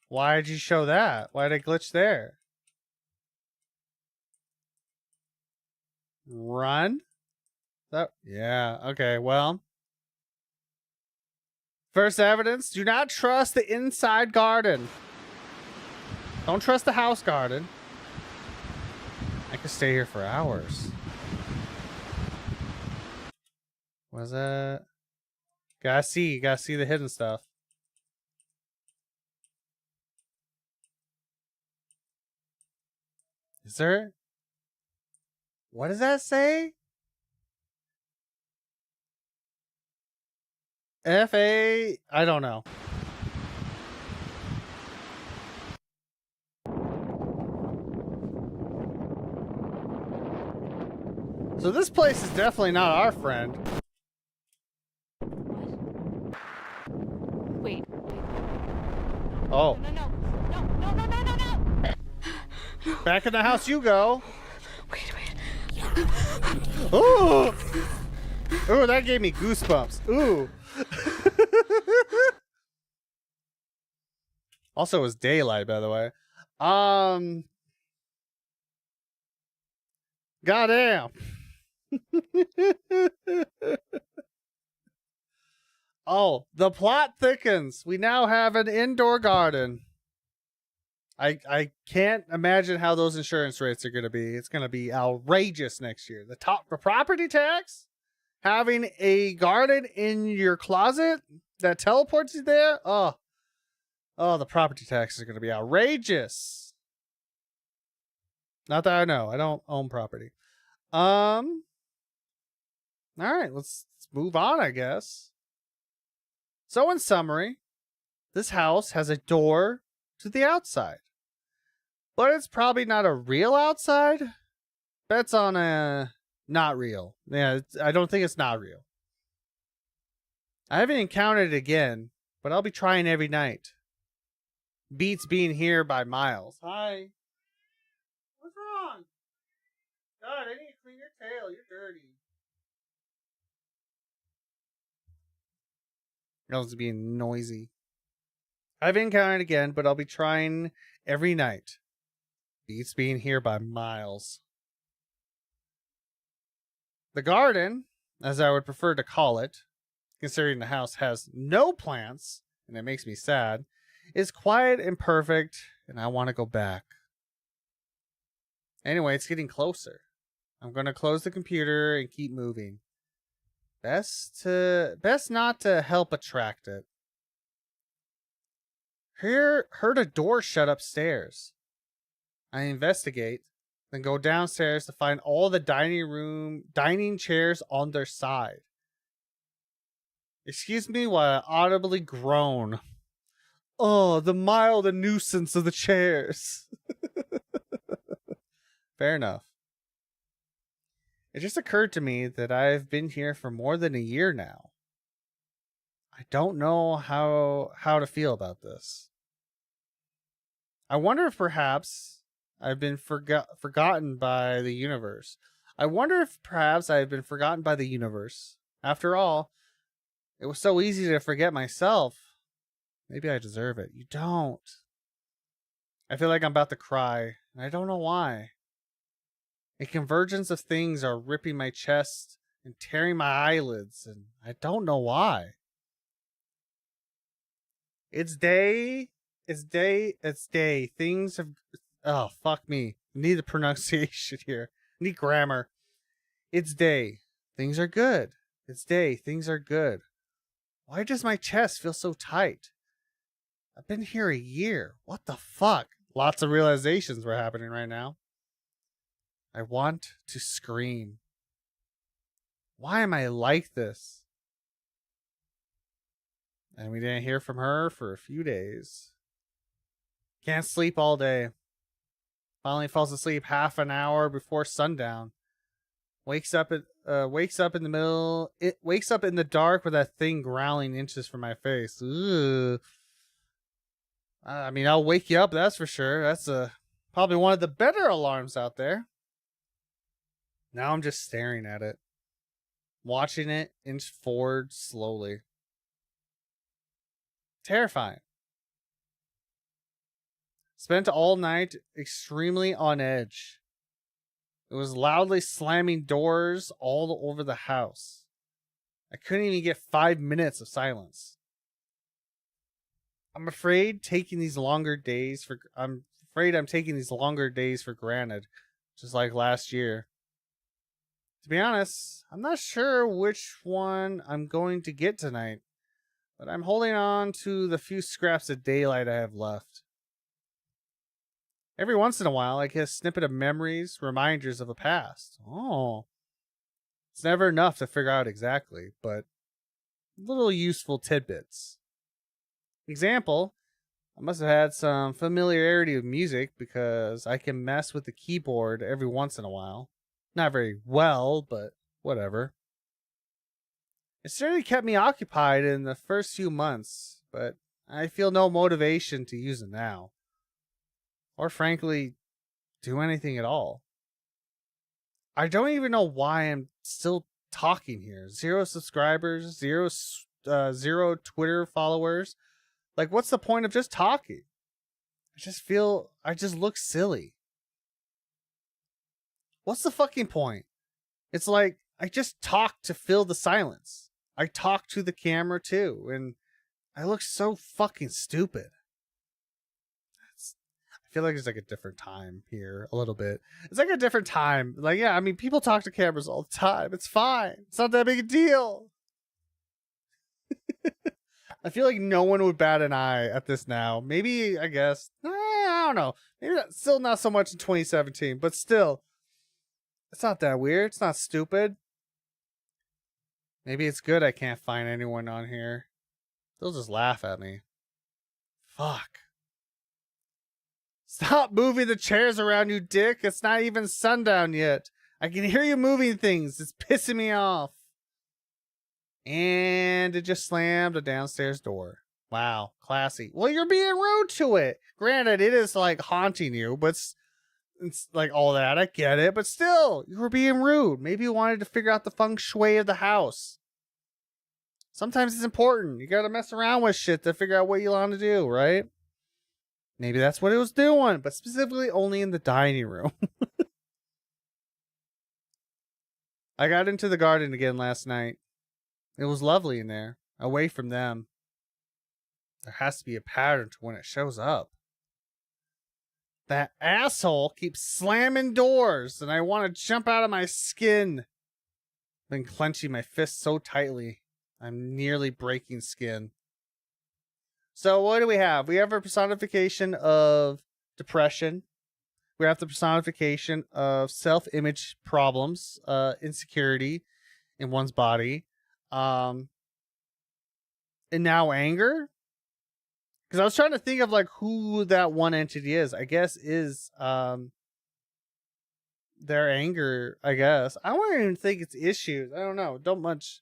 Why did you show that? Why did it glitch there? Run? That, yeah, okay, well. First evidence, do not trust the inside garden. Don't trust the house garden. I could stay here for hours. What is that? Gotta see the hidden stuff. Is there? What does that say? F-A... I don't know. So this place is definitely not our friend. Wait. Oh. No. Back in the house you go. Wait. Ooh! Ooh, that gave me goosebumps. Ooh. Also, it was daylight, by the way. Goddamn. Oh, the plot thickens. We now have an indoor garden. I can't imagine how those insurance rates are going to be. It's going to be outrageous next year. The property tax, having a garden in your closet that teleports you there. Oh, the property taxes are going to be outrageous. Not that I know. I don't own property. All right, let's move on, I guess. So in summary, this house has a door to the outside. But it's probably not a real outside. Bet's on a not real. Yeah, I don't think it's not real. I haven't encountered it again, but I'll be trying every night. Beats being here by miles. Hi. What's wrong? God, I need to clean your tail. You're dirty. That was being noisy. I haven't encountered it again, but I'll be trying every night. Beats being here by miles. The garden, as I would prefer to call it, considering the house has no plants, and it makes me sad, is quiet and perfect, and I want to go back. Anyway, it's getting closer. I'm going to close the computer and keep moving. Best not to help attract it. Heard a door shut upstairs. I investigate, then go downstairs to find all the dining chairs on their side. Excuse me while I audibly groan. Oh, the mild nuisance of the chairs. Fair enough. It just occurred to me that I've been here for more than a year now. I don't know how to feel about this. I wonder if perhaps I've been forgotten by the universe. I wonder if perhaps I've been forgotten by the universe. After all, it was so easy to forget myself. Maybe I deserve it. You don't. I feel like I'm about to cry, and I don't know why. A convergence of things are ripping my chest and tearing my eyelids, and I don't know why. It's day. It's day. It's day. Things have... Oh, fuck me. I need the pronunciation here. I need grammar. It's day. Things are good. It's day. Things are good. Why does my chest feel so tight? I've been here a year. What the fuck? Lots of realizations were happening right now. I want to scream. Why am I like this? And we didn't hear from her for a few days. Can't sleep all day. Finally falls asleep half an hour before sundown. Wakes up in the middle. It wakes up in the dark with that thing growling inches from my face. Ugh. I mean, I'll wake you up, that's for sure. That's probably one of the better alarms out there. Now I'm just staring at it, watching it inch forward slowly. Terrifying. Spent all night extremely on edge. It was loudly slamming doors all over the house. I couldn't even get 5 minutes of silence. I'm afraid I'm taking these longer days for granted, just like last year. To be honest, I'm not sure which one I'm going to get tonight, but I'm holding on to the few scraps of daylight I have left. Every once in a while, I get a snippet of memories, reminders of the past. Oh. It's never enough to figure out exactly, but little useful tidbits. Example, I must have had some familiarity with music because I can mess with the keyboard every once in a while. Not very well, but whatever. It certainly kept me occupied in the first few months, but I feel no motivation to use it now. Or frankly, do anything at all. I don't even know why I'm still talking here. 0 subscribers, zero Twitter followers. Like, what's the point of just talking? I just look silly. What's the fucking point? It's like, I just talk to fill the silence. I talk to the camera too, and I look so fucking stupid. I feel like it's like a different time here, a little bit. It's like a different time. Like, yeah, I mean, people talk to cameras all the time. It's fine. It's not that big a deal. I feel like no one would bat an eye at this now. Maybe, I guess. I don't know. Maybe still not so much in 2017, but still. It's not that weird. It's not stupid. Maybe it's good I can't find anyone on here. They'll just laugh at me. Fuck. Stop moving the chairs around, you dick. It's not even sundown yet. I can hear you moving things. It's pissing me off. And it just slammed a downstairs door. Wow, classy. Well, you're being rude to it. Granted, it is like haunting you, but it's like all that. I get it, but still, you were being rude. Maybe you wanted to figure out the feng shui of the house. Sometimes it's important. You gotta mess around with shit to figure out what you want to do, right? Maybe that's what it was doing, but specifically only in the dining room. I got into the garden again last night. It was lovely in there, away from them. There has to be a pattern to when it shows up. That asshole keeps slamming doors, and I want to jump out of my skin. Been clenching my fist so tightly, I'm nearly breaking skin. So what do we have? We have a personification of depression. We have the personification of self-image problems, insecurity in one's body, and now anger. Because I was trying to think of like who that one entity is. I guess is their anger. I guess I don't even think it's issues. I don't know. Don't much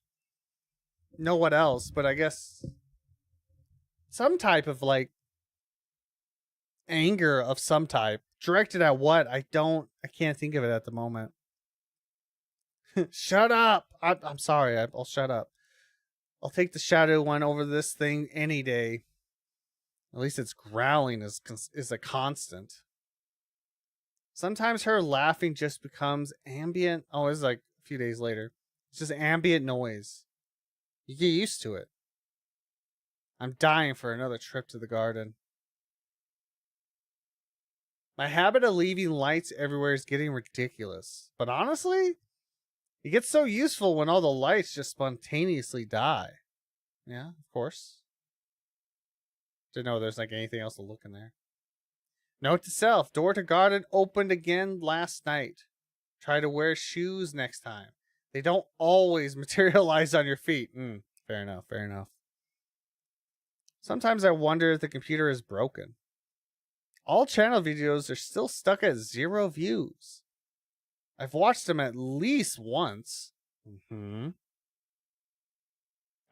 know what else, but I guess some type of like anger of some type. Directed at what? I can't think of it at the moment. Shut up. I'm sorry. I'll shut up. I'll take the shadow one over this thing any day. At least its growling is a constant. Sometimes her laughing just becomes ambient. Oh, it's like a few days later. It's just ambient noise. You get used to it. I'm dying for another trip to the garden. My habit of leaving lights everywhere is getting ridiculous. But honestly, it gets so useful when all the lights just spontaneously die. Yeah, of course. Didn't know there's like anything else to look in there. Note to self, door to garden opened again last night. Try to wear shoes next time. They don't always materialize on your feet. Fair enough, fair enough. Sometimes I wonder if the computer is broken. All channel videos are still stuck at 0 views. I've watched them at least once. I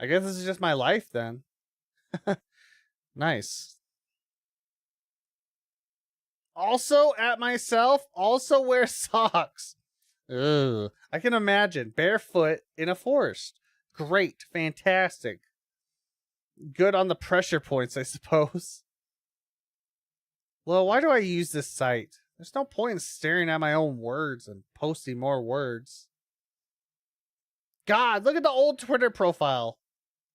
guess this is just my life then. Nice. Also at myself, also wear socks. Ugh. I can imagine. Barefoot in a forest. Great. Fantastic. Good on the pressure points, I suppose. Well, why do I use this site? There's no point in staring at my own words and posting more words. God, look at the old Twitter profile.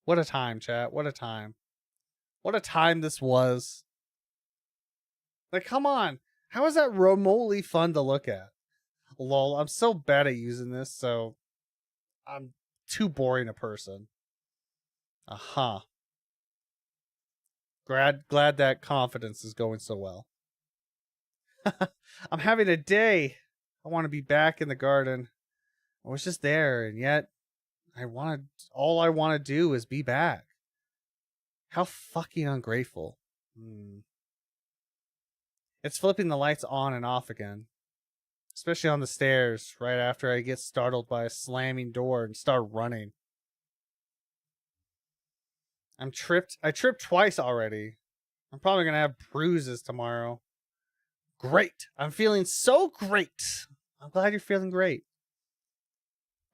What a time, chat. What a time. What a time this was. Like, come on. How is that remotely fun to look at? Lol, I'm so bad at using this, so I'm too boring a person. Aha. Glad that confidence is going so well. I'm having a day. I want to be back in the garden. I was just there, and yet all I want to do is be back. How fucking ungrateful. It's flipping the lights on and off again. Especially on the stairs, right after I get startled by a slamming door and start running. I tripped twice already. I'm probably going to have bruises tomorrow. Great. I'm feeling so great. I'm glad you're feeling great.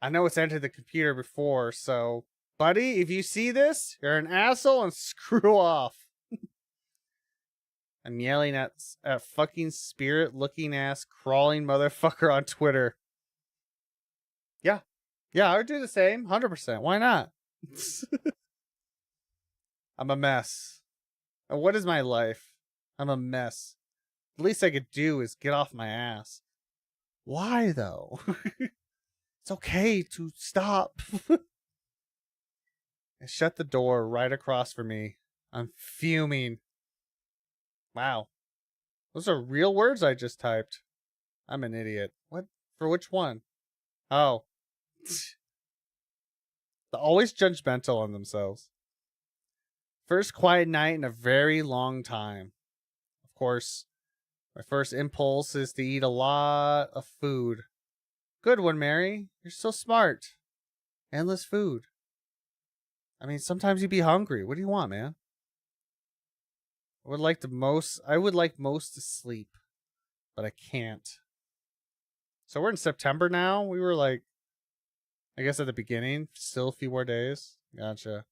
I know it's entered the computer before, so buddy, if you see this, you're an asshole and screw off. I'm yelling at fucking spirit looking ass crawling motherfucker on Twitter. Yeah. Yeah, I would do the same. 100%. Why not? I'm a mess. And what is my life? I'm a mess. The least I could do is get off my ass. Why though? It's okay to stop. And shut the door right across from me. I'm fuming. Wow. Those are real words I just typed. I'm an idiot. What? For which one? Oh. They're always judgmental on themselves. First quiet night in a very long time. Of course, my first impulse is to eat a lot of food. Good one, Mary. You're so smart. Endless food. I mean, sometimes you be hungry. What do you want, man? I would like most to sleep, but I can't. So we're in September now. We were like, I guess at the beginning, still a few more days. Gotcha.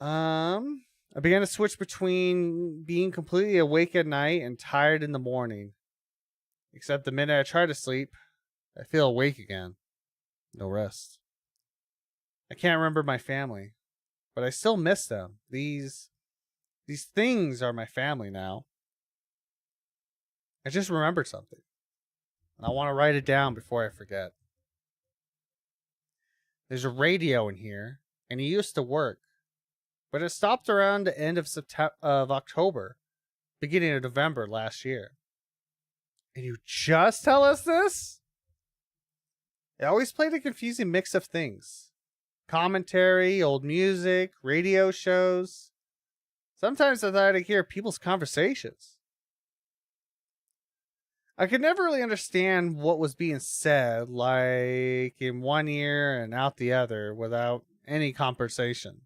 I began to switch between being completely awake at night and tired in the morning. Except the minute I try to sleep, I feel awake again. No rest. I can't remember my family, but I still miss them. These things are my family now. I just remembered something, and I want to write it down before I forget. There's a radio in here, and it used to work, but it stopped around the end of October, beginning of November last year. And you just tell us this? It always played a confusing mix of things. Commentary, old music, radio shows. Sometimes I thought I'd hear people's conversations. I could never really understand what was being said, like in one ear and out the other, without any comprehension.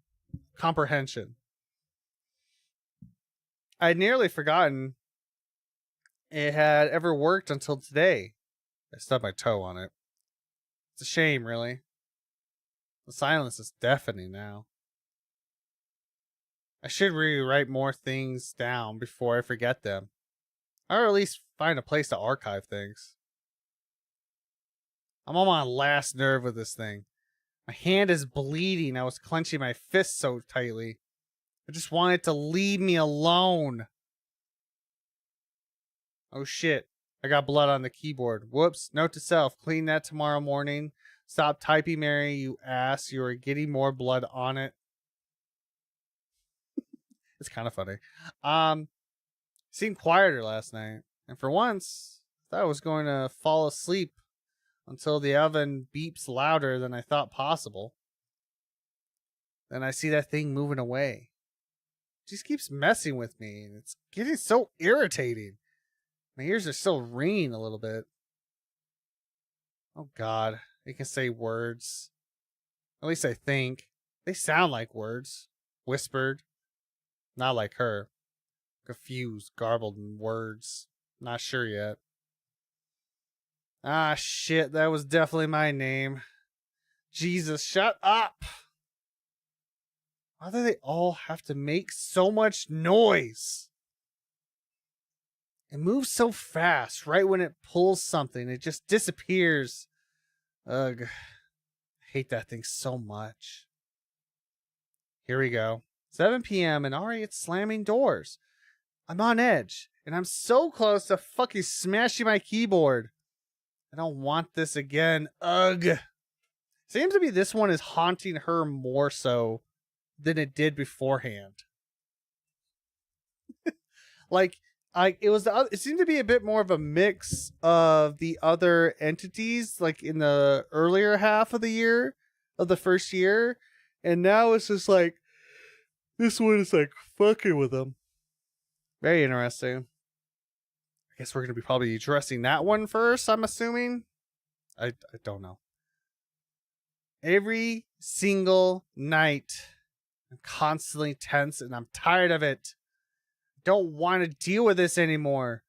I'd nearly forgotten it had ever worked until today. I stubbed my toe on it. It's a shame, really. The silence is deafening now. I should really write more things down before I forget them. Or at least find a place to archive things. I'm on my last nerve with this thing. My hand is bleeding. I was clenching my fist so tightly. I just wanted to leave me alone. Oh shit. I got blood on the keyboard. Whoops. Note to self. Clean that tomorrow morning. Stop typing, Mary, you ass. You are getting more blood on it. It's kind of funny. Seemed quieter last night. And for once, I thought I was going to fall asleep until the oven beeps louder than I thought possible. Then I see that thing moving away. It just keeps messing with me, and it's getting so irritating. My ears are still ringing a little bit. Oh god, it can say words. At least I think. They sound like words. Whispered. Not like her. Confused, garbled words. Not sure yet. Ah, shit, that was definitely my name. Jesus, shut up! Why do they all have to make so much noise? It moves so fast. Right when it pulls something, it just disappears. Ugh. I hate that thing so much. Here we go. 7 p.m. and already it's slamming doors. I'm on edge, and I'm so close to fucking smashing my keyboard. I don't want this again. Ugh. Seems to be this one is haunting her more so than it did beforehand. It seemed to be a bit more of a mix of the other entities, like in the earlier half of the year, of the first year, and now it's just like, this one is like fucking with them. Very interesting. I guess we're going to be probably addressing that one first, I'm assuming. I don't know. Every single night, I'm constantly tense and I'm tired of it. I don't want to deal with this anymore.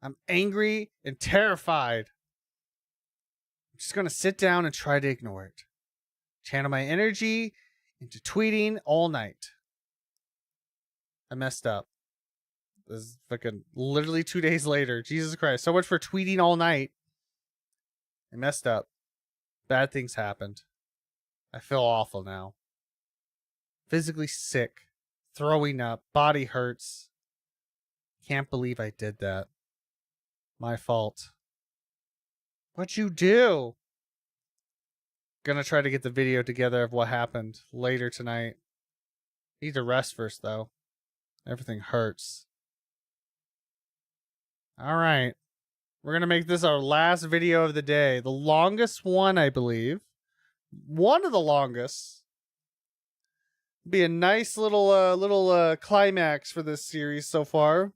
I'm angry and terrified. I'm just going to sit down and try to ignore it. Channel my energy into tweeting all night. I messed up. This is fucking literally 2 days later. Jesus Christ. So much for tweeting all night. I messed up. Bad things happened. I feel awful now. Physically sick. Throwing up. Body hurts. Can't believe I did that. My fault. What'd you do? Gonna try to get the video together of what happened later tonight. Need to rest first though. Everything hurts. Alright. We're going to make this our last video of the day. The longest one, I believe. One of the longest. Be a nice little climax for this series so far.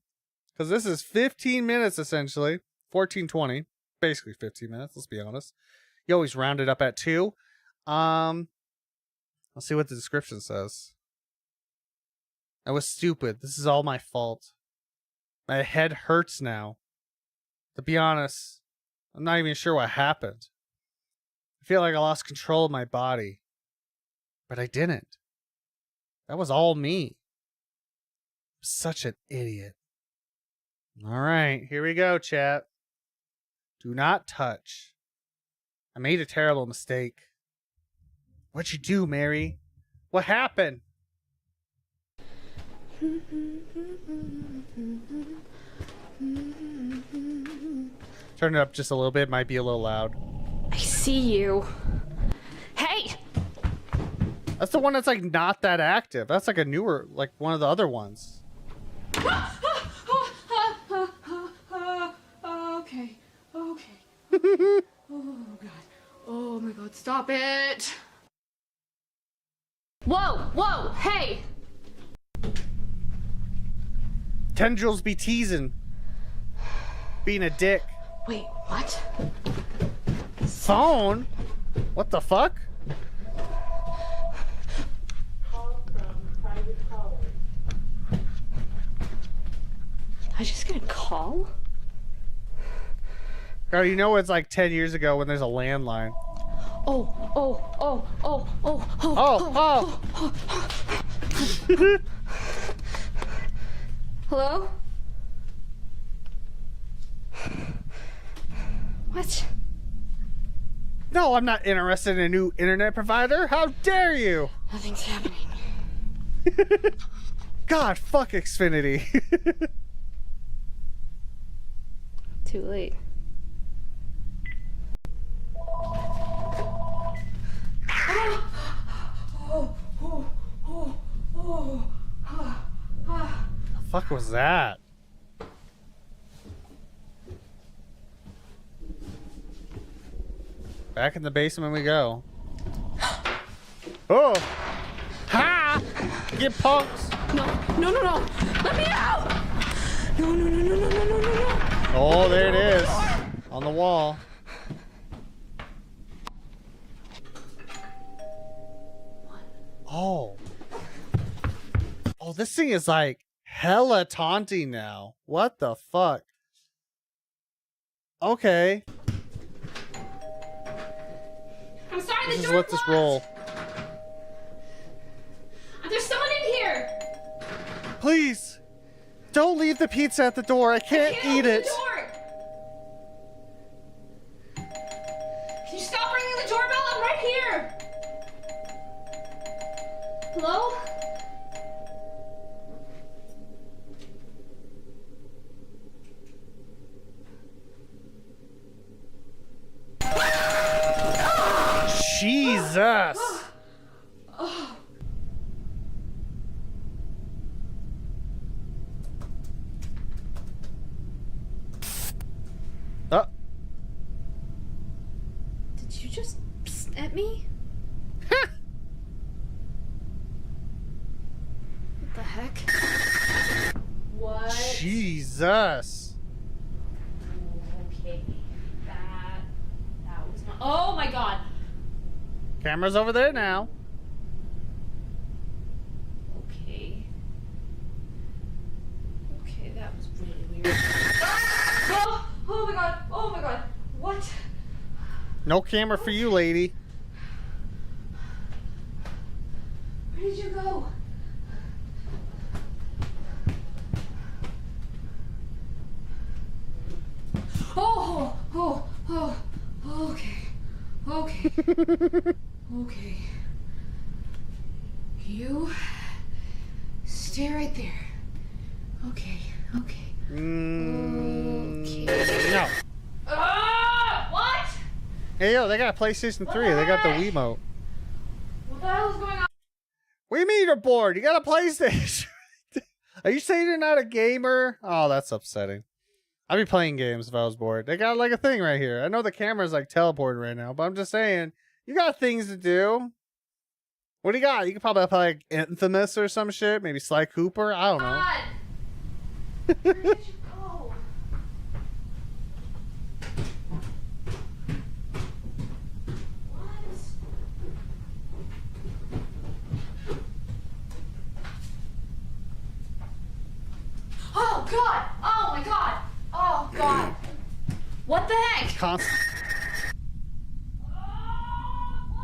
Because this is 15 minutes, essentially. 14:20. Basically 15 minutes, let's be honest. You always round it up at 2. Let's see what the description says. I was stupid. This is all my fault. My head hurts now. To be honest, I'm not even sure what happened. I feel like I lost control of my body. But I didn't. That was all me. I'm such an idiot. Alright, here we go, chat. Do not touch. I made a terrible mistake. What'd you do, Mary? What happened? Turn it up just a little bit. Might be a little loud. I see you. Hey! That's the one that's like not that active. That's like a newer, like one of the other ones. Okay. Okay. Oh god. Oh my god, stop it. Whoa, hey. Tendrils be teasing. Being a dick. Wait, what? Phone? What the fuck? I just get a call? Girl, you know it's like 10 years ago when there's a landline. Oh. Hello? What? No, I'm not interested in a new internet provider. How dare you? Nothing's happening. God, fuck Xfinity. Too late. The fuck was that? Back in the basement we go. Oh! Ha! Get punks! No. Let me out! No. Oh, there it is. On the wall. Oh. Oh, this thing is like hella taunting now. What the fuck? Okay. I'm sorry, This the is door what this closed. roll. There's someone in here. Please. Don't leave the pizza at the door. I can't eat open it. the door. Can you stop ringing the doorbell? I'm right here. Hello? Jesus. Did you just psst at me? What the heck? What? Jesus. Okay. That was not. Oh my god. Camera's over there now. Okay. Okay, that was really weird. Oh my god. Oh my god. What? No camera for you, lady. Where did you go? Okay. Okay. You stay right there. Okay. No. What? Hey, yo, they got PlayStation 3. They got the Wiimote. What the hell is going on? What do you mean you're bored? You got a PlayStation. Are you saying you're not a gamer? Oh, that's upsetting. I'd be playing games if I was bored. They got like a thing right here. I know the camera's like teleporting right now, but I'm just saying, you got things to do. What do you got? You could probably play like Infamous or some shit. Maybe Sly Cooper. I don't know. Where did you go? Oh god! Oh my god! Oh god! What the heck? Constant. What? What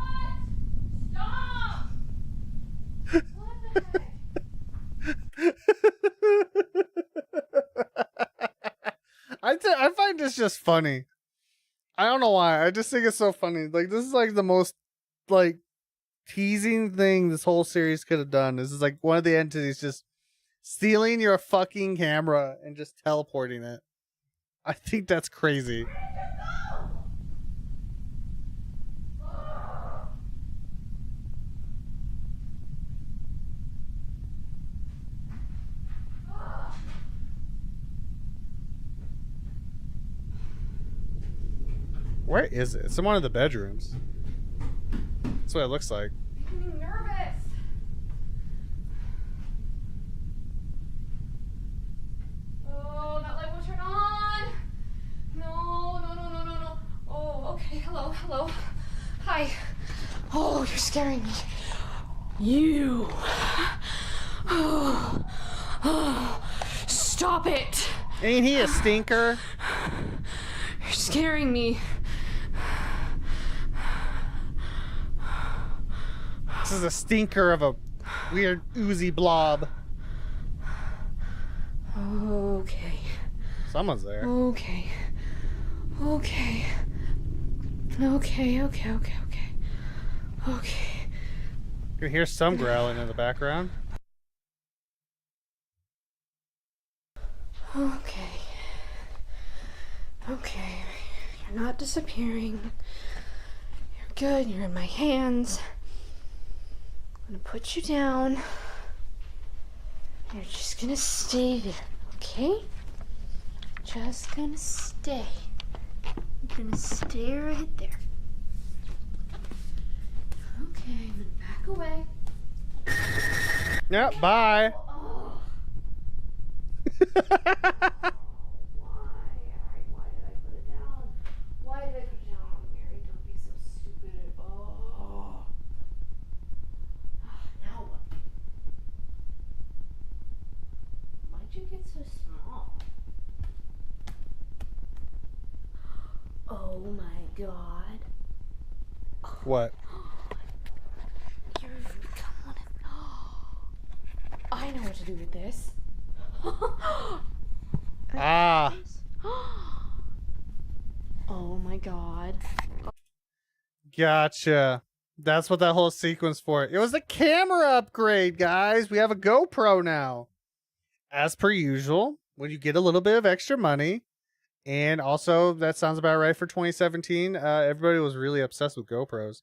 the heck? I find this just funny. I don't know why. I just think it's so funny. Like, this is like the most like teasing thing this whole series could have done. This is like one of the entities just stealing your fucking camera and just teleporting it. I think that's crazy. Where is it? It's in one of the bedrooms. That's what it looks like. I'm getting nervous. Oh, that light won't turn on. No, no, no, no, no, no. Oh, okay. Hello, hello. Hi. Oh, you're scaring me. You. Oh, oh, stop it. Ain't he a stinker? You're scaring me. This is a stinker of a weird oozy blob. Okay. Someone's there. Okay. Okay. Okay, okay, okay, okay. Okay. You can hear some growling in the background. Okay. Okay. You're not disappearing. You're good. You're in my hands. I'm gonna put you down. You're just gonna stay there, okay? Just gonna stay. You're gonna stay right there. Okay, I'm gonna back away. Yep, bye. Oh. Why did I put it down? Why did I put it down? Mary, don't be so stupid. Oh. Now what? Why'd you get so small? Oh my god. What? You've become one of... I know what to do with this. Ah. Oh my god. Gotcha. That's what that whole sequence for. It was a camera upgrade, guys. We have a GoPro now. As per usual, when you get a little bit of extra money. And also, that sounds about right for 2017. Everybody was really obsessed with GoPros.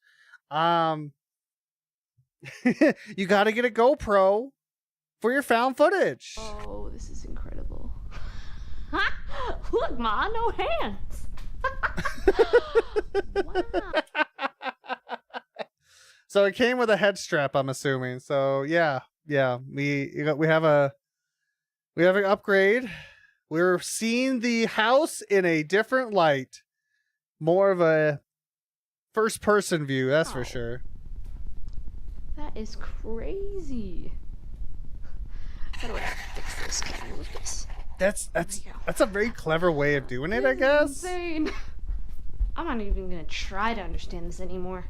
You got to get a GoPro for your found footage. Oh, this is incredible. Look, Ma, no hands. Wow. So it came with a head strap, I'm assuming. So yeah, we have an upgrade. We're seeing the house in a different light, more of a first-person view. That's for sure. That is crazy. How do I fix this? Can I move this? That's a very clever way of doing it, I guess. Insane. I'm not even gonna try to understand this anymore.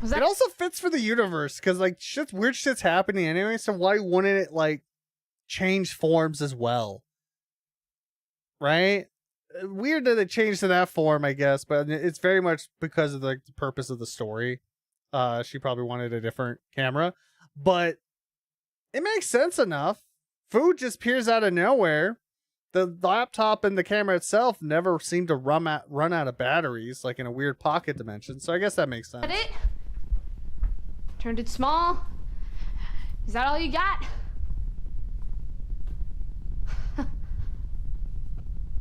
Was that... It also fits for the universe because like weird shit's happening anyway. So why wouldn't it like change forms as well? Right? Weird that it changed to that form, I guess, but it's very much because of like the purpose of the story. She probably wanted a different camera, but it makes sense enough. Food just appears out of nowhere. The laptop and the camera itself never seem to run out of batteries, like in a weird pocket dimension. So I guess that makes sense. That it? Turned it small? Is that all you got?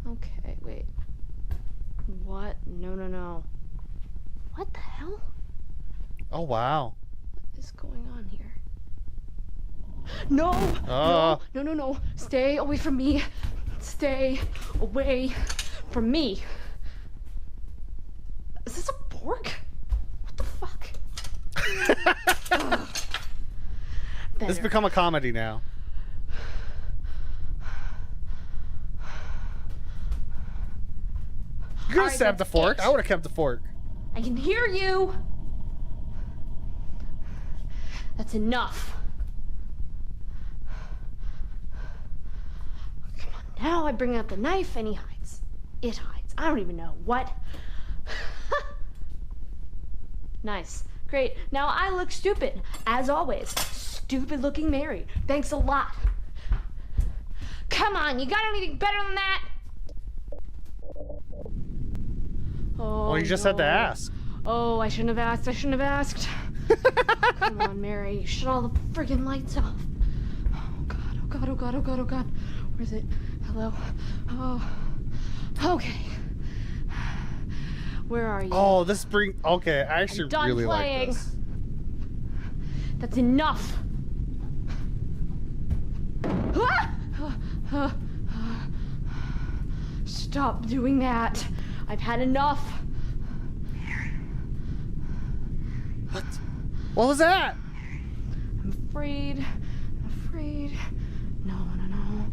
Okay, wait. What? No, no, no. What the hell? Oh, wow. What is going on here? No! No, no, no, no. Stay away from me. Stay away from me. Is this a Borg? What the fuck? This has become a comedy now. You could have stabbed the fork. I would have kept the fork. I can hear you. That's enough. Come on, now I bring out the knife and he hides. It hides. I don't even know what. Nice. Great. Now I look stupid, as always. Stupid looking Mary. Thanks a lot. Come on, you got anything better than that? Oh, well, you just had to ask. Oh, I shouldn't have asked. I shouldn't have asked. Come on, Mary. Shut all the friggin' lights off. Oh, God. Oh, God. Oh, God. Oh, God. Oh, God. Where's it? Hello? Oh. Okay. Where are you? Oh, this bring. Okay, I actually I'm done really playing. like this. That's enough. Stop doing that. I've had enough. What? What was that? I'm afraid. I'm afraid. No, no, no.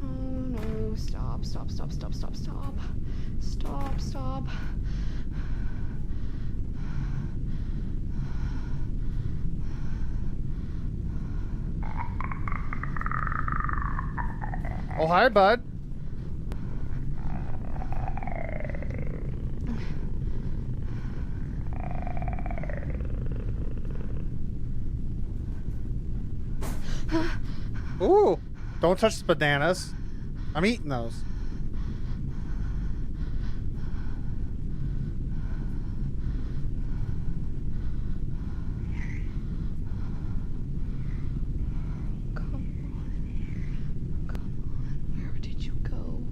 No, no. Stop, stop, stop, stop, stop, stop. Stop, stop. Oh, hi, bud. Ooh, don't touch the bananas. I'm eating those. Come on. Come on. Where did you go?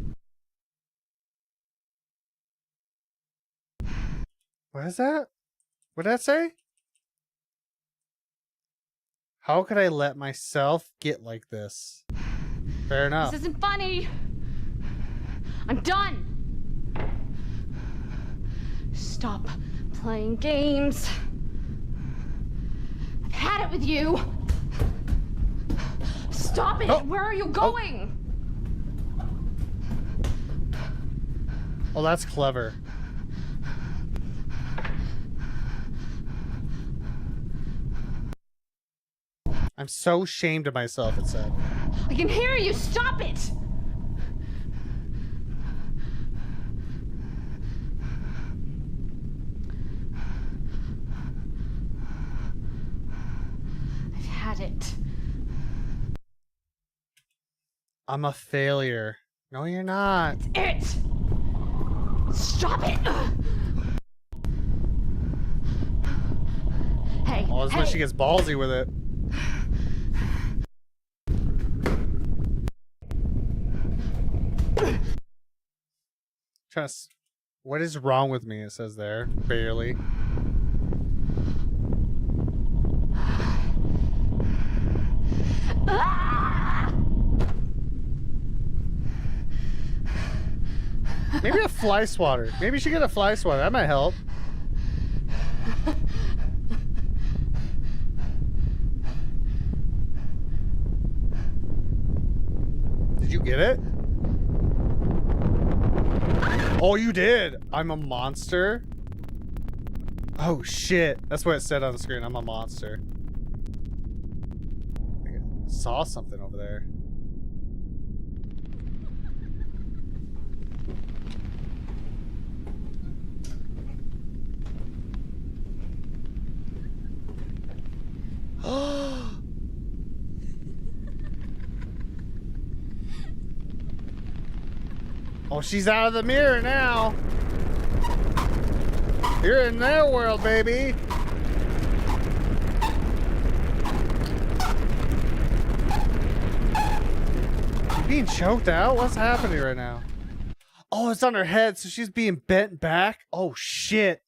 What is that? What did that say? How could I let myself get like this? Fair enough. This isn't funny. I'm done. Stop playing games. I've had it with you. Stop it. Oh. Where are you going? Oh, that's clever. I'm so ashamed of myself, it said. I can hear you. Stop it. I've had it. I'm a failure. No, you're not. It. Stop it. Hey. Oh, this is when she gets ballsy with it. Trust. What is wrong with me? It says there. Barely. Maybe a fly swatter. Maybe you should get a fly swatter. That might help. Did you get it? Oh, you did. I'm a monster. Oh, shit. That's what it said on the screen. I'm a monster. I saw something over there. Oh, she's out of the mirror now. You're in their world, baby. You being choked out? What's happening right now? Oh, it's on her head, so she's being bent back. Oh, shit.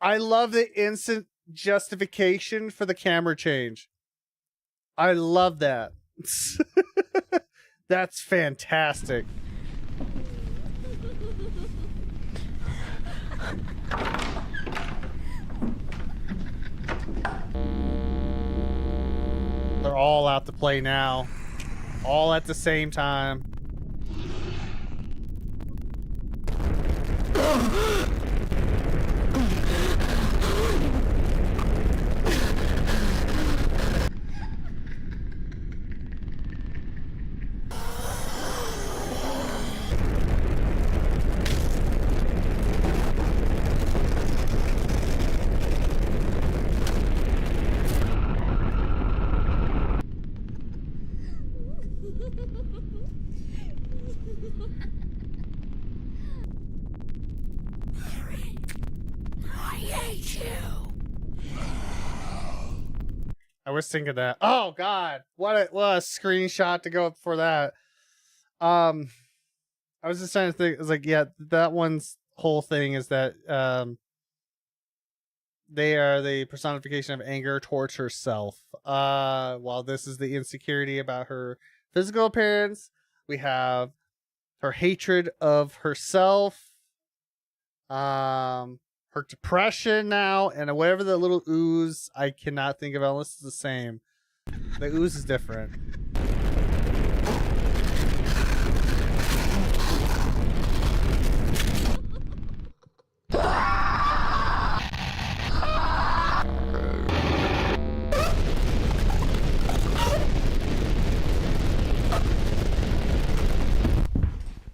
I love the instant justification for the camera change. I love that. That's fantastic. They're all out to play now. All at the same time. I was thinking that. Oh God, what a screenshot to go up for that. I was just trying to think. It's like, yeah, that one's whole thing is that they are the personification of anger towards herself. While this is the insecurity about her physical appearance, we have her hatred of herself, her depression now, and whatever the little ooze, I cannot think of it unless it's the same. The ooze is different.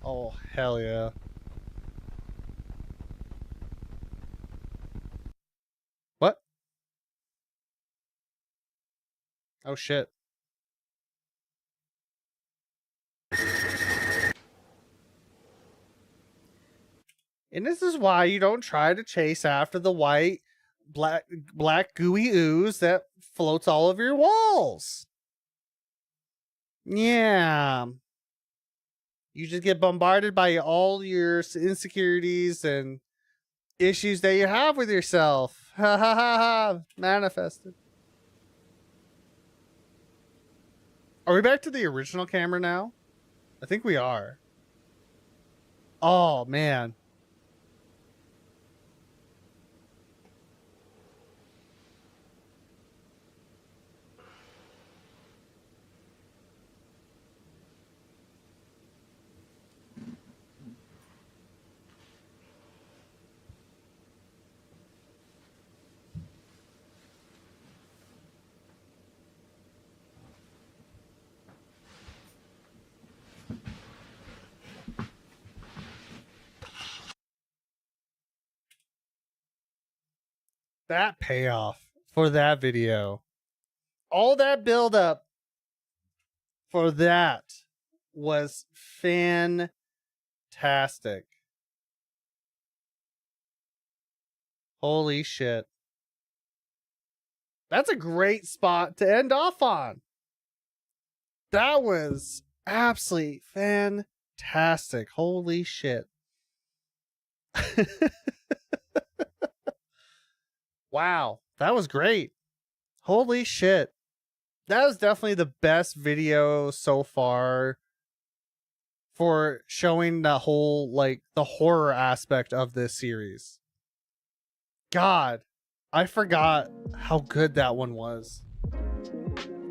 Oh, hell yeah. What? Oh, shit. And this is why you don't try to chase after the white, black gooey ooze that floats all over your walls. Yeah. You just get bombarded by all your insecurities and issues that you have with yourself. Ha ha ha ha. Manifested. Are we back to the original camera now? I think we are. Oh, man. That payoff for that video, all that build up for that was fantastic. Holy shit. That's a great spot to end off on. That was absolutely fantastic. Holy shit. Wow, that was great. Holy shit. That was definitely the best video so far for showing the whole, like, the horror aspect of this series. God, I forgot how good that one was.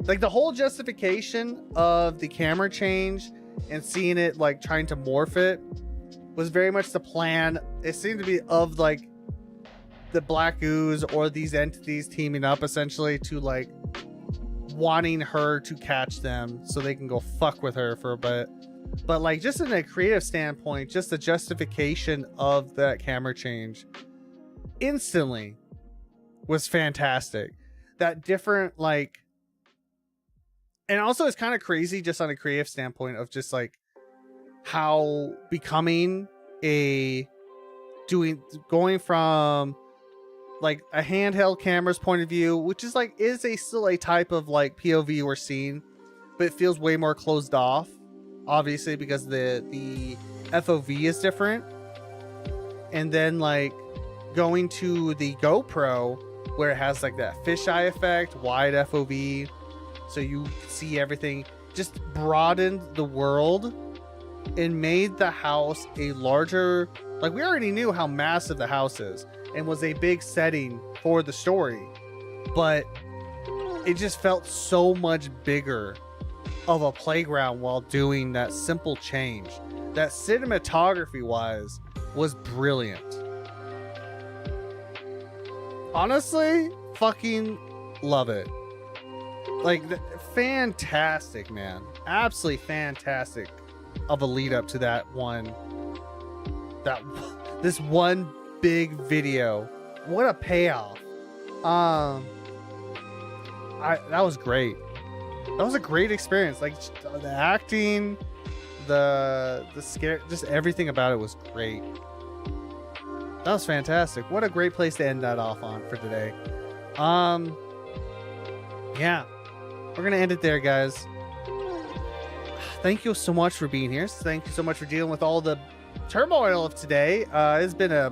Like, the whole justification of the camera change and seeing it, like, trying to morph it was very much the plan. It seemed to be of, like, the black ooze or these entities teaming up essentially to, like, wanting her to catch them so they can go fuck with her for a bit. But, like, just in a creative standpoint, just the justification of that camera change instantly was fantastic. That different, like, and also it's kind of crazy just on a creative standpoint of just, like, how becoming going from, like, a handheld camera's point of view, which is, like, still a type of, like, POV we're seeing, but it feels way more closed off, obviously, because the FOV is different. And then, like, going to the GoPro, where it has, like, that fisheye effect, wide FOV, so you see everything, just broadened the world and made the house a larger, like, we already knew how massive the house is and was a big setting for the story, but it just felt so much bigger of a playground while doing that simple change. That cinematography wise was brilliant. Honestly, fucking love it. Like, fantastic, man. Absolutely fantastic of a lead up to that one. This one big video. What a payoff. That was great. That was a great experience. Like, the acting, the scare, just everything about it was great. That was fantastic. What a great place to end that off on for today. Yeah, we're gonna end it there, guys. Thank you so much for being here. Thank you so much for dealing with all the turmoil of today. It's been a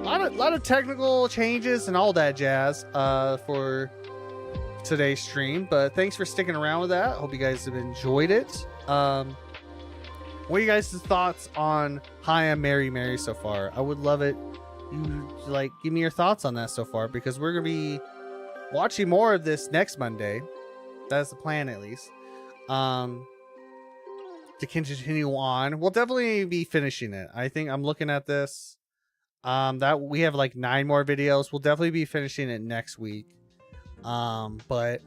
lot of technical changes and all that jazz for today's stream, but thanks for sticking around with that. Hope you guys have enjoyed it. What are you guys' thoughts on Hiimmarymary so far? I would love it. You like give me your thoughts on that so far, because we're gonna be watching more of this next Monday. That's the plan, at least. To continue on, we'll definitely be finishing it. I think I'm looking at this. That we have like 9 more videos. We'll definitely be finishing it next week. But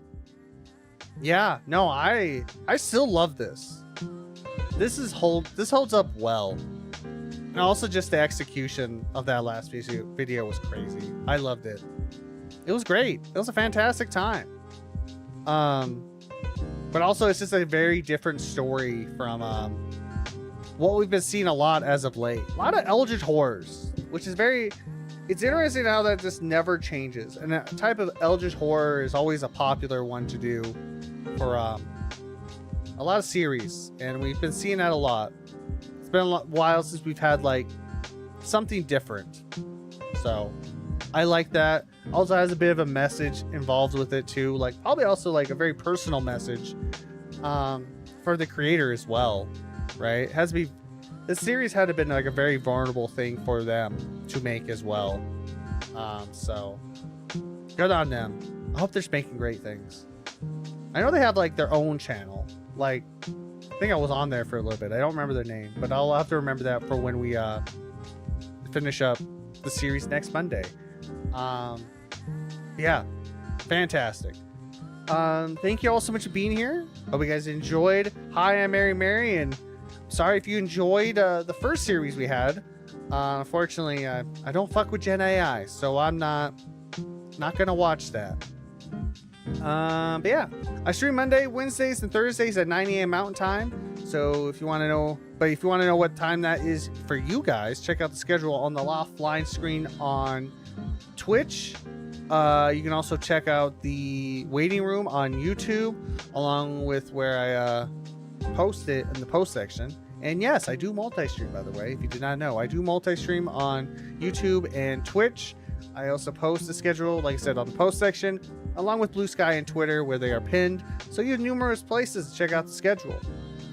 yeah, no, I still love this. This holds up well. And also just the execution of that last video was crazy. I loved it. It was great. It was a fantastic time. But also it's just a very different story from what we've been seeing a lot as of late. A lot of Eldritch horrors, which is it's interesting how that just never changes. And that type of Eldritch horror is always a popular one to do for a lot of series, and we've been seeing that a lot. It's been a while since we've had like something different, so I like that. Also has a bit of a message involved with it too, like probably also like a very personal message for the creator as well, right? It has to be, this series had to been like a very vulnerable thing for them to make as well. So good on them. I hope they're making great things. I know they have like their own channel. Like, I think I was on there for a little bit. I don't remember their name, but I'll have to remember that for when we finish up the series next Monday. Yeah, fantastic. Thank you all so much for being here. Hope you guys enjoyed Hiimmarymary, and sorry if you enjoyed the first series we had. Unfortunately, I don't fuck with Gen AI, so I'm not gonna watch that. But yeah, I stream Monday, Wednesdays, and Thursdays at 9 a.m. Mountain Time. So if you want to know, what time that is for you guys, check out the schedule on the offline screen on Twitch. You can also check out the waiting room on YouTube, along with where I post it in the post section. And yes, I do multi-stream, by the way, if you did not know. I do multi-stream on YouTube and Twitch. I also post the schedule, like I said, on the post section, along with Blue Sky and Twitter, where they are pinned. So you have numerous places to check out the schedule.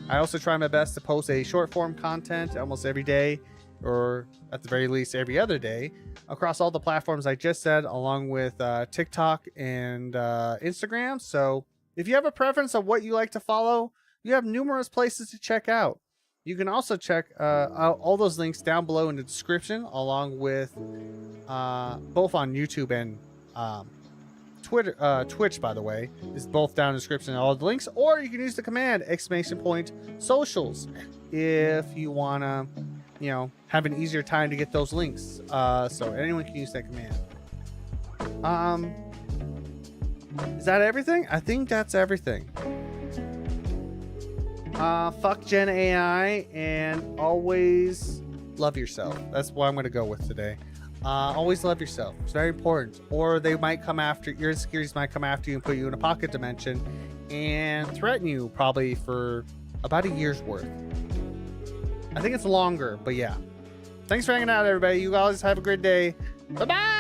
I also try my best to post a short form content almost every day, or at the very least every other day, across all the platforms I just said, along with TikTok and Instagram. So if you have a preference of what you like to follow, you have numerous places to check out. You can also check out all those links down below in the description, along with both on YouTube and Twitch, by the way, is both down in the description, all the links. Or you can use the command !socials if you wanna, have an easier time to get those links. So anyone can use that command. Is that everything? I think that's everything. Fuck Gen AI and always love yourself. That's what I'm going to go with today. Always love yourself. It's very important. Or they might come after, your insecurities might come after you and put you in a pocket dimension and threaten you probably for about a year's worth. I think it's longer, but yeah. Thanks for hanging out, everybody. You guys have a great day. Bye-bye!